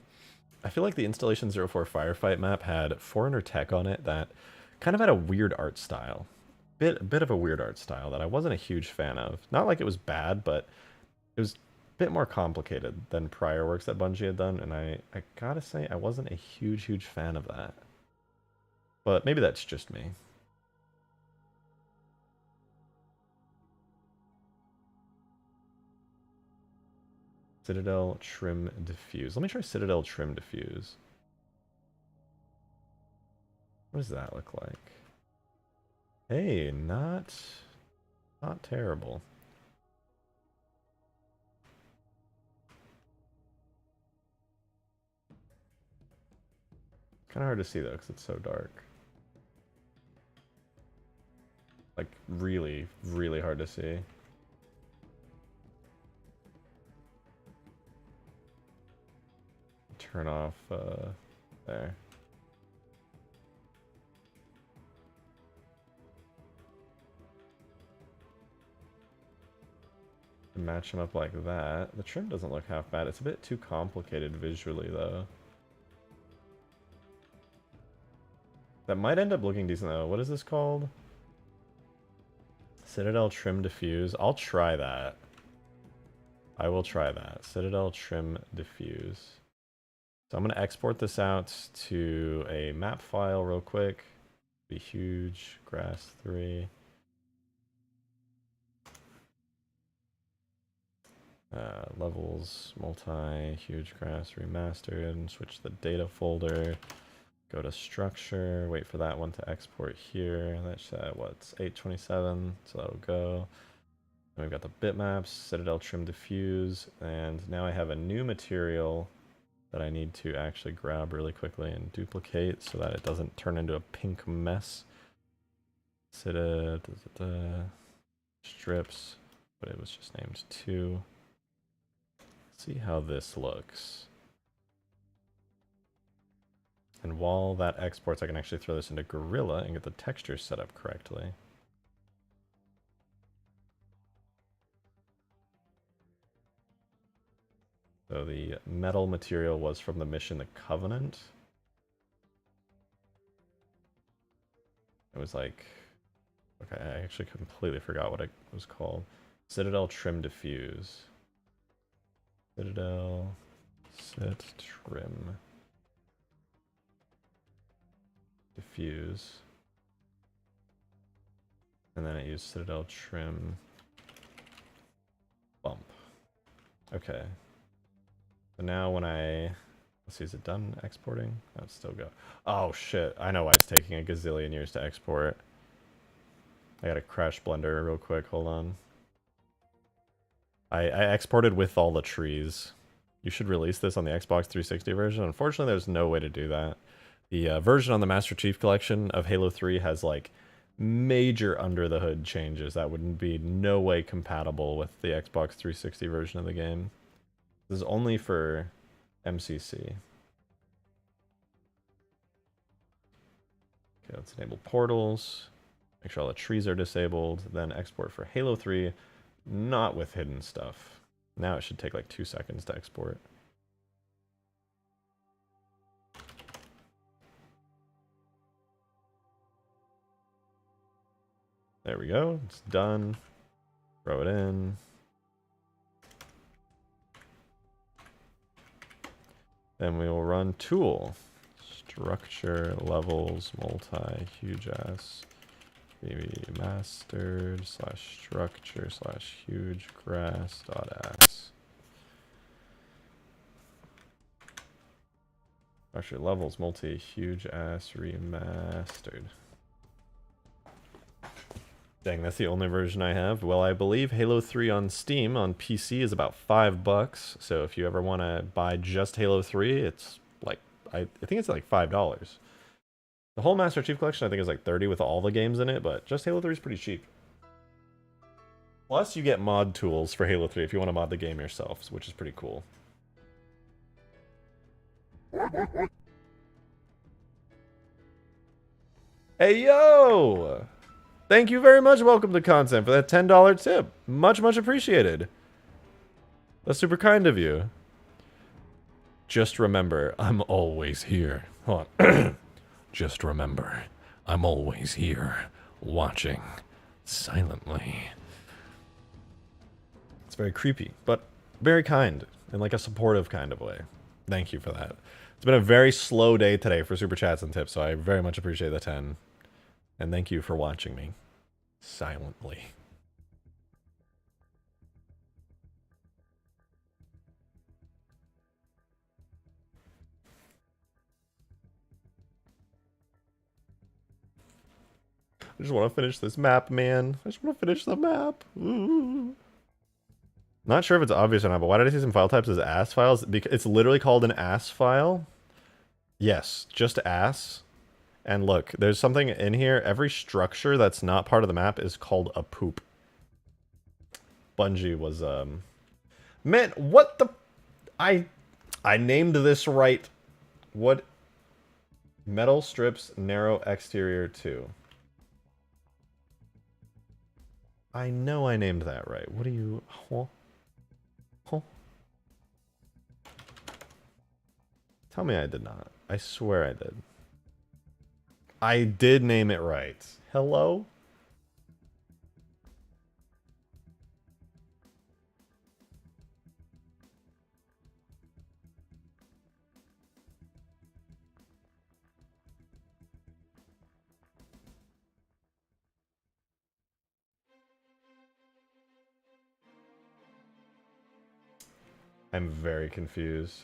I feel like the Installation 04 Firefight map had Foreigner tech on it that kind of had a weird art style. A bit of a weird art style that I wasn't a huge fan of. Not like it was bad, but it was a bit more complicated than prior works that Bungie had done, and I gotta say, I wasn't a huge fan of that. But maybe that's just me. Citadel Trim Diffuse. Let me try Citadel Trim Diffuse. What does that look like? Hey, not terrible. Kind of hard to see though, because it's so dark. Like really hard to see. Turn off there. Match them up like that. The trim doesn't look half bad. It's a bit too complicated visually though. That might end up looking decent though. What is this called? Citadel Trim Diffuse. I'll try that. I will try that. Citadel Trim Diffuse. So I'm going to export this out to a map file real quick. Be Hugegrass 3. Levels, multi, Hugegrass remastered, and switch the data folder. Go to structure, wait for that one to export here. That's what's 827, so that'll go. And we've got the bitmaps, Citadel Trim Diffuse, and now I have a new material that I need to actually grab really quickly and duplicate so that it doesn't turn into a pink mess. Strips, but it was just named 2. See how this looks. And while that exports, I can actually throw this into Gorilla and get the texture set up correctly. So the metal material was from the mission The Covenant. It was like, okay, I actually completely forgot what it was called. Citadel Trim Diffuse. Citadel Sit Trim Diffuse. And then I used Citadel Trim Bump. Okay. So now when I... Let's see, is it done exporting? Oh, it's still go. Oh shit, I know why it's taking a gazillion years to export. I gotta crash Blender real quick, hold on. I exported with all the trees. You should release this on the Xbox 360 version. Unfortunately, there's no way to do that. The version on the Master Chief Collection of Halo 3 has like major under the hood changes that would be no way compatible with the Xbox 360 version of the game. This is only for MCC. Okay, let's enable portals. Make sure all the trees are disabled. Then export for Halo 3, not with hidden stuff. Now it should take like 2 seconds to export. There we go. It's done. Throw it in. Then we will run tool. Structure levels multi Hugegrass. Remastered / structure / Hugegrass.ass. Structure levels multi Hugegrass remastered. Dang, that's the only version I have. Well, I believe Halo 3 on Steam on PC is about $5. So if you ever want to buy just Halo 3, it's like, I think it's like $5. The whole Master Chief Collection I think is like 30 with all the games in it, but just Halo 3 is pretty cheap. Plus you get mod tools for Halo 3 if you want to mod the game yourself, which is pretty cool. Hey yo! Thank you very much, Welcome to Content, for that $10 tip. Much, much appreciated. That's super kind of you. Just remember, I'm always here. Hold on. Just remember, I'm always here, watching, silently. It's very creepy, but very kind, in like a supportive kind of way. Thank you for that. It's been a very slow day today for Super Chats and tips, so I very much appreciate the 10. And thank you for watching me. Silently. I just want to finish this map, man. I just want to finish the map. Ooh. Not sure if it's obvious or not, but why did I see some file types as AS files? Because it's literally called an AS file. Yes, just AS. And look, there's something in here. Every structure that's not part of the map is called a poop. Bungie was, Man, what the... I named this right. What... Metal strips, narrow exterior 2. I know I named that right. What do you... Huh? Huh? Tell me I did not. I swear I did. I did name it right. Hello? I'm very confused.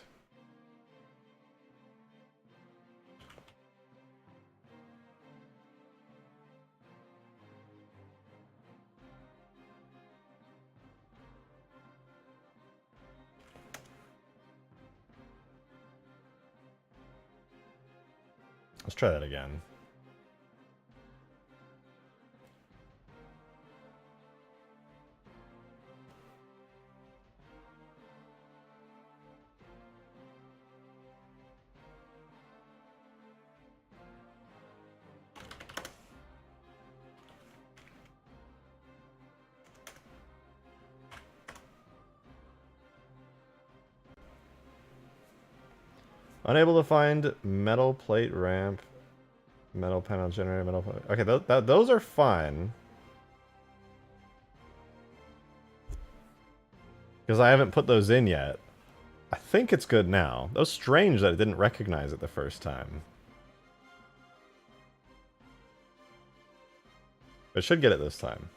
Let's try that again. Unable to find metal plate ramp, metal panel generator, metal plate. Okay, those are fine. Because I haven't put those in yet. I think it's good now. That was strange that it didn't recognize it the first time. It should get it this time.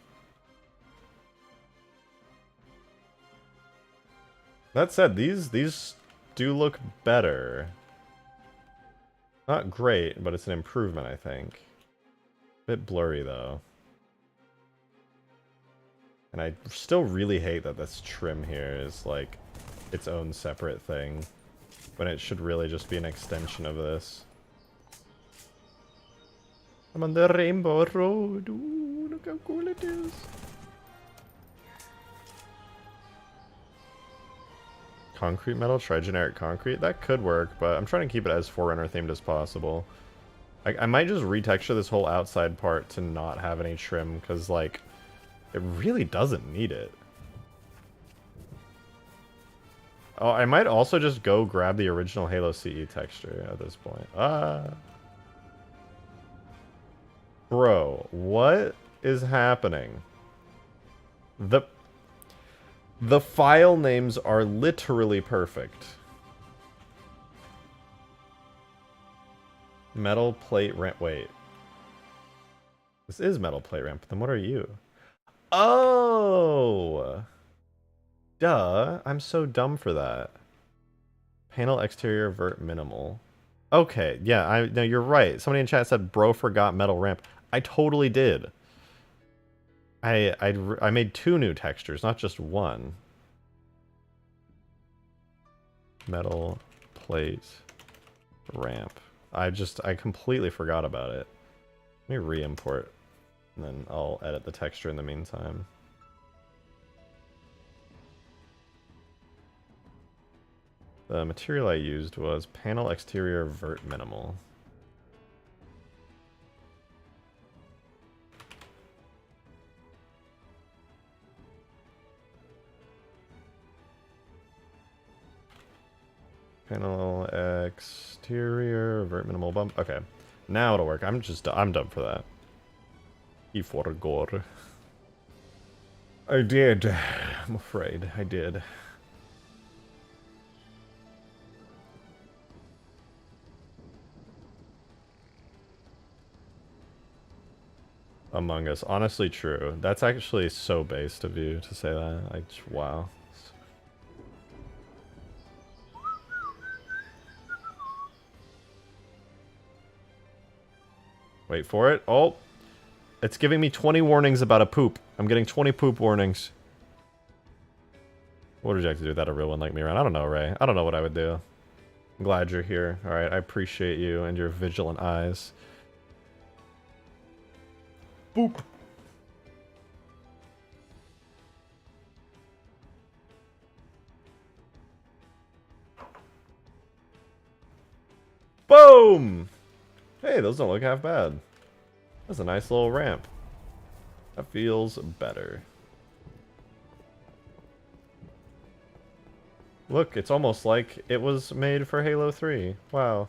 That said, these do look better. Not great, but it's an improvement, I think. Bit blurry, though. And I still really hate that this trim here is, like, its own separate thing. When it should really just be an extension of this. I'm on the rainbow road. Ooh, look how cool it is. Concrete metal? Try generic concrete? That could work, but I'm trying to keep it as Forerunner themed as possible. I might just retexture this whole outside part to not have any trim, because, like, it really doesn't need it. Oh, I might also just go grab the original Halo CE texture at this point. Bro, what is happening? The file names are literally perfect. Metal plate ramp. Wait. This is metal plate ramp. Then what are you? Oh! Duh. I'm so dumb for that. Panel exterior vert minimal. Okay, yeah, no, you're right. Somebody in chat said bro forgot metal ramp. I totally did. I made 2 new textures, not just one. Metal plate ramp. I completely forgot about it. Let me re-import, and then I'll edit the texture in the meantime. The material I used was panel exterior vert minimal. Panel exterior vert minimal bump. Okay, now it'll work. I'm done for that. E for gore. I did. I'm afraid I did. Among Us. Honestly true. That's actually so based of you to say that. Like, wow. Wait for it. Oh! It's giving me 20 warnings about a poop. I'm getting 20 poop warnings. What would you like to do without a real one like me around? I don't know, Ray. I don't know what I would do. I'm glad you're here. Alright, I appreciate you and your vigilant eyes. Boop! Boom! Hey, those don't look half bad. That's a nice little ramp. That feels better. Look, it's almost like it was made for Halo 3. Wow.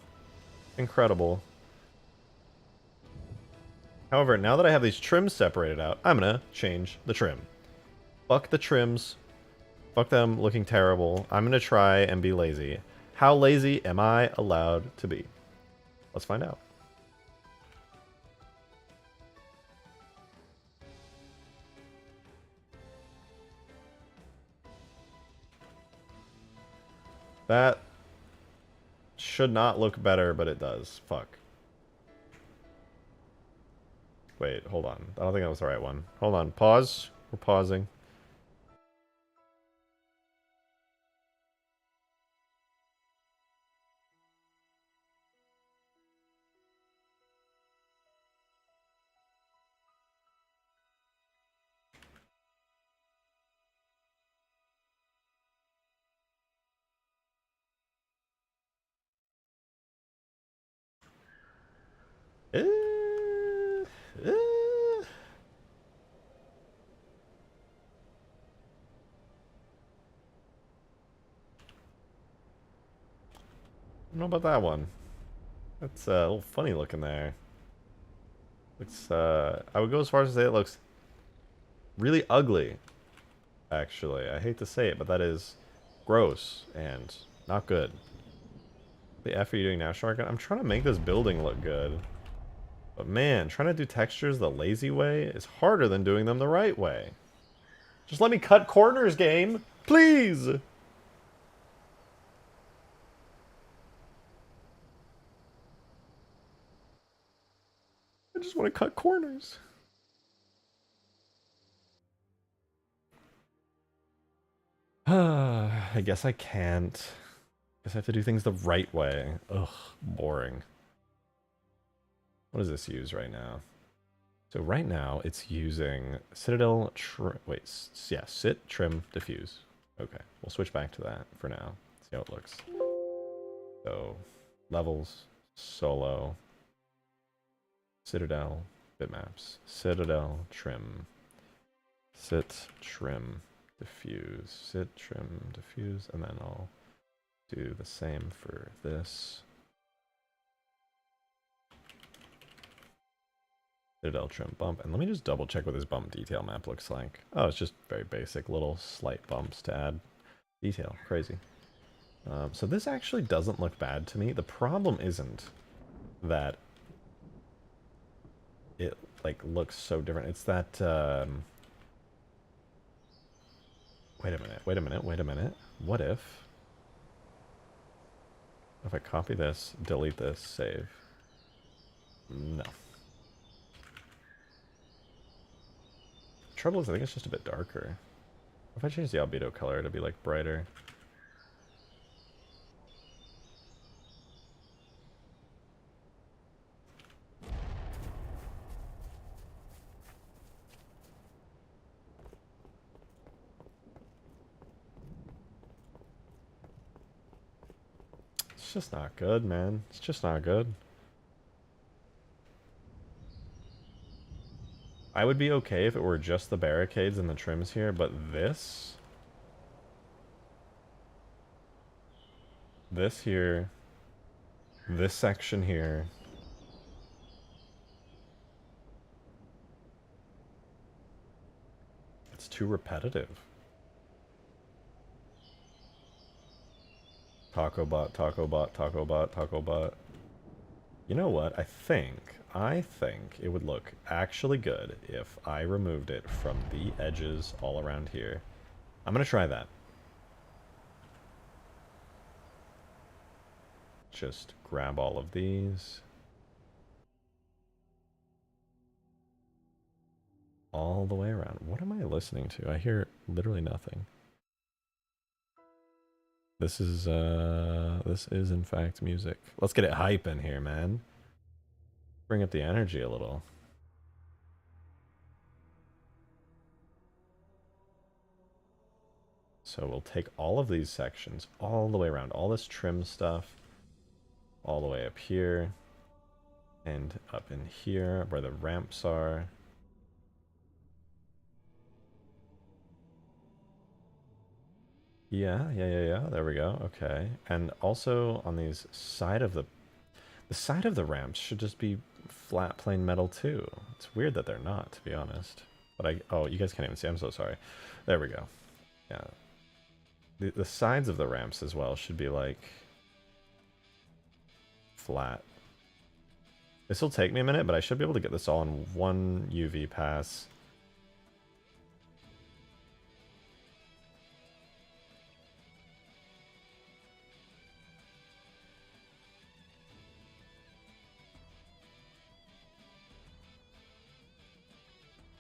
Incredible. However, now that I have these trims separated out, I'm gonna change the trim. Fuck the trims. Fuck them looking terrible. I'm gonna try and be lazy. How lazy am I allowed to be? Let's find out. That should not look better, but it does. Fuck. Wait, hold on. I don't think that was the right one. Hold on. Pause. We're pausing. Eh, eh. I don't know about that one. That's a little funny looking there. Looks, I would go as far as to say it looks really ugly, actually. I hate to say it, but that is gross and not good. The F are you doing now, Shotgun? I'm trying to make this building look good. But man, trying to do textures the lazy way is harder than doing them the right way. Just let me cut corners, game! Please! I just want to cut corners. I guess I can't. Guess I have to do things the right way. Ugh, boring. What does this use right now? So right now it's using Citadel, Sit, Trim, Diffuse. Okay, we'll switch back to that for now. See how it looks. So, levels, solo, Citadel, bitmaps, Citadel, Trim, Sit, Trim, Diffuse, Sit, Trim, Diffuse, and then I'll do the same for this. Citadel trim bump, and let me just double check what this bump detail map looks like. Oh, it's just very basic, little slight bumps to add detail. Crazy. So this actually doesn't look bad to me. The problem isn't that it like looks so different. It's that wait a minute. What if I copy this, delete this, save? No. Trouble is, I think it's just a bit darker. If I change the albedo color, it'll be like brighter. It's just not good, man. It's just not good. I would be okay if it were just the barricades and the trims here, but this here, this section here, it's too repetitive. Taco bot, taco bot, taco bot, taco bot. You know what? I think it would look actually good if I removed it from the edges all around here. I'm gonna try that. Just grab all of these. All the way around. What am I listening to? I hear literally nothing. This is in fact music. Let's get it hype in here, man. Bring up the energy a little. So we'll take all of these sections all the way around, all this trim stuff, all the way up here, and up in here where the ramps are. Yeah, there we go, okay. And also on these side of the side of the ramps should just be flat plain metal too. It's weird that they're not, to be honest. But oh, you guys can't even see, I'm so sorry. There we go. Yeah. The sides of the ramps as well should be like flat. This will take me a minute, but I should be able to get this all in one UV pass.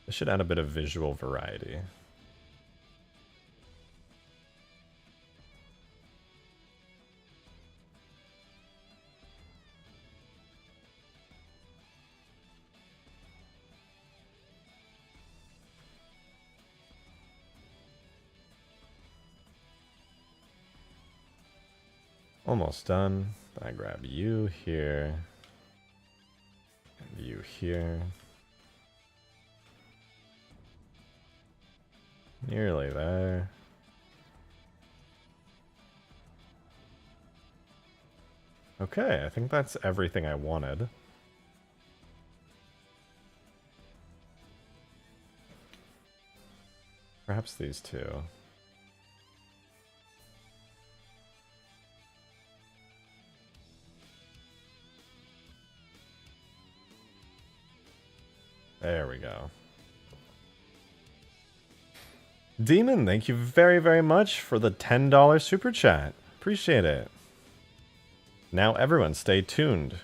This should add a bit of visual variety. Almost done. I grab you here. And you here. Nearly there. Okay, I think that's everything I wanted. Perhaps these two. There we go. Demon, thank you very, very much for the $10 super chat. Appreciate it. Now everyone stay tuned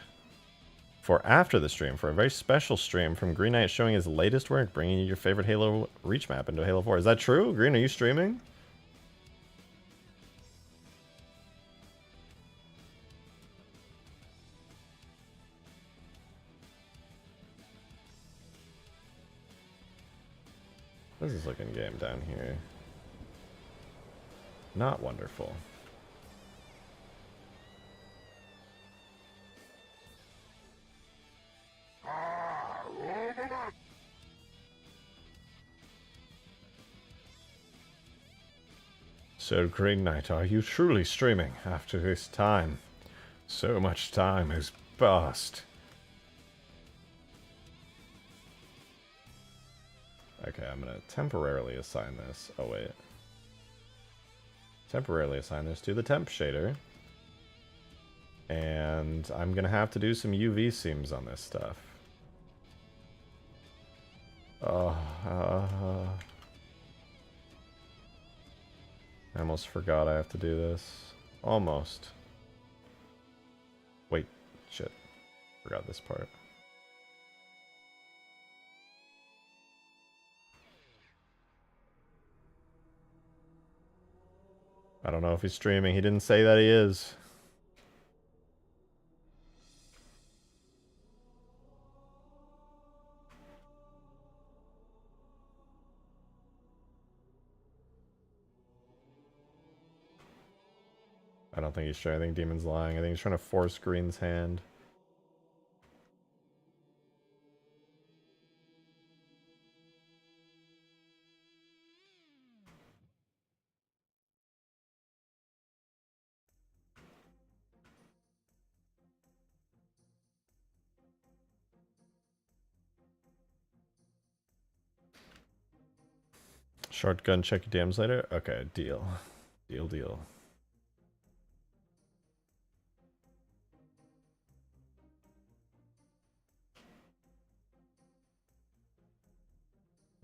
for after the stream for a very special stream from Green Knight showing his latest work, bringing you your favorite Halo Reach map into Halo 4. Is that true? Green, are you streaming? What is this looking game down here? Not wonderful. So, Green Knight, are you truly streaming after this time? So much time has passed. Okay, I'm gonna temporarily assign this. Oh, wait. Temporarily assign this to the temp shader. And I'm gonna have to do some UV seams on this stuff. I almost forgot I have to do this. Almost. Wait, shit. Forgot this part. I don't know if he's streaming. He didn't say that he is. I don't think he's trying. I think Demon's lying. I think he's trying to force Green's hand. Shotgun, check your dams later? Okay, deal. Deal, deal.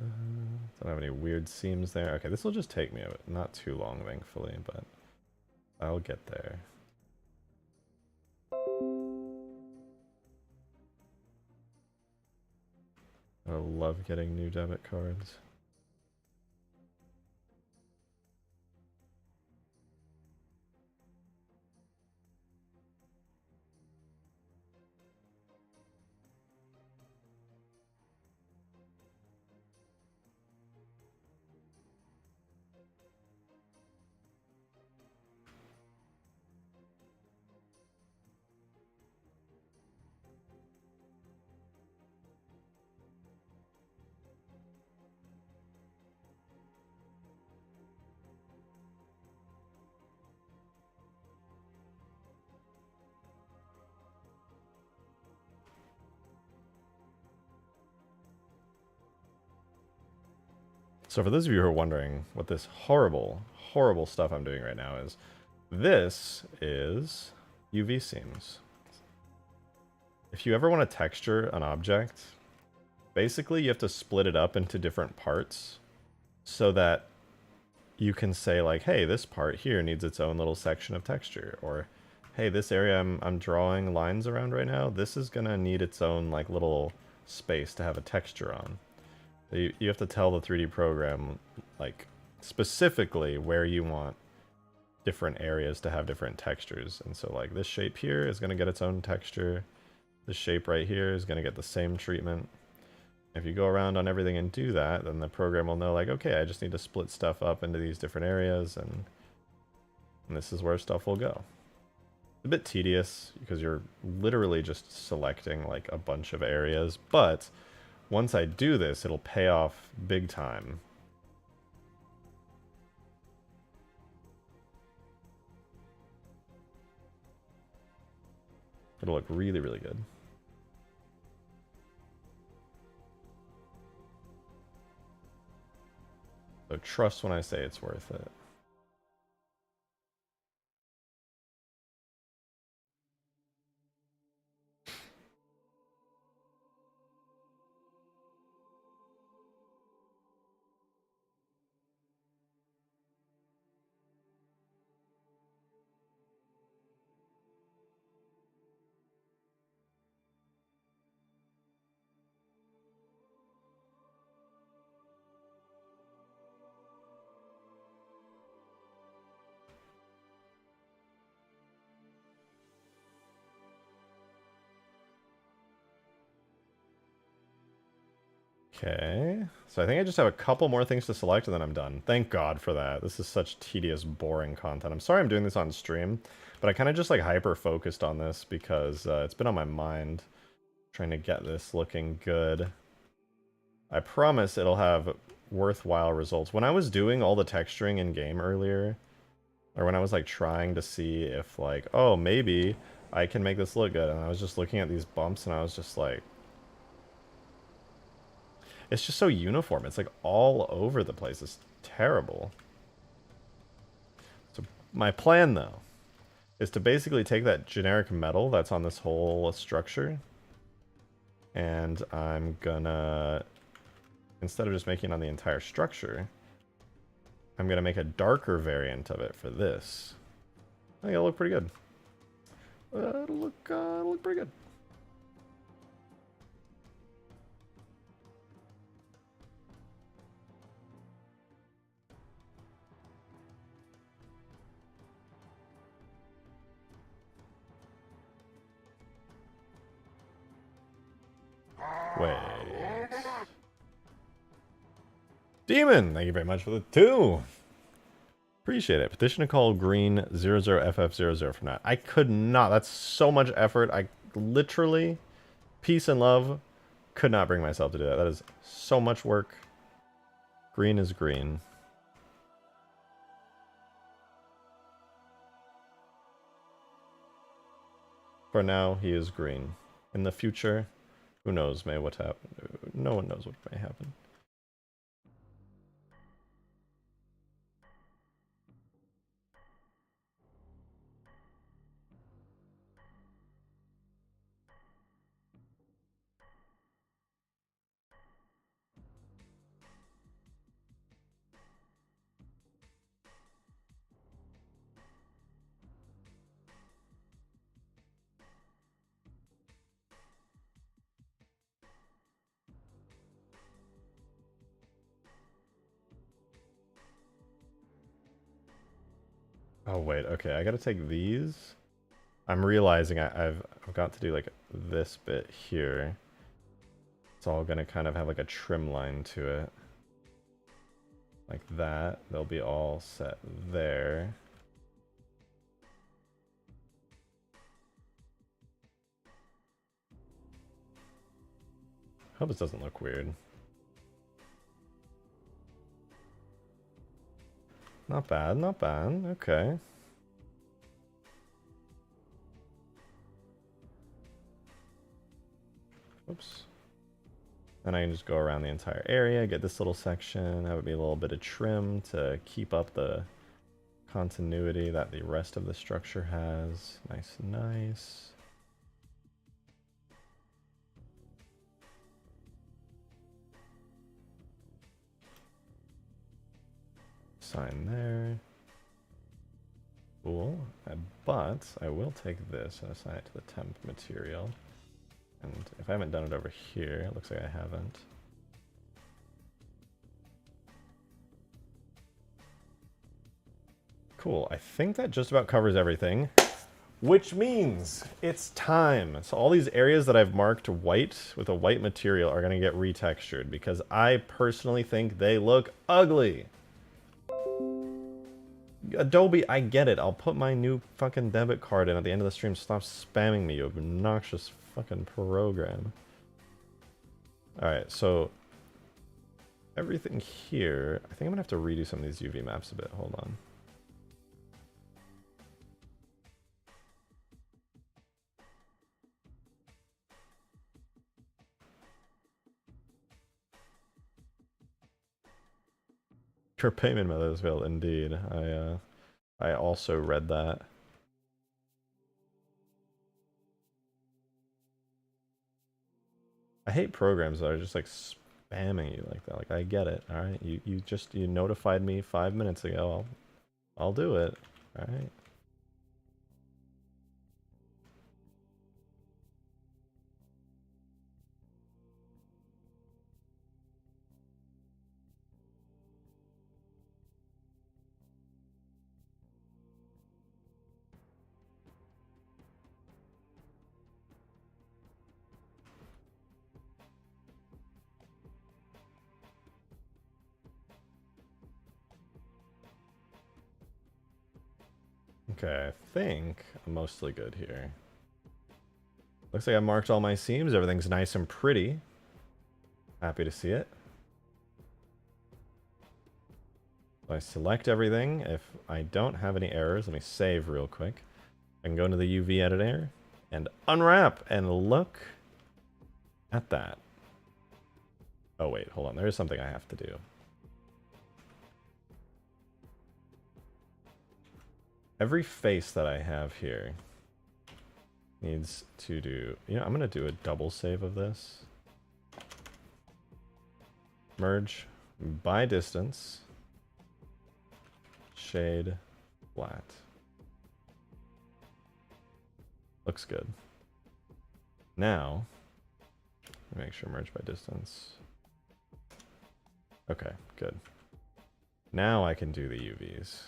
Don't have any weird seams there. Okay, this will just take me not too long, thankfully, but I'll get there. I love getting new debit cards. So for those of you who are wondering what this horrible, horrible stuff I'm doing right now is, this is UV seams. If you ever want to texture an object, basically you have to split it up into different parts so that you can say like, hey, this part here needs its own little section of texture, or hey, this area I'm drawing lines around right now, this is gonna need its own like little space to have a texture on. You have to tell the 3D program, like, specifically where you want different areas to have different textures. And so, like, this shape here is going to get its own texture. This shape right here is going to get the same treatment. If you go around on everything and do that, then the program will know, like, okay, I just need to split stuff up into these different areas, and this is where stuff will go. It's a bit tedious, because you're literally just selecting, like, a bunch of areas, but once I do this, it'll pay off big time. It'll look really, really good. So trust when I say it's worth it. Okay, so I think I just have a couple more things to select and then I'm done. Thank God for that. This is such tedious, boring content. I'm sorry I'm doing this on stream, but I kind of just like hyper-focused on this because it's been on my mind trying to get this looking good. I promise it'll have worthwhile results. When I was doing all the texturing in game earlier, or when I was like trying to see if like, oh, maybe I can make this look good, and I was just looking at these bumps and I was just like, it's just so uniform. It's like all over the place. It's terrible. So my plan though is to basically take that generic metal that's on this whole structure, and I'm gonna, instead of just making it on the entire structure, I'm gonna make a darker variant of it for this. I think it'll look pretty good. It'll look pretty good. Wait. Demon, thank you very much for the 2. Appreciate it. Petition to call green 00FF00 from that. I could not. That's so much effort. I literally, peace and love, could not bring myself to do that. That is so much work. Green is green. For now, he is green. In the future, who knows may what happen. No one knows what may happen. Oh wait, okay, I gotta take these. I'm realizing I've got to do like this bit here. It's all gonna kind of have like a trim line to it. Like that. They'll be all set there. Hope this doesn't look weird. Not bad, not bad. Okay. Oops. Then I can just go around the entire area, get this little section, have it be a little bit of trim to keep up the continuity that the rest of the structure has. Nice, nice. Sign there. Cool. But I will take this and assign it to the temp material. And if I haven't done it over here, it looks like I haven't. Cool. I think that just about covers everything, which means it's time. So all these areas that I've marked white with a white material are going to get retextured because I personally think they look ugly. Adobe, I get it. I'll put my new fucking debit card in at the end of the stream. Stop spamming me, you obnoxious fucking program. Alright, so everything here, I think I'm gonna have to redo some of these UV maps a bit. Hold on. For payment methods failed, indeed. I also read that. I hate programs that are just like spamming you like that. Like, I get it. All right, you notified me 5 minutes ago. I'll do it. All right. Okay, I think I'm mostly good here. Looks like I marked all my seams. Everything's nice and pretty. Happy to see it. So I select everything. If I don't have any errors, let me save real quick. I can go into the UV editor and unwrap and look at that. Oh wait, hold on. There's something I have to do. Every face that I have here needs to do... You know, I'm going to do a double save of this. Merge by distance. Shade flat. Looks good. Now, make sure merge by distance. Okay, good. Now I can do the UVs.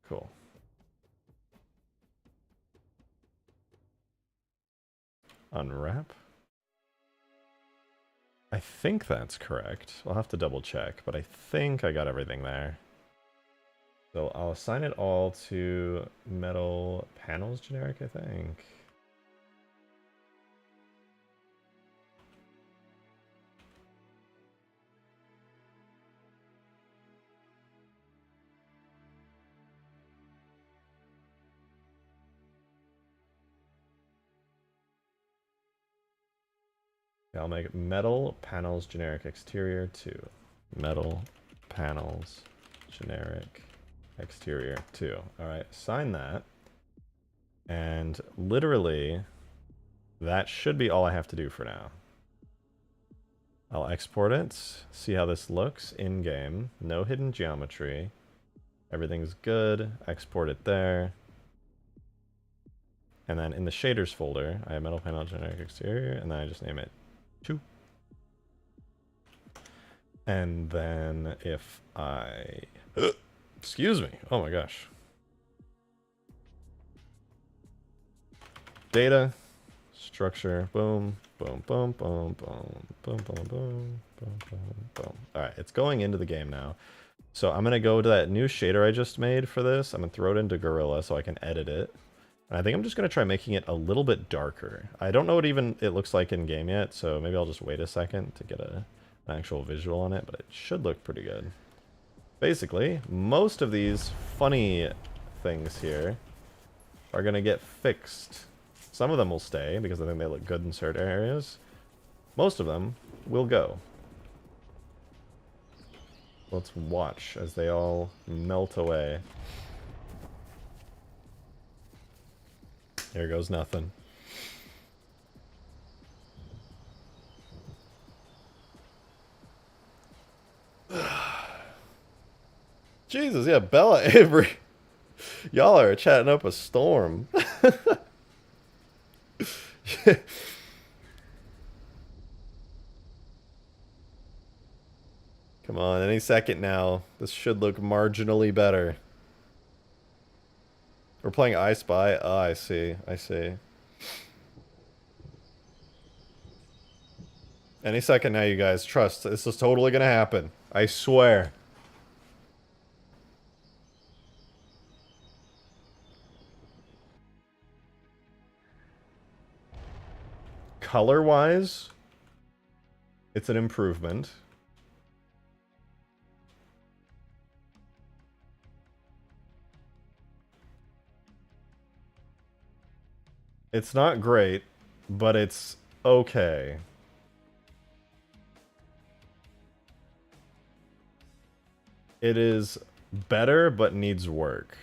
Cool. Unwrap. I think that's correct. I'll have to double check, but I think I got everything there. So I'll assign it all to metal panels generic, I think. I'll make metal panels generic exterior 2. Metal panels generic exterior 2. Alright, sign that. And literally, that should be all I have to do for now. I'll export it, see how this looks in-game. No hidden geometry. Everything's good. Export it there. And then in the shaders folder, I have metal panel generic exterior, and then I just name it 2. And then if I... excuse me. Oh my gosh. Data. Structure. Boom. Boom, boom, boom, boom. Boom, boom, boom. Boom, boom, boom. Alright, it's going into the game now. So I'm going to go to that new shader I just made for this. I'm going to throw it into Gorilla so I can edit it. And I think I'm just going to try making it a little bit darker. I don't know what even it looks like in game yet, so maybe I'll just wait a second to get an actual visual on it, but it should look pretty good. Basically, most of these funny things here are going to get fixed. Some of them will stay because I think they look good in certain areas. Most of them will go. Let's watch as they all melt away. Here goes nothing. Jesus, yeah, Bella Avery. Y'all are chatting up a storm. Come on, any second now. This should look marginally better. We're playing I Spy. Oh, I see. I see. Any second now, you guys. Trust. This is totally gonna happen. I swear. Color-wise, it's an improvement. It's not great. but it's okay. It is better, but needs work.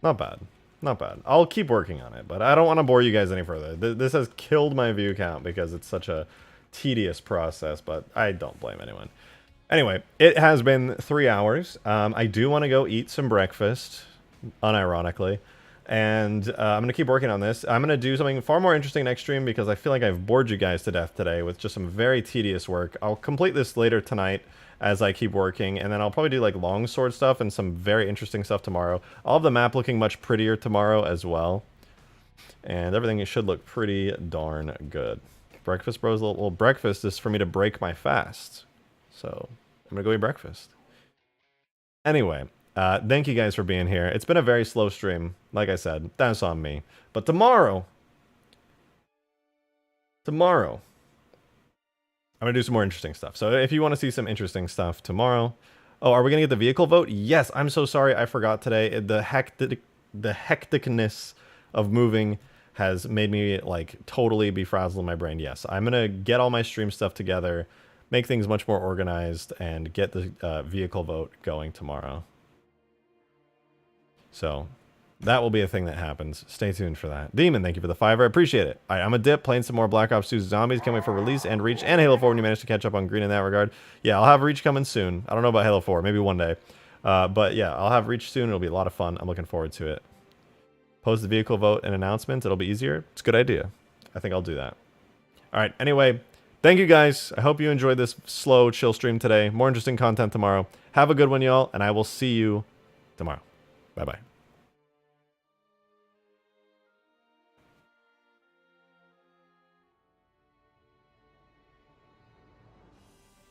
Not bad. Not bad. I'll keep working on it, but I don't want to bore you guys any further. This has killed my view count because it's such a tedious process, but I don't blame anyone. Anyway, it has been 3 hours. I do want to go eat some breakfast, unironically. And I'm going to keep working on this. I'm going to do something far more interesting next stream because I feel like I've bored you guys to death today with just some very tedious work. I'll complete this later tonight as I keep working, and then I'll probably do like longsword stuff and some very interesting stuff tomorrow. I'll have the map looking much prettier tomorrow as well. And everything should look pretty darn good. Breakfast bros, a little breakfast is for me to break my fast. So I'm going to go eat breakfast. Anyway, thank you guys for being here. It's been a very slow stream. Like I said, that's on me. But tomorrow, I'm going to do some more interesting stuff. So if you want to see some interesting stuff tomorrow. Oh, are we going to get the vehicle vote? Yes, I'm so sorry. I forgot today. The hecticness of moving has made me like totally be frazzled in my brain. Yes, I'm going to get all my stream stuff together, make things much more organized, and get the vehicle vote going tomorrow. So that will be a thing that happens. Stay tuned for that. Demon, thank you for the $5. I appreciate it. All right, I'm a dip playing some more Black Ops 2 Zombies. Can't wait for release and Reach and Halo 4 when you manage to catch up on Green in that regard. Yeah, I'll have Reach coming soon. I don't know about Halo 4. Maybe one day. But yeah, I'll have Reach soon. It'll be a lot of fun. I'm looking forward to it. Post the vehicle vote and announcements. It'll be easier. It's a good idea. I think I'll do that. All right, anyway, thank you guys. I hope you enjoyed this slow, chill stream today. More interesting content tomorrow. Have a good one, y'all, and I will see you tomorrow. Bye-bye.